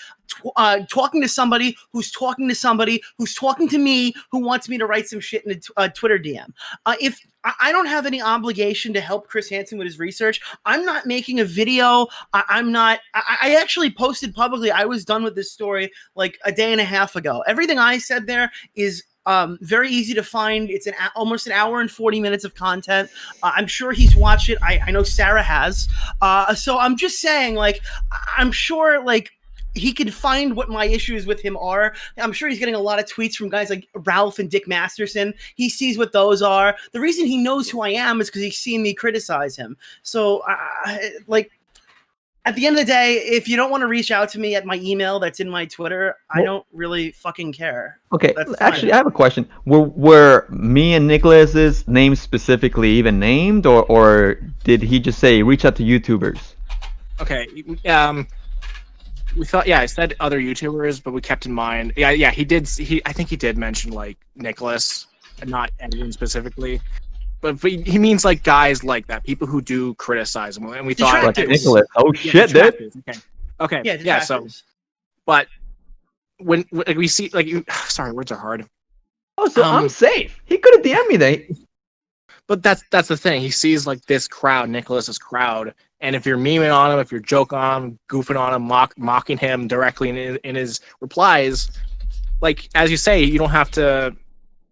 talking to somebody who's talking to somebody who's talking to me who wants me to write some shit in a Twitter DM. If I don't have any obligation to help Chris Hansen with his research, I'm not making a video. I actually posted publicly. I was done with this story like a day and a half ago. Everything I said there is very easy to find. It's almost an hour and 40 minutes of content. I'm sure he's watched it. I know Sarah has. So I'm just saying, like, I'm sure, like, he could find what my issues with him are. I'm sure he's getting a lot of tweets from guys like Ralph and Dick Masterson. He sees what those are. The reason he knows who I am is because he's seen me criticize him. So, like, at the end of the day, if you don't want to reach out to me at my email that's in my Twitter, I don't really fucking care. Okay, actually, I have a question. Were me and Nicholas's names specifically even named, or did he just say reach out to YouTubers? Okay, we thought, I said other YouTubers, but we kept in mind, he did. I think he did mention like Nicholas, and not anyone specifically. But he means like guys like that, people who do criticize him, and we thought like Nicholas. Oh shit, dude. Okay. Yeah. So, but when we see like sorry, words are hard. Oh, so I'm safe. He could have DM'd me then. But that's the thing. He sees like this crowd, Nicholas's crowd, and if you're memeing on him, if you're joking on him, goofing on him, mocking him directly in his replies, like as you say, you don't have to.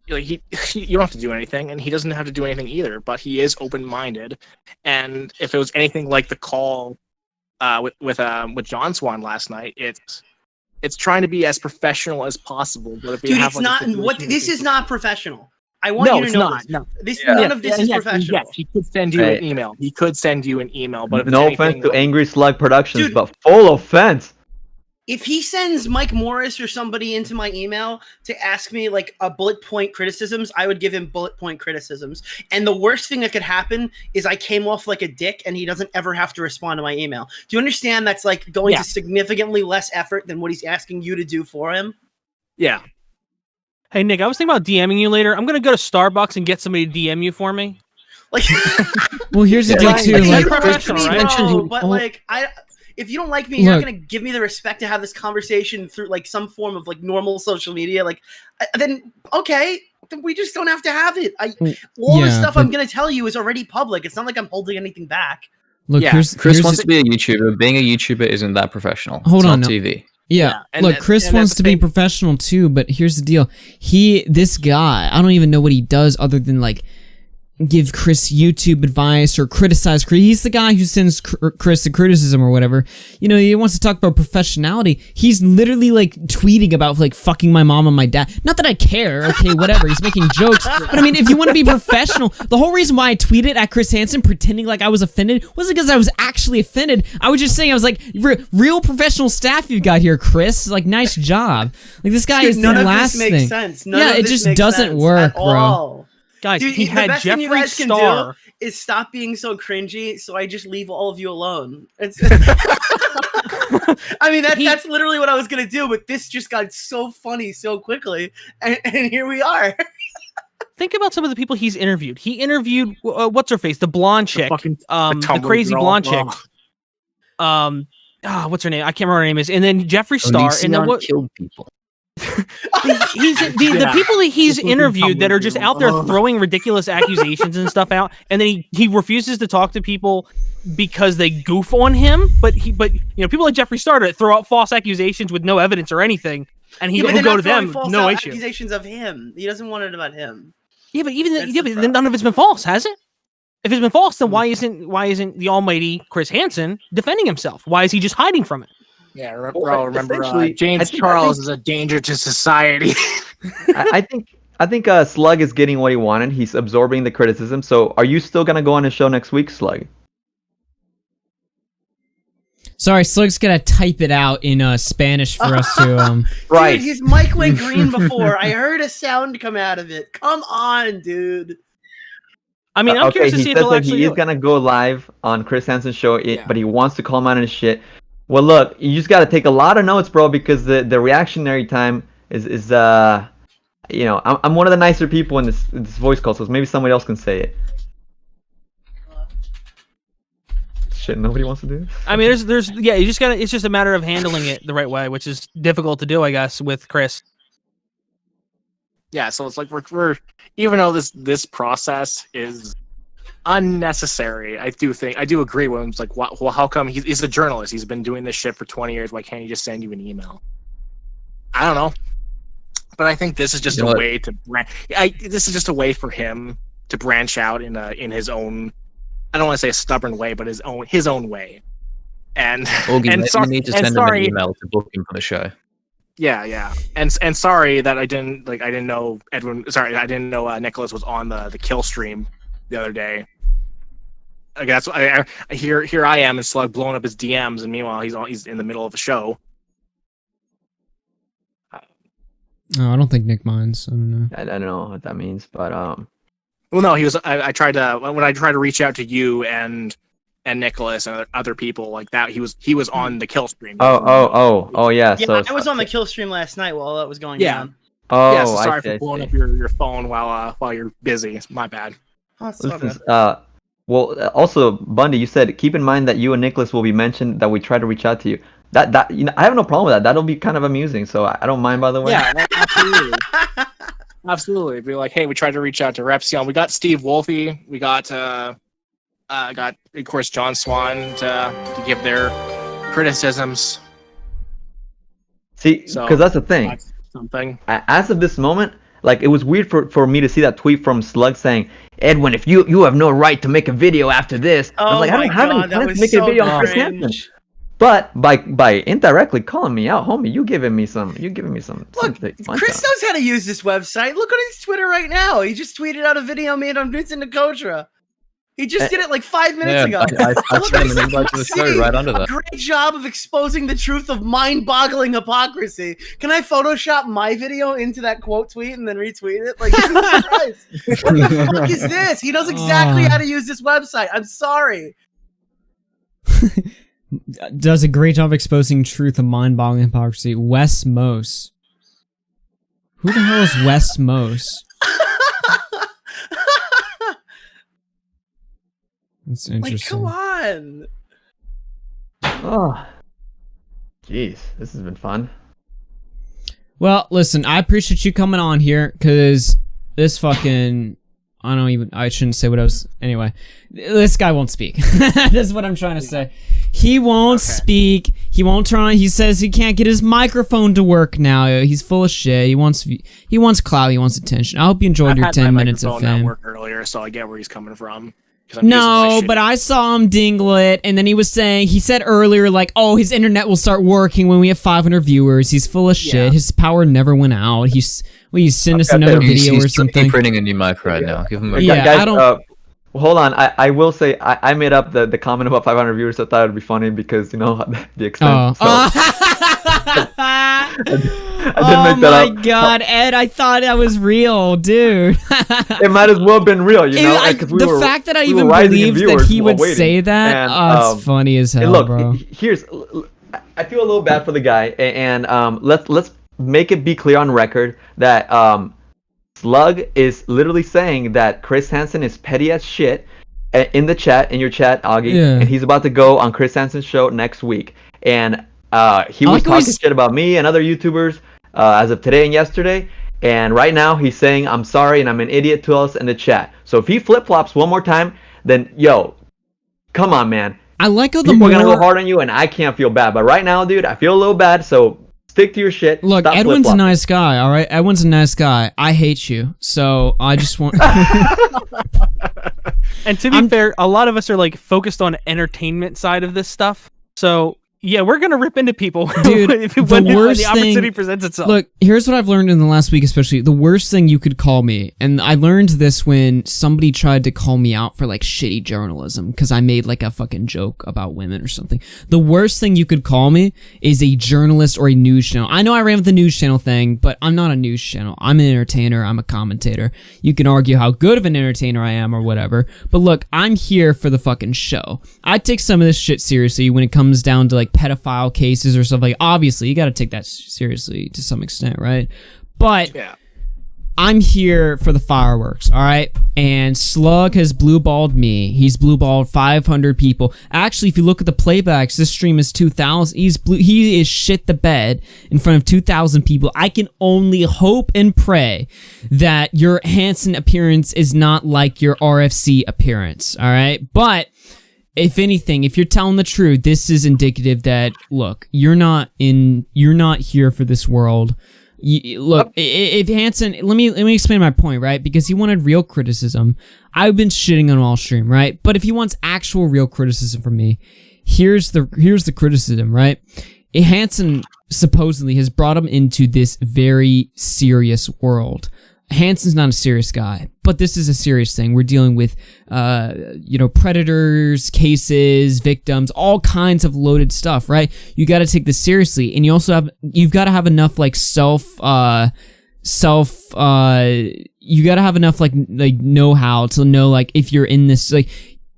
Like you don't have to do anything, and he doesn't have to do anything either. But he is open-minded, and if it was anything like the call with John Swan last night, it's trying to be as professional as possible. But if you have, it's like, not. This is not professional. I want you to know this. No, none of this is professional. Yes, he could send you an email. He could send you an email, but if it's no anything, offense to Angry Slug Productions, but full offense. If he sends Mike Morris or somebody into my email to ask me like a bullet point criticisms, I would give him bullet point criticisms. And the worst thing that could happen is I came off like a dick and he doesn't ever have to respond to my email. Do you understand that's like going to significantly less effort than what he's asking you to do for him? Yeah. Hey, Nick, I was thinking about DMing you later. I'm going to go to Starbucks and get somebody to DM you for me. Like, well, here's the deal, too. Like, like, if you don't like me, you're not going to give me the respect to have this conversation through like some form of like normal social media. Like, then okay, then we just don't have to have it. All the stuff I'm going to tell you is already public. It's not like I'm holding anything back. Look, Chris wants to be a YouTuber. Being a YouTuber isn't that professional. Hold on, TV. Yeah, look, Chris wants to be professional too, but here's the deal. This guy, I don't even know what he does other than like give Chris YouTube advice or criticize Chris. He's the guy who sends Chris the criticism or whatever. You know, he wants to talk about professionality. He's literally like tweeting about like fucking my mom and my dad. Not that I care, okay, whatever. He's making jokes. But I mean, if you want to be professional, the whole reason why I tweeted at Chris Hansen pretending like I was offended wasn't because I was actually offended. I was just saying, I was like, real professional staff you've got here, Chris. Like, nice job. Like, this guy is the last thing. None of this makes sense. It just doesn't work, bro. Guys, dude, he the had best thing you Jeffree guys can Star. do is stop being so cringy, so I just leave all of you alone. It's I mean, that's literally what I was gonna do, but this just got so funny so quickly, and here we are. Think about some of the people he's interviewed. He interviewed what's her face, the blonde chick, the crazy blonde chick. What's her name? I can't remember her name is. And then Jeffree Star, and then what? Killed people. The people that he's interviewed that are just out there throwing ridiculous accusations and stuff out, and then he refuses to talk to people because they goof on him. But you know, people like Jeffree Star that throw out false accusations with no evidence or anything, and he'll go to them, no issue. Accusations of him. He doesn't want it about him. Yeah, but but none of it's been false, has it? If it's been false, then why isn't the almighty Chris Hansen defending himself? Why is he just hiding from it? Yeah, remember James Charles is a danger to society. I think Slug is getting what he wanted. He's absorbing the criticism. So are you still gonna go on the show next week, Slug? Sorry, Slug's gonna type it out in Spanish for us to Right. Dude, his mic went green before. I heard a sound come out of it. Come on, dude. I mean, I'm okay, curious to he see if says he'll that actually he is do it. gonna go live on Chris Hansen's show, but he wants to call him out on his shit. Well, look, you just gotta take a lot of notes, bro, because the reactionary time is you know, I'm one of the nicer people in this voice call, so maybe somebody else can say it. Shit, nobody wants to do this. I mean, yeah, you just gotta. It's just a matter of handling it the right way, which is difficult to do, I guess, with Chris. Yeah, so it's like we're even though this process is unnecessary, I do agree with him. It's like, well, how come he's a journalist? He's been doing this shit for 20 years. Why can't he just send you an email? I don't know, but I think this is just way to this is just a way for him to branch out in his own. I don't want to say a stubborn way, but his own way. And Augie, and you need to send him an email to book him for the show. Yeah. And sorry that I didn't know Edwin. Sorry, I didn't know Nicholas was on the kill stream the other day. I guess here I am and Slug blowing up his DMs, and meanwhile he's in the middle of a show. Oh, I don't think Nick minds. I don't know. I don't know what that means, but Well, no, he was. I tried to reach out to you and Nicholas and other people like that. He was on the kill stream. Oh, yeah. Yeah, So I was on the kill stream last night while that was going Yeah. down. Oh, yeah, so sorry I see, for blowing up your phone while you're busy. It's my bad. Oh, it's all listen, good. well, also Bundy, you said keep in mind that you and Nicholas will be mentioned that we try to reach out to you. That you know, I have no problem with that. That'll be kind of amusing. So I don't mind, by the way. Yeah, absolutely. Absolutely. Be like, hey, we tried to reach out to RFC. We got Steve Wolfe. We got of course John Swan to give their criticisms. See, because that's the thing. That's something. As of this moment, like it was weird for me to see that tweet from Slug saying, "Edwin, if you have no right to make a video after this." I was like, I don't have any plans to make a video on Chris Hansen. But by indirectly calling me out, homie, you giving me some. Look, Chris knows how to use this website. Look at his Twitter right now. He just tweeted out a video made on Vincent Nicotra. He just did it like 5 minutes ago. I sent him an invite to the show right under that. Great job of exposing the truth of mind-boggling hypocrisy. Can I Photoshop my video into that quote tweet and then retweet it? Like, Jesus Christ. What the fuck is this? He knows exactly how to use this website. I'm sorry. Does a great job exposing truth of mind-boggling hypocrisy. Wes Mose. Who the hell is Wes Mose? That's interesting. Like, come on. Oh, jeez, this has been fun. Well, listen, I appreciate you coming on here because this fucking. I shouldn't say what I was. Anyway, this guy won't speak. That's what I'm trying to say. He won't speak. He won't turn on. He says he can't get his microphone to work now. He's full of shit. He wants clout. He wants attention. I hope you enjoyed your 10 minutes of fame. Work earlier, so I get where he's coming from. No, but I saw him dingle it, and then he said earlier, like, oh, his internet will start working when we have 500 viewers. He's full of shit. Yeah. His power never went out. He's send us another video or something. He's printing a new mic right now. Give him a guys, I don't. Hold on, I will say I made up the comment about 500 viewers. I thought it would be funny because, you know, the extent. I didn't make that up. God, Ed, I thought that was real, dude. It might as well have been real, you know? The fact that I even believed that he would say that, it's funny as hell, look, bro. I feel a little bad for the guy, and let's make it be clear on record that Slug is literally saying that Chris Hansen is petty as shit in your chat, Augie, and he's about to go on Chris Hansen's show next week. And he was talking shit about me and other YouTubers as of today and yesterday. And right now he's saying, I'm sorry and I'm an idiot to us in the chat. So if he flip-flops one more time, then, yo, come on, man. I like how people are going to go hard on you and I can't feel bad. But right now, dude, I feel a little bad, so stick to your shit. Look, Stop Edwin's a nice guy, all right? Edwin's a nice guy. I hate you, so I just want... And to be fair, a lot of us are like focused on entertainment side of this stuff. So Yeah, we're gonna rip into people, dude. when The worst the opportunity thing, presents itself. Look, here's what I've learned in the last week, especially the worst thing you could call me, and I learned this when somebody tried to call me out for like shitty journalism because I made like a fucking joke about women or something. The worst thing you could call me is a journalist or a news channel. I know I ran with the news channel thing, but I'm not a news channel. I'm an entertainer. I'm a commentator. You can argue how good of an entertainer I am or whatever, but look, I'm here for the fucking show. I take some of this shit seriously when it comes down to like pedophile cases or stuff. Like, obviously you got to take that seriously to some extent, right? But yeah. I'm here for the fireworks, all right? And Slug has blue-balled me. He's blue-balled 500 people. Actually, if you look at the playbacks, this stream is 2,000. He is shit the bed in front of 2,000 people. I can only hope and pray that your Hansen appearance is not like your RFC appearance, all right? But if anything, if you're telling the truth, this is indicative that, look, you're not here for this world. Look, if Hansen, let me explain my point, right? Because he wanted real criticism. I've been shitting on all stream, right? But if he wants actual real criticism from me, here's the criticism, right? Hansen supposedly has brought him into this very serious world. Hansen's not a serious guy, but this is a serious thing. We're dealing with, predators, cases, victims, all kinds of loaded stuff, right? You got to take this seriously, and you've got to have enough like you got to have enough like know-how to know like if you're in this like.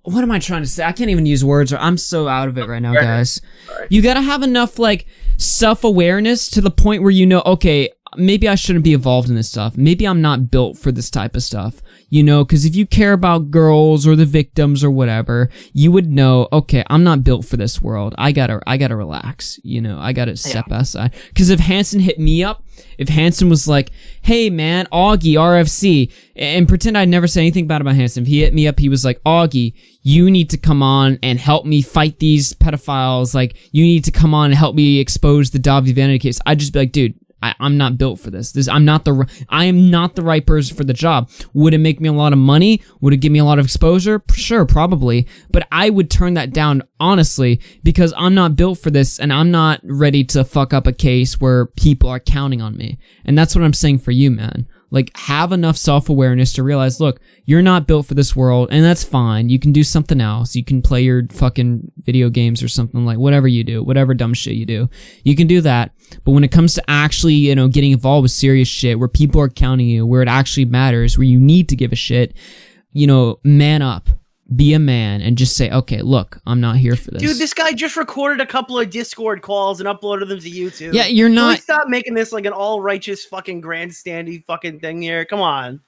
What am I trying to say? I can't even use words. I'm so out of it right now, guys. You got to have enough like self-awareness to the point where you know, okay, maybe I shouldn't be involved in this stuff. Maybe I'm not built for this type of stuff, you know, because if you care about girls or the victims or whatever, you would know, okay, I'm not built for this world. I gotta relax, you know, I gotta step aside. Because if Hansen hit me up, if Hansen was like, hey man, AugieRFC, and pretend I never said anything bad about Hansen, if he hit me up, he was like, Augie, you need to come on and help me fight these pedophiles, like, you need to come on and help me expose the Davi Vanity case, I'd just be like, dude, I'm not built for this. I am not the right person for the job. Would it make me a lot of money? Would it give me a lot of exposure? Sure, probably. But I would turn that down, honestly, because I'm not built for this, and I'm not ready to fuck up a case where people are counting on me. And that's what I'm saying for you, man. Like, have enough self-awareness to realize, look, you're not built for this world, and that's fine. You can do something else. You can play your fucking video games or something, like whatever you do, whatever dumb shit you do. You can do that. But when it comes to actually, you know, getting involved with serious shit, where people are counting you, where it actually matters, where you need to give a shit, you know, man up. Be a man and just say, okay, look, I'm not here for this. Dude, this guy just recorded a couple of Discord calls and uploaded them to YouTube. Yeah, you're not. Can we stop making this like an all-righteous fucking grandstandy fucking thing here? Come on.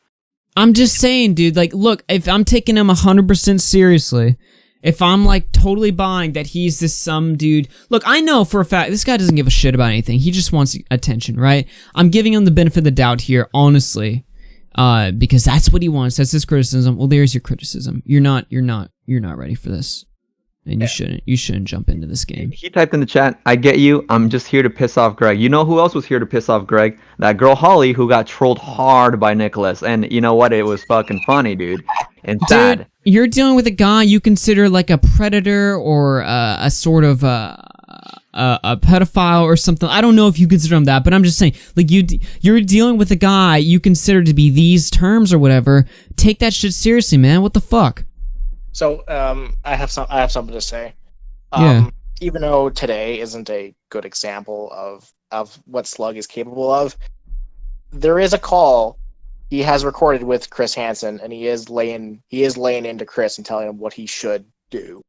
I'm just saying, dude, like, look, if I'm taking him 100% seriously, if I'm like totally buying that he's this some dude, look, I know for a fact this guy doesn't give a shit about anything. He just wants attention, right? I'm giving him the benefit of the doubt here, honestly. Because that's what he wants. That's his criticism. Well, there's your criticism. You're not ready for this, and you shouldn't jump into this game. He typed in the chat, "I get you. I'm just here to piss off Greg." You know who else was here to piss off Greg? That girl Holly, who got trolled hard by Nicholas. And you know what? It was fucking funny, dude, and sad. Dude, you're dealing with a guy you consider like a predator or a sort of a pedophile or something. I don't know if you consider him that, but I'm just saying, like, you're dealing with a guy you consider to be these terms or whatever. Take that shit seriously, man. What the fuck? So, I have something to say. Yeah. Even though today isn't a good example of what Slug is capable of, there is a call he has recorded with Chris Hansen, and he is laying into Chris and telling him what he should do.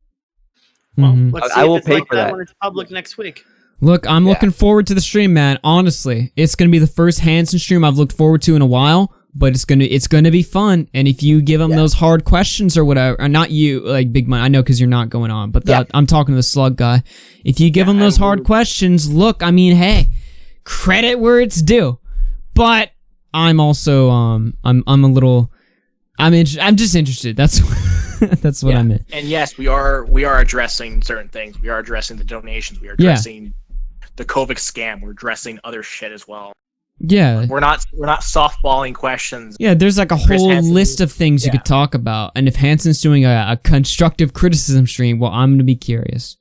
Well, let's see I if will it's pay like for that that. when it's public next week. Look, I'm looking forward to the stream, man. Honestly, it's gonna be the first Hansen stream I've looked forward to in a while, but it's gonna be fun. And if you give him those hard questions or whatever, or not you, like Big Man, I know because you're not going on, but I'm talking to the Slug guy. If you give him those hard questions, look, I mean, hey, credit where it's due. But I'm also I'm just interested. That's that's what I meant. And yes, we are addressing certain things. We are addressing the donations. We are addressing the COVID scam. We're addressing other shit as well. Yeah. We're not softballing questions. Yeah, there's like a Chris whole Hansen, list of things you could talk about. And if Hansen's doing a constructive criticism stream, well, I'm going to be curious.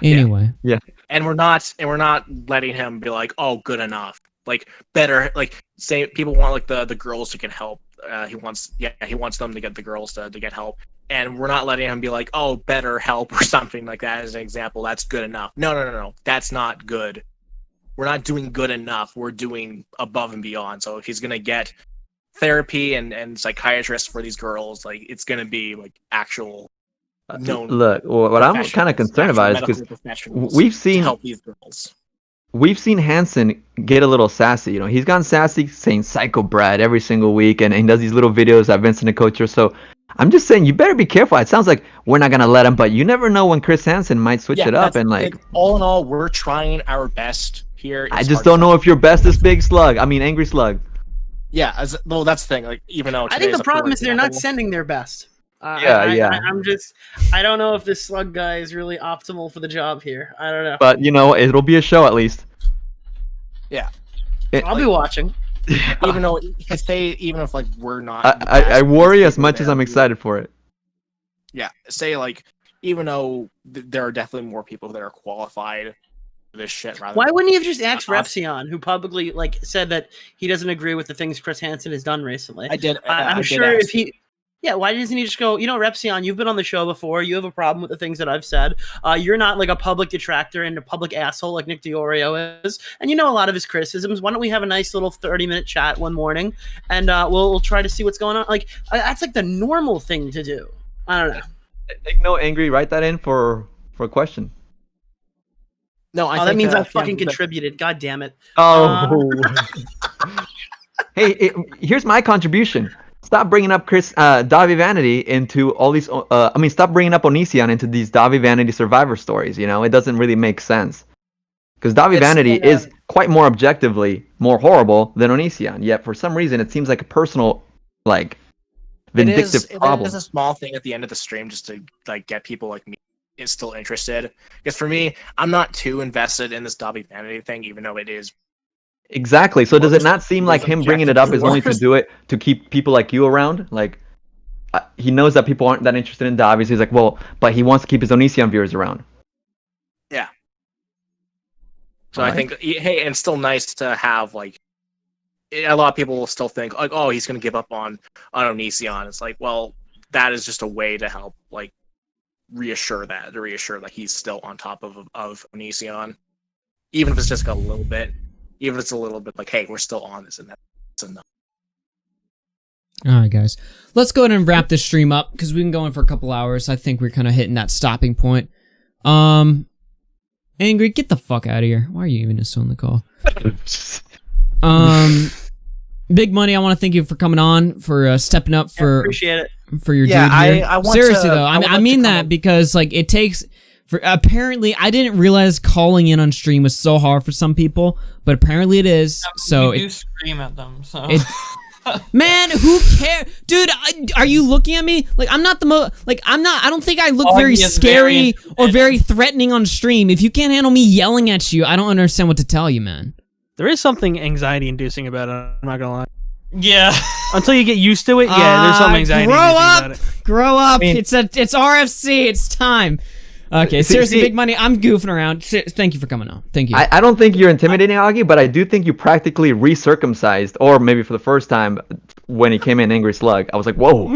Anyway. Yeah. And we're not letting him be like, oh, good enough. Like better, like say people want like the girls to get help. He wants them to get the girls to get help. And we're not letting him be like, oh, better help or something like that as an example. That's good enough. No. That's not good. We're not doing good enough. We're doing above and beyond. So if he's gonna get therapy and psychiatrists for these girls, like it's gonna be like actual known. Look, what I'm kind of concerned about is because we've seen help these girls. We've seen Hansen get a little sassy. You know, he's gone sassy saying "psycho Brad" every single week, and he does these little videos at Vincent the Coacher. So I'm just saying, you better be careful. It sounds like we're not gonna let him, but you never know when Chris Hansen might switch it up and like. All in all, we're trying our best here. I just don't know if your best is Big Slug. I mean, Angry Slug. Yeah, well, that's the thing. Like, even though I think the problem is they're not sending their best. I don't know if this Slug guy is really optimal for the job here. I don't know. But you know, it'll be a show at least. Yeah, I'll be watching. Even though even if like we're not, I worry as much as I'm excited for it. Yeah, say like even though there are definitely more people that are qualified for this shit. Why wouldn't he have just asked Repsion, who publicly like said that he doesn't agree with the things Chris Hansen has done recently? I did. I'm sure if he. Yeah, why doesn't he just go, you know, Repsion, you've been on the show before. You have a problem with the things that I've said. You're not like a public detractor and a public asshole like Nick DiOrio is. And you know a lot of his criticisms. Why don't we have a nice little 30-minute chat one morning and we'll try to see what's going on. Like, that's like the normal thing to do. I don't know. Take no Angry, write that in for a question. No, that means I fucking contributed. God damn it. Oh. Hey, here's my contribution. Stop bringing up Davi Vanity into all these. Stop bringing up Onision into these Davi Vanity survivor stories. You know, it doesn't really make sense because Davi Vanity is quite more objectively more horrible than Onision. Yet for some reason, it seems like a personal, like, vindictive problem. It is a small thing at the end of the stream just to like get people like me is still interested. Because for me, I'm not too invested in this Davi Vanity thing, even though it is. Exactly. So does it not seem like him bringing it up is only to do it to keep people like you around? Like, he knows that people aren't that interested in Davi, so he's like, well, but he wants to keep his Onision viewers around. Yeah. So I think, hey, and it's still nice to have, like, a lot of people will still think, like, oh, he's going to give up on Onision. It's like, well, that is just a way to help, like, reassure that he's still on top of Onision. Even if it's just a little bit. Even if it's a little bit like, hey, we're still on this, and that's enough. All right, guys. Let's go ahead and wrap this stream up, because we've been going for a couple hours. I think we're kind of hitting that stopping point. Angry, get the fuck out of here. Why are you even still on the call? Big Money, I want to thank you for coming on, for stepping up for... appreciate it. For your dude here. I want seriously, though, I mean that because, like, it takes... apparently, I didn't realize calling in on stream was so hard for some people, but apparently it is. So you do scream at them. So man, who cares, dude? Are you looking at me like I'm not the most? Like I'm not. I don't think I look very scary or very threatening on stream. If you can't handle me yelling at you, I don't understand what to tell you, man. There is something anxiety-inducing about it. I'm not gonna lie. Yeah. Until you get used to it, yeah, there's something anxiety-inducing about it. Grow up. I mean, it's RFC. It's time. Okay, seriously, Big Money, I'm goofing around. Thank you for coming on. Thank you. I don't think you're intimidating, Augie, but I do think you practically recircumcised, or maybe for the first time when he came in Angry Slug. I was like, whoa.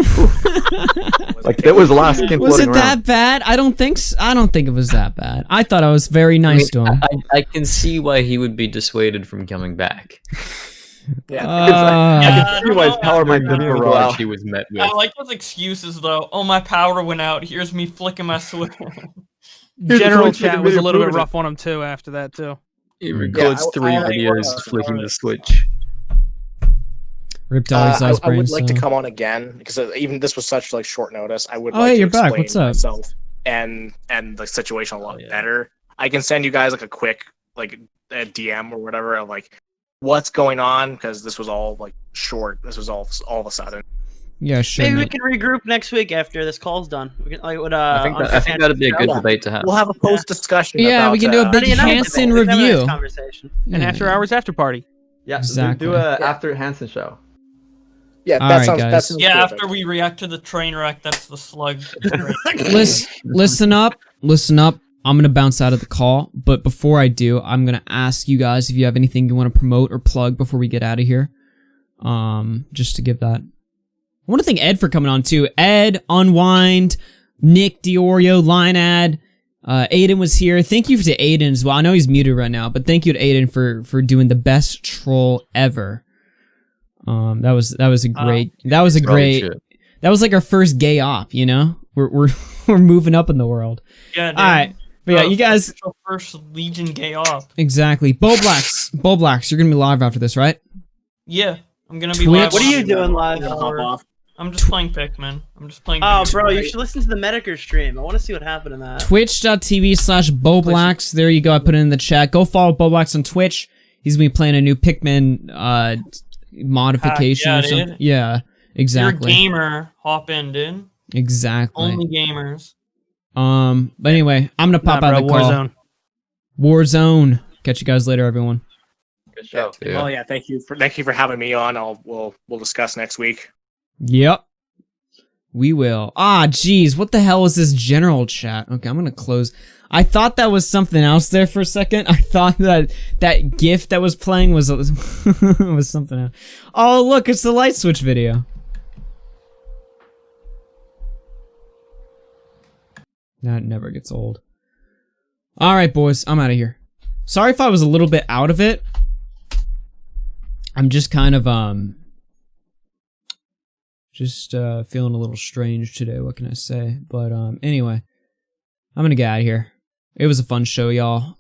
Like, there was a lot of skin was floating it that bad? I don't think it was that bad. I thought I was very nice to him. I can see why he would be dissuaded from coming back. Yeah, I can see why his power might be barrage he was met with. I like those excuses though. Oh, my power went out. Here's me flicking my switch. General chat was a little bit rough on him too after that too. He records 3 videos flicking the switch. Ripped out his ice I would like to brain, come on again because even this was such like short notice. I would Oh, like hey, to you're back. explain What's up? myself and the situation a lot better. I can send you guys like a quick like a DM or whatever of like what's going on because this was all like short. This was all of a sudden. Yeah, sure. Maybe we can regroup next week after this call's done. We can, like, I think that'd be a good debate to have. We'll have a post discussion. Yeah, about, we can do a big Hansen review. An after hours after party. Yeah, exactly. Do a after Hansen show. Yeah, All that right, sounds. guys. That sounds Yeah, perfect. after we react to the train wreck, that's the slug. Listen up. I'm gonna bounce out of the call, but before I do, I'm gonna ask you guys if you have anything you want to promote or plug before we get out of here. Just to give that. I want to thank Ed for coming on too. Ed, Unwind, Nick, Diorio, Linead, Aiden was here. Thank you to Aiden as well. I know he's muted right now, but thank you to Aiden for doing the best troll ever. That was a great. That was like our first gay op. You know, we're moving up in the world. Yeah. Dude. All right. But yeah, you guys. First Legion gay op. Exactly. Bowblax, you're gonna be live after this, right? Yeah, I'm gonna be Twitch? live. What are you doing live? I'm just playing Pikmin. I'm just playing. Oh, Pikmin. bro, you should listen to the Medicare stream. I want to see what happened in that. Twitch.tv/Bowblax. There you go. I put it in the chat. Go follow Bowblax on Twitch. He's gonna be playing a new Pikmin modification or something. Dude. Yeah, exactly. You're a gamer. Hop in, dude. Exactly. Only gamers. But anyway, I'm gonna pop out of the call. Warzone. Catch you guys later, everyone. Good show. Yeah. Oh yeah, thank you for having me on. We'll discuss next week. Yep. We will. Geez, what the hell is this general chat? Okay, I'm gonna close. I thought that was something else there for a second. I thought that GIF that was playing was was something else. Oh, look, it's the light switch video. That never gets old. All right, boys, I'm out of here. Sorry if I was a little bit out of it. I'm just kind of feeling a little strange today. What can I say? But anyway, I'm gonna get out of here. It was a fun show, y'all.